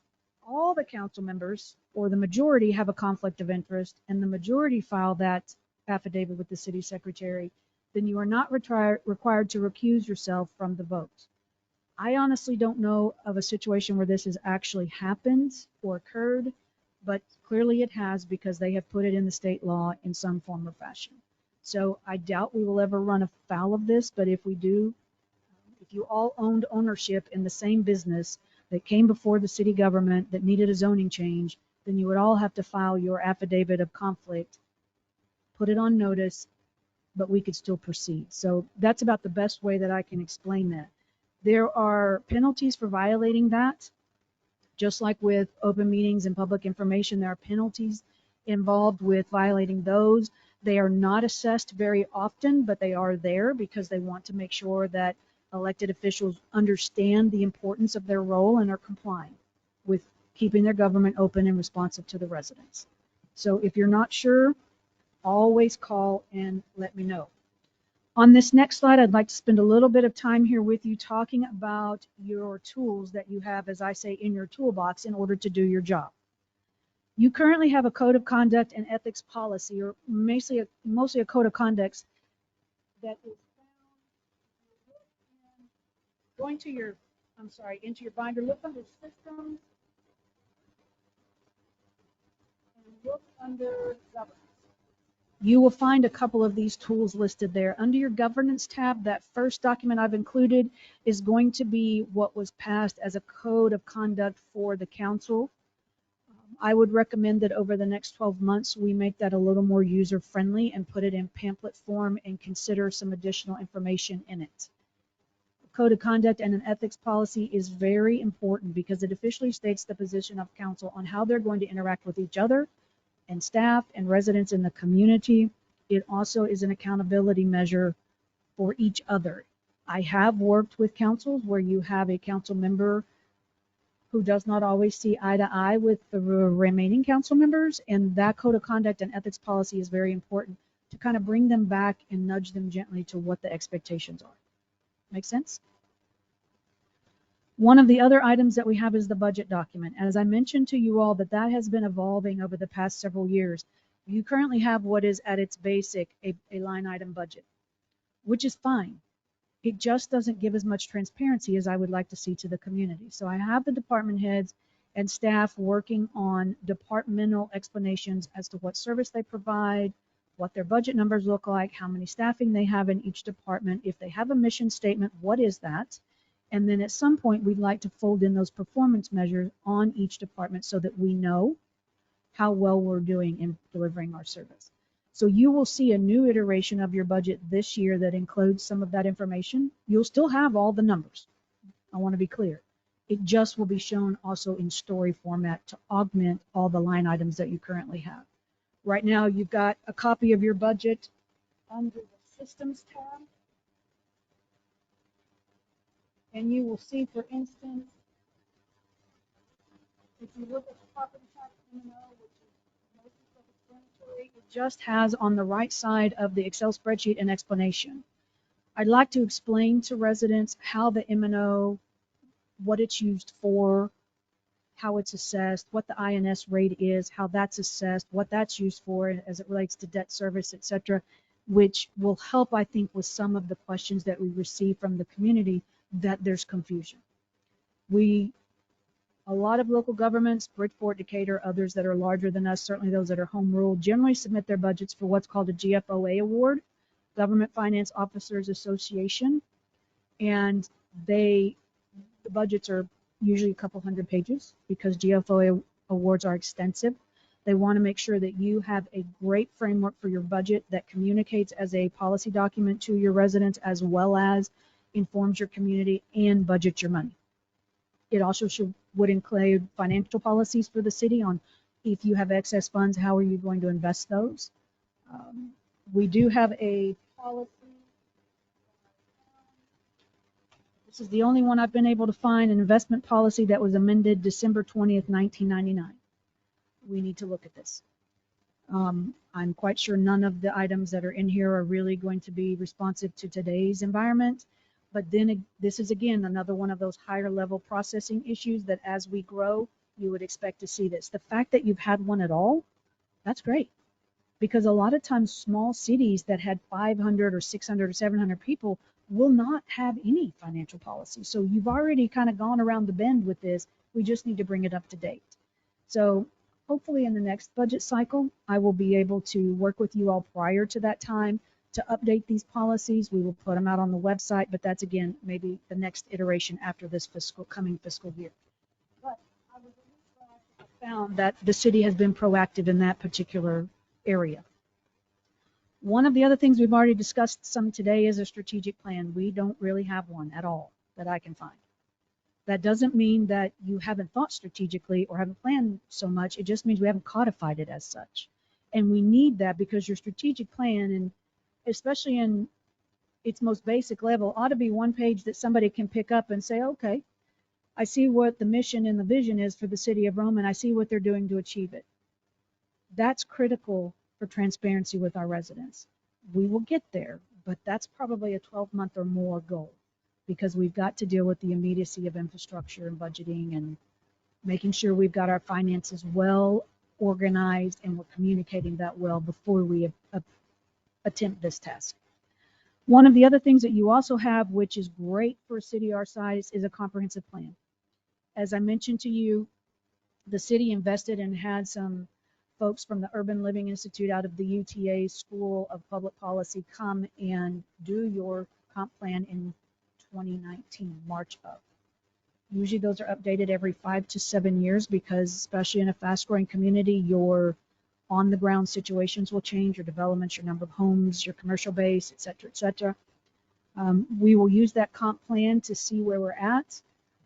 all the council members or the majority have a conflict of interest and the majority file that affidavit with the city secretary, then you are not required to recuse yourself from the vote. I honestly don't know of a situation where this has actually happened or occurred, but clearly it has, because they have put it in the state law in some form or fashion. So I doubt we will ever run afoul of this, but if we do, if you all owned ownership in the same business that came before the city government that needed a zoning change, then you would all have to file your affidavit of conflict, put it on notice, but we could still proceed. So that's about the best way that I can explain that. There are penalties for violating that. Just like with open meetings and public information, there are penalties involved with violating those. They are not assessed very often, but they are there because they want to make sure that elected officials understand the importance of their role and are complying with keeping their government open and responsive to the residents. So if you're not sure, always call and let me know. On this next slide, I'd like to spend a little bit of time here with you talking about your tools that you have, as I say, in your toolbox in order to do your job. You currently have a code of conduct and ethics policy, or mostly a code of conduct that is found going to your, into your binder. Look under systems and look under governance. You will find a couple of these tools listed there. Under your governance tab, that first document I've included is going to be what was passed as a code of conduct for the council. I would recommend that over the next 12 months, we make that a little more user-friendly and put it in pamphlet form and consider some additional information in it. The code of conduct and an ethics policy is very important because it officially states the position of council on how they're going to interact with each other and staff and residents in the community. It also is an accountability measure for each other. I have worked with councils where you have a council member who does not always see eye to eye with the remaining council members, and that code of conduct and ethics policy is very important to kind of bring them back and nudge them gently to what the expectations are. Make sense? One of the other items that we have is the budget document. As I mentioned to you all, that has been evolving over the past several years. You currently have what is at its basic a line item budget, which is fine. It just doesn't give as much transparency as I would like to see to the community. So I have the department heads and staff working on departmental explanations as to what service they provide, what their budget numbers look like, how many staffing they have in each department. If they have a mission statement, what is that? And then at some point, we'd like to fold in those performance measures on each department so that we know how well we're doing in delivering our service. So you will see a new iteration of your budget this year that includes some of that information. You'll still have all the numbers. I want to be clear. It just will be shown also in story format to augment all the line items that you currently have. Right now, you've got a copy of your budget under the Systems tab. And you will see, for instance, if you look at the property tax M&O, which is most self-explanatory, it just has on the right side of the Excel spreadsheet an explanation. I'd like to explain to residents how the M&O, what it's used for, how it's assessed, what the INS rate is, how that's assessed, what that's used for as it relates to debt service, et cetera, which will help, I think, with some of the questions that we receive from the community that there's confusion. A lot of local governments, Bridgeport, Decatur, others that are larger than us, certainly those that are home rule, generally submit their budgets for what's called a GFOA award, Government Finance Officers Association, and the budgets are usually a couple hundred pages because GFOA awards are extensive. They want to make sure that you have a great framework for your budget that communicates as a policy document to your residents as well as informs your community and budgets your money. It also would include financial policies for the city on if you have excess funds, how are you going to invest those? We do have a policy. This is the only one I've been able to find, an investment policy that was amended December 20th, 1999. We need to look at this. I'm quite sure none of the items that are in here are really going to be responsive to today's environment. But then this is, again, another one of those higher level processing issues that as we grow, you would expect to see this. The fact that you've had one at all, that's great. Because a lot of times small cities that had 500 or 600 or 700 people will not have any financial policy. So you've already kind of gone around the bend with this. We just need to bring it up to date. So hopefully in the next budget cycle, I will be able to work with you all prior to that time to update these policies. We will put them out on the website, but that's, again, maybe the next iteration after this coming fiscal year. But I was found that the city has been proactive in that particular area. One of the other things we've already discussed some today is a strategic plan. We don't really have one at all that I can find. That doesn't mean that you haven't thought strategically or haven't planned so much. It just means we haven't codified it as such. And we need that because your strategic plan, and especially in its most basic level, ought to be one page that somebody can pick up and say, okay, I see what the mission and the vision is for the city of Rome, and I see what they're doing to achieve it. That's critical for transparency with our residents. We will get there, but that's probably a 12-month or more goal because we've got to deal with the immediacy of infrastructure and budgeting and making sure we've got our finances well organized and we're communicating that well before we attempt this task. One of the other things that you also have, which is great for a city our size, is a comprehensive plan. As I mentioned to you, the city invested and had some folks from the Urban Living Institute out of the UTA School of Public Policy come and do your comp plan in 2019, March of. Usually those are updated every 5 to 7 years because especially in a fast growing community, your on the ground situations will change, your developments, your number of homes, your commercial base, et cetera, et cetera. We will use that comp plan to see where we're at.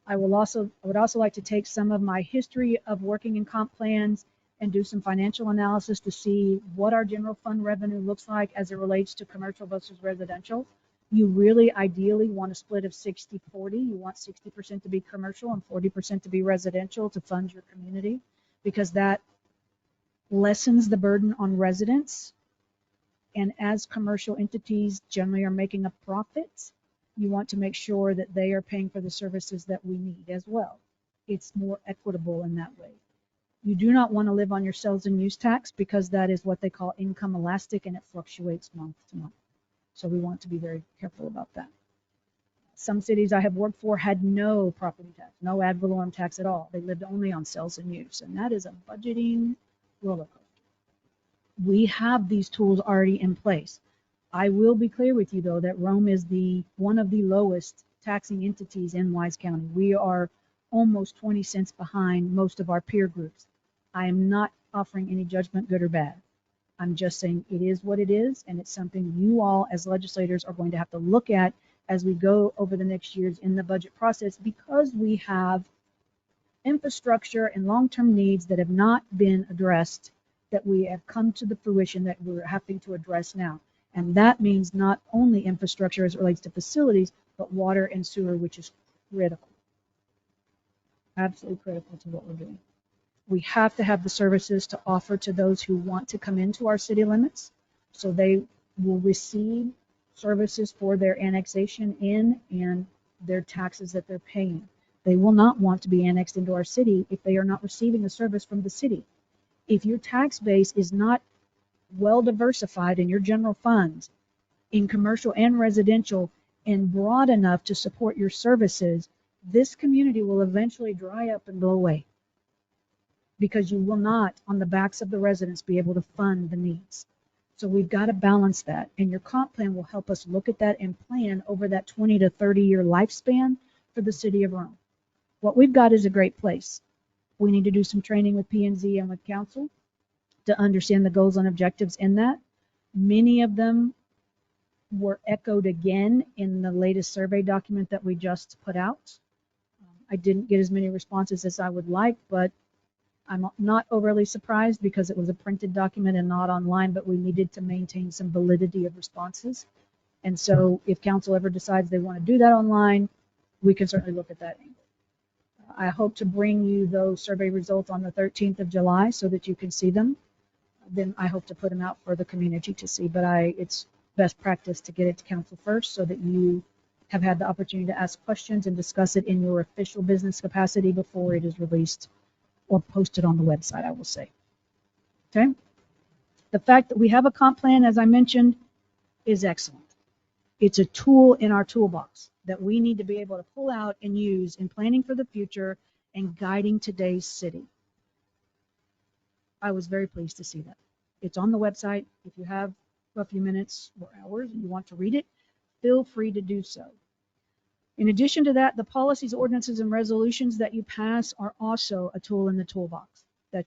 I would also like to take some of my history of working in comp plans and do some financial analysis to see what our general fund revenue looks like as it relates to commercial versus residential. You really ideally want a split of 60-40. You want 60% to be commercial and 40% to be residential to fund your community because that lessens the burden on residents. And as commercial entities generally are making a profit, you want to make sure that they are paying for the services that we need as well. It's more equitable in that way. You do not want to live on your sales and use tax because that is what they call income elastic and it fluctuates month to month. So we want to be very careful about that. Some cities I have worked for had no property tax, no ad valorem tax at all. They lived only on sales and use, and that is a budgeting roller coaster. We have these tools already in place. I will be clear with you, though, that Rome is one of the lowest taxing entities in Wise County. We are almost 20 cents behind most of our peer groups. I am not offering any judgment, good or bad. I'm just saying it is what it is, and it's something you all as legislators are going to have to look at as we go over the next years in the budget process, because we have infrastructure and long-term needs that have not been addressed, that we have come to the fruition that we're having to address now. And that means not only infrastructure as it relates to facilities, but water and sewer, which is critical, absolutely critical to what we're doing. We have to have the services to offer to those who want to come into our city limits, so they will receive services for their annexation in and their taxes that they're paying. They will not want to be annexed into our city if they are not receiving a service from the city. If your tax base is not well diversified in your general funds, in commercial and residential, and broad enough to support your services, this community will eventually dry up and blow away, because you will not, on the backs of the residents, be able to fund the needs. So we've got to balance that. And your comp plan will help us look at that and plan over that 20 to 30 year lifespan for the city of Rome. What we've got is a great place. We need to do some training with P&Z and with council to understand the goals and objectives in that. Many of them were echoed again in the latest survey document that we just put out. I didn't get as many responses as I would like, but I'm not overly surprised because it was a printed document and not online, but we needed to maintain some validity of responses. And so if council ever decides they want to do that online, we can certainly look at that angle. I hope to bring you those survey results on the 13th of July so that you can see them. Then I hope to put them out for the community to see, but it's best practice to get it to council first so that you have had the opportunity to ask questions and discuss it in your official business capacity before it is released or posted on the website, I will say. Okay? The fact that we have a comp plan, as I mentioned, is excellent. It's a tool in our toolbox that we need to be able to pull out and use in planning for the future and guiding today's city. I was very pleased to see that. It's on the website. If you have a few minutes or hours and you want to read it, feel free to do so. In addition to that, the policies, ordinances, and resolutions that you pass are also a tool in the toolbox that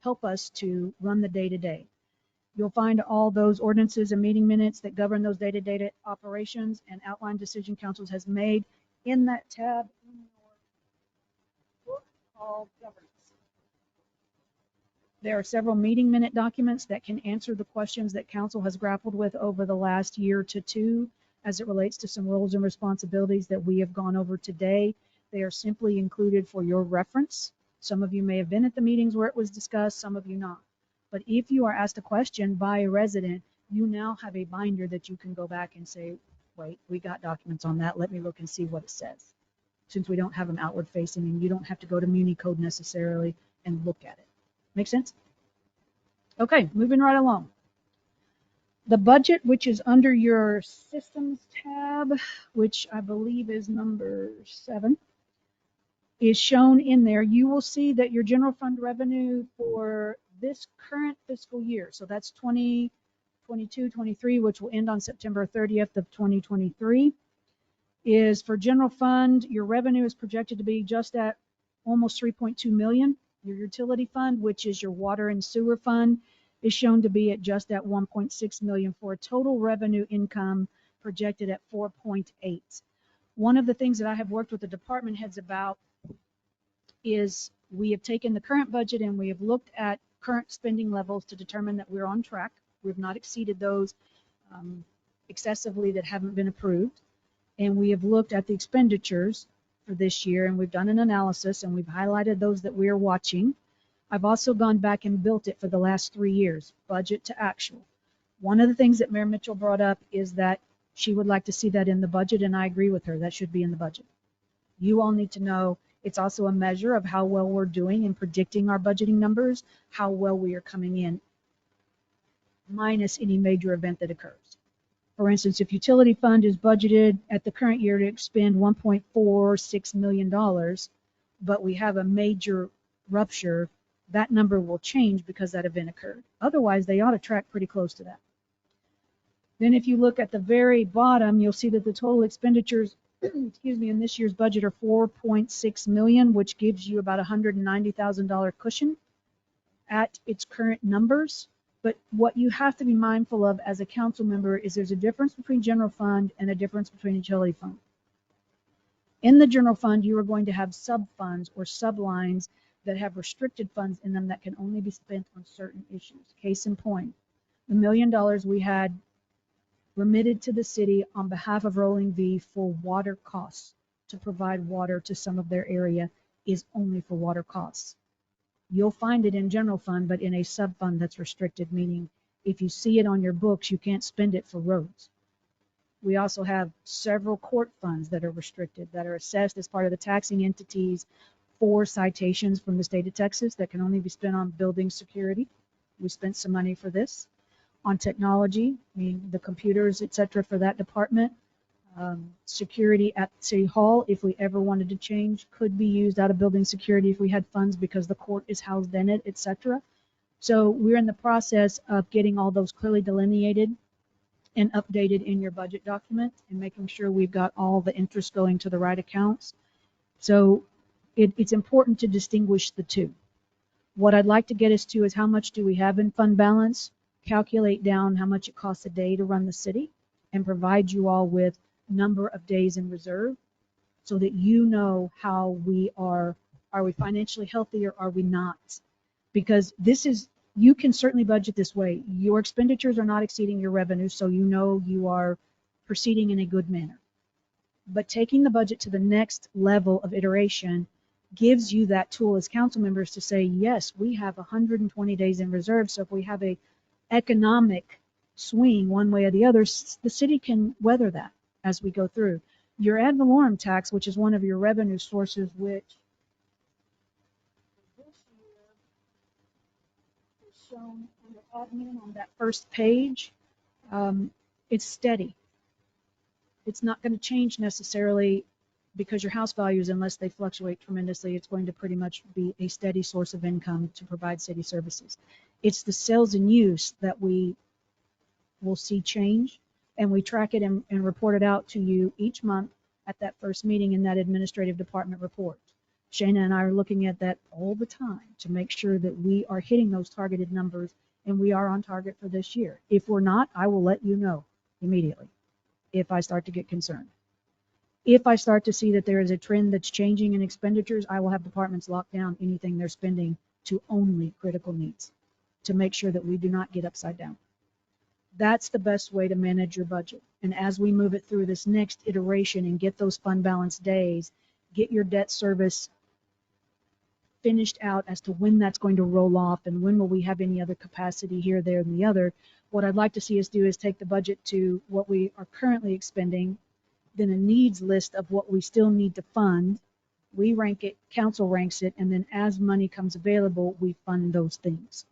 help us to run the day-to-day. You'll find all those ordinances and meeting minutes that govern those day-to-day operations and outline decision councils has made in that tab in your book called governance. There are several meeting minute documents that can answer the questions that council has grappled with over the last year to two as it relates to some roles and responsibilities that we have gone over today. They are simply included for your reference. Some of you may have been at the meetings where it was discussed, some of you not. But if you are asked a question by a resident, you now have a binder that you can go back and say, wait, we got documents on that. Let me look and see what it says. Since we don't have them outward facing and you don't have to go to Muni Code necessarily and look at it. Make sense? Okay, moving right along. The budget, which is under your systems tab, which I believe is number 7, is shown in there. You will see that your general fund revenue for this current fiscal year, so that's 2022-23, which will end on September 30th of 2023, is for general fund, your revenue is projected to be just at almost 3.2 million. Your utility fund, which is your water and sewer fund, is shown to be at just at 1.6 million for a total revenue income projected at 4.8. One of the things that I have worked with the department heads about is we have taken the current budget and we have looked at current spending levels to determine that we're on track. We've not exceeded those excessively that haven't been approved. And we have looked at the expenditures for this year and we've done an analysis and we've highlighted those that we are watching. I've also gone back and built it for the last 3 years, budget to actual. One of the things that Mayor Mitchell brought up is that she would like to see that in the budget, and I agree with her. That should be in the budget. You all need to know it's also a measure of how well we're doing in predicting our budgeting numbers, how well we are coming in, minus any major event that occurs. For instance, if utility fund is budgeted at the current year to expend $1.46 million, but we have a major rupture, that number will change because that event occurred. Otherwise, they ought to track pretty close to that. Then if you look at the very bottom, you'll see that the total expenditures, excuse me, in this year's budget are 4.6 million, which gives you about $190,000 cushion at its current numbers. But what you have to be mindful of as a council member is there's a difference between general fund and a difference between utility fund. In the general fund, you are going to have sub-funds or sublines that have restricted funds in them that can only be spent on certain issues. Case in point, the $1 million we had remitted to the city on behalf of Rolling V for water costs to provide water to some of their area is only for water costs. You'll find it in general fund, but in a sub-fund that's restricted, meaning if you see it on your books, you can't spend it for roads. We also have several court funds that are restricted, that are assessed as part of the taxing entities for citations from the state of Texas that can only be spent on building security. We spent some money for this. On technology, I mean, the computers, et cetera, for that department. Security at City Hall, if we ever wanted to change, could be used out of building security if we had funds because the court is housed in it, et cetera. So we're in the process of getting all those clearly delineated and updated in your budget document and making sure we've got all the interest going to the right accounts. So it's important to distinguish the two. What I'd like to get us to is how much do we have in fund balance, calculate down how much it costs a day to run the city, and provide you all with number of days in reserve so that you know how we are we financially healthy or are we not? Because this is, you can certainly budget this way. Your expenditures are not exceeding your revenue, so you know you are proceeding in a good manner. But taking the budget to the next level of iteration gives you that tool as council members to say, yes, we have 120 days in reserve. So if we have a economic swing one way or the other, the city can weather that as we go through. Your ad valorem tax, which is one of your revenue sources, which this year is shown under admin on that first page, it's steady. It's not going to change necessarily because your house values, unless they fluctuate tremendously, it's going to pretty much be a steady source of income to provide city services. It's the sales and use that we will see change, and we track it and report it out to you each month at that first meeting in that administrative department report. Shana and I are looking at that all the time to make sure that we are hitting those targeted numbers and we are on target for this year. If we're not, I will let you know immediately if I start to get concerned. If I start to see that there is a trend that's changing in expenditures, I will have departments lock down anything they're spending to only critical needs to make sure that we do not get upside down. That's the best way to manage your budget. And as we move it through this next iteration and get those fund balance days, get your debt service finished out as to when that's going to roll off and when will we have any other capacity here, there, and the other. What I'd like to see us do is take the budget to what we are currently expending, then a needs list of what we still need to fund. We rank it, council ranks it, and then as money comes available, we fund those things.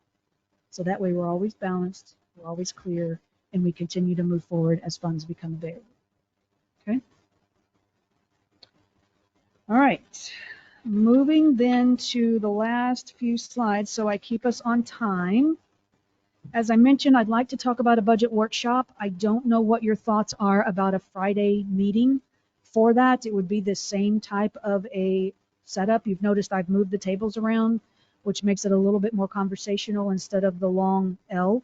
So that way we're always balanced, we're always clear, and we continue to move forward as funds become available. Okay? All right. Moving then to the last few slides so I keep us on time. As I mentioned, I'd like to talk about a budget workshop. I don't know what your thoughts are about a Friday meeting. For that, it would be the same type of a setup. You've noticed I've moved the tables around, which makes it a little bit more conversational instead of the long L.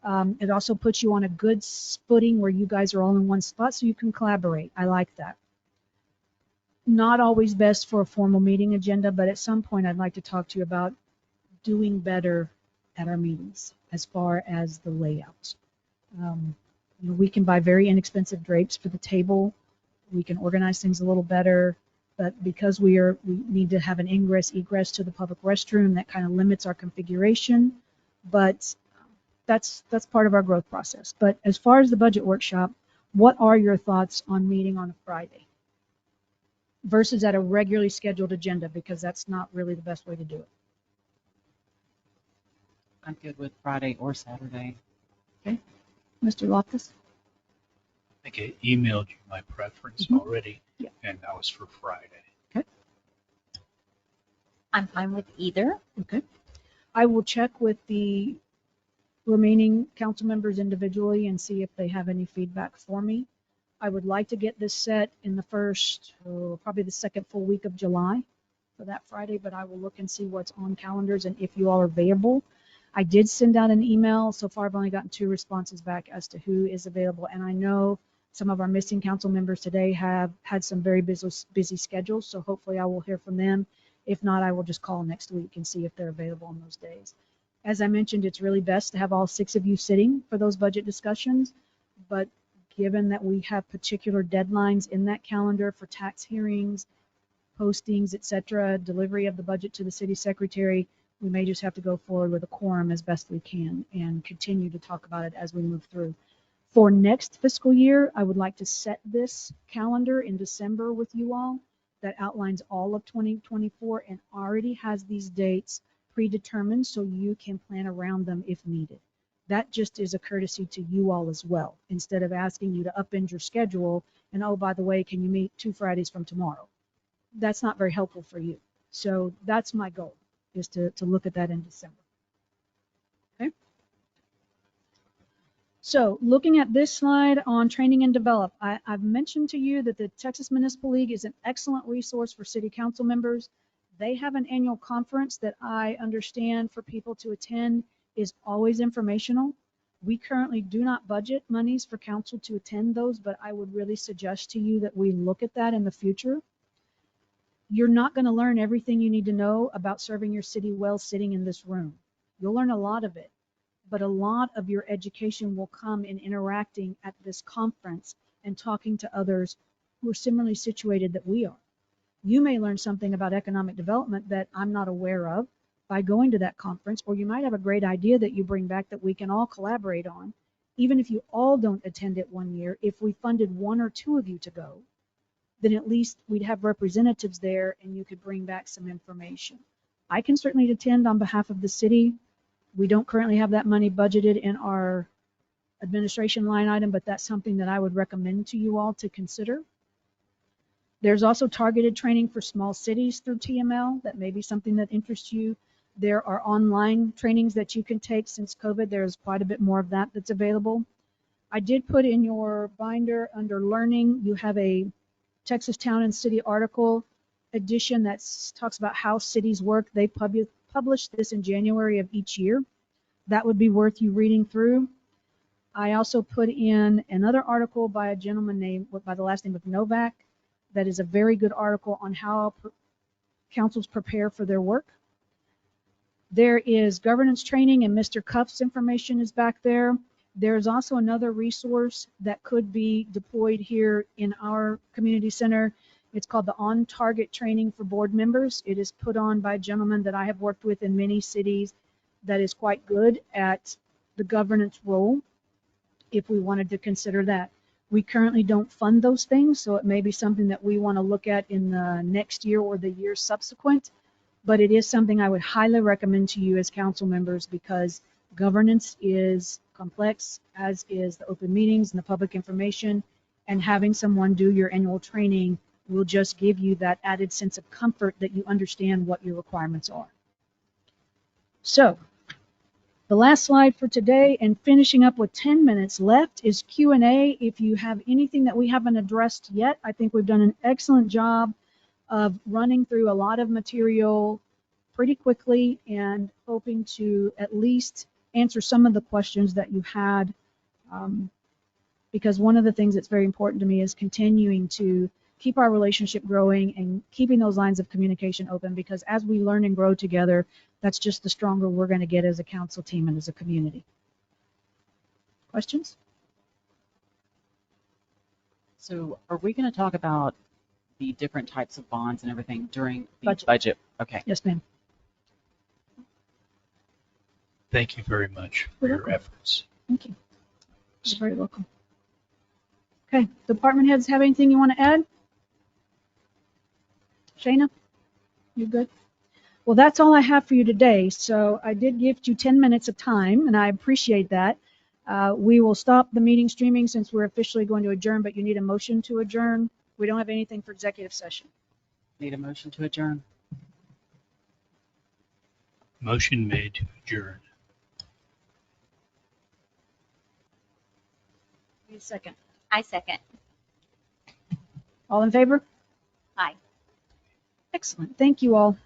It also puts you on a good footing where you guys are all in one spot so you can collaborate. I like that. Not always best for a formal meeting agenda, but at some point I'd like to talk to you about doing better at our meetings as far as the layout. We can buy very inexpensive drapes for the table. We can organize things a little better, but because we need to have an ingress egress to the public restroom, that kind of limits our configuration. But that's part of our growth process. But as far as the budget workshop, what are your thoughts on meeting on a Friday versus at a regularly scheduled agenda? Because that's not really the best way to do it. I'm good with Friday or Saturday. Okay, Mr. Loftus? I think I emailed you my preference already, Yeah. and that was for Friday. Okay. I'm fine with either. Okay. I will check with the remaining council members individually and see if they have any feedback for me. I would like to get this set in the first, probably the second full week of July for that Friday, but I will look and see what's on calendars and if you all are available. I did send out an email. So far, I've only gotten 2 responses back as to who is available. And I know some of our missing council members today have had some very busy schedules. So hopefully I will hear from them. If not, I will just call next week and see if they're available on those days. As I mentioned, it's really best to have all 6 of you sitting for those budget discussions. But given that we have particular deadlines in that calendar for tax hearings, postings, etc., delivery of the budget to the city secretary, we may just have to go forward with a quorum as best we can and continue to talk about it as we move through. For next fiscal year, I would like to set this calendar in December with you all that outlines all of 2024 and already has these dates predetermined so you can plan around them if needed. That just is a courtesy to you all as well, instead of asking you to upend your schedule and, oh, by the way, can you meet 2 Fridays from tomorrow? That's not very helpful for you. So that's my goal, is to look at that in December. Okay. So looking at this slide on training and develop, I've mentioned to you that the Texas Municipal League is an excellent resource for city council members. They have an annual conference that I understand for people to attend is always informational. We currently do not budget monies for council to attend those, but I would really suggest to you that we look at that in the future. You're not going to learn everything you need to know about serving your city well sitting in this room. You'll learn a lot of it, but a lot of your education will come in interacting at this conference and talking to others who are similarly situated that we are. You may learn something about economic development that I'm not aware of by going to that conference, or you might have a great idea that you bring back that we can all collaborate on. Even if you all don't attend it one year, if we funded 1 or 2 of you to go, then at least we'd have representatives there and you could bring back some information. I can certainly attend on behalf of the city. We don't currently have that money budgeted in our administration line item, but that's something that I would recommend to you all to consider. There's also targeted training for small cities through TML. That may be something that interests you. There are online trainings that you can take since COVID. There's quite a bit more of that that's available. I did put in your binder under learning, you have a Texas Town and City article edition that talks about how cities work. They publish this in January of each year. That would be worth you reading through. I also put in another article by a gentleman by the last name of Novak. That is a very good article on how councils prepare for their work. There is governance training, and Mr. Cuff's information is back there. There's also another resource that could be deployed here in our community center. It's called the On Target Training for Board Members. It is put on by a gentleman that I have worked with in many cities that is quite good at the governance role, if we wanted to consider that. We currently don't fund those things, so it may be something that we want to look at in the next year or the year subsequent. But it is something I would highly recommend to you as council members, because governance is complex, as is the open meetings and the public information, and having someone do your annual training will just give you that added sense of comfort that you understand what your requirements are. So the last slide for today, and finishing up with 10 minutes left, is Q&A. If you have anything that we haven't addressed yet, I think we've done an excellent job of running through a lot of material pretty quickly and hoping to at least answer some of the questions that you had, because one of the things that's very important to me is continuing to keep our relationship growing and keeping those lines of communication open, because as we learn and grow together, that's just the stronger we're going to get as a council team and as a community. Questions? So are we going to talk about the different types of bonds and everything during the budget? Okay. Yes, ma'am. Thank you very much for your efforts. Thank you. You're very welcome. Okay, department heads have anything you want to add? Shayna, you good? Well, that's all I have for you today. So I did give you 10 minutes of time, and I appreciate that. We will stop the meeting streaming since we're officially going to adjourn, but you need a motion to adjourn. We don't have anything for executive session. Need a motion to adjourn. Motion made to adjourn. Need a second. I second. All in favor? Aye. Excellent. Thank you all.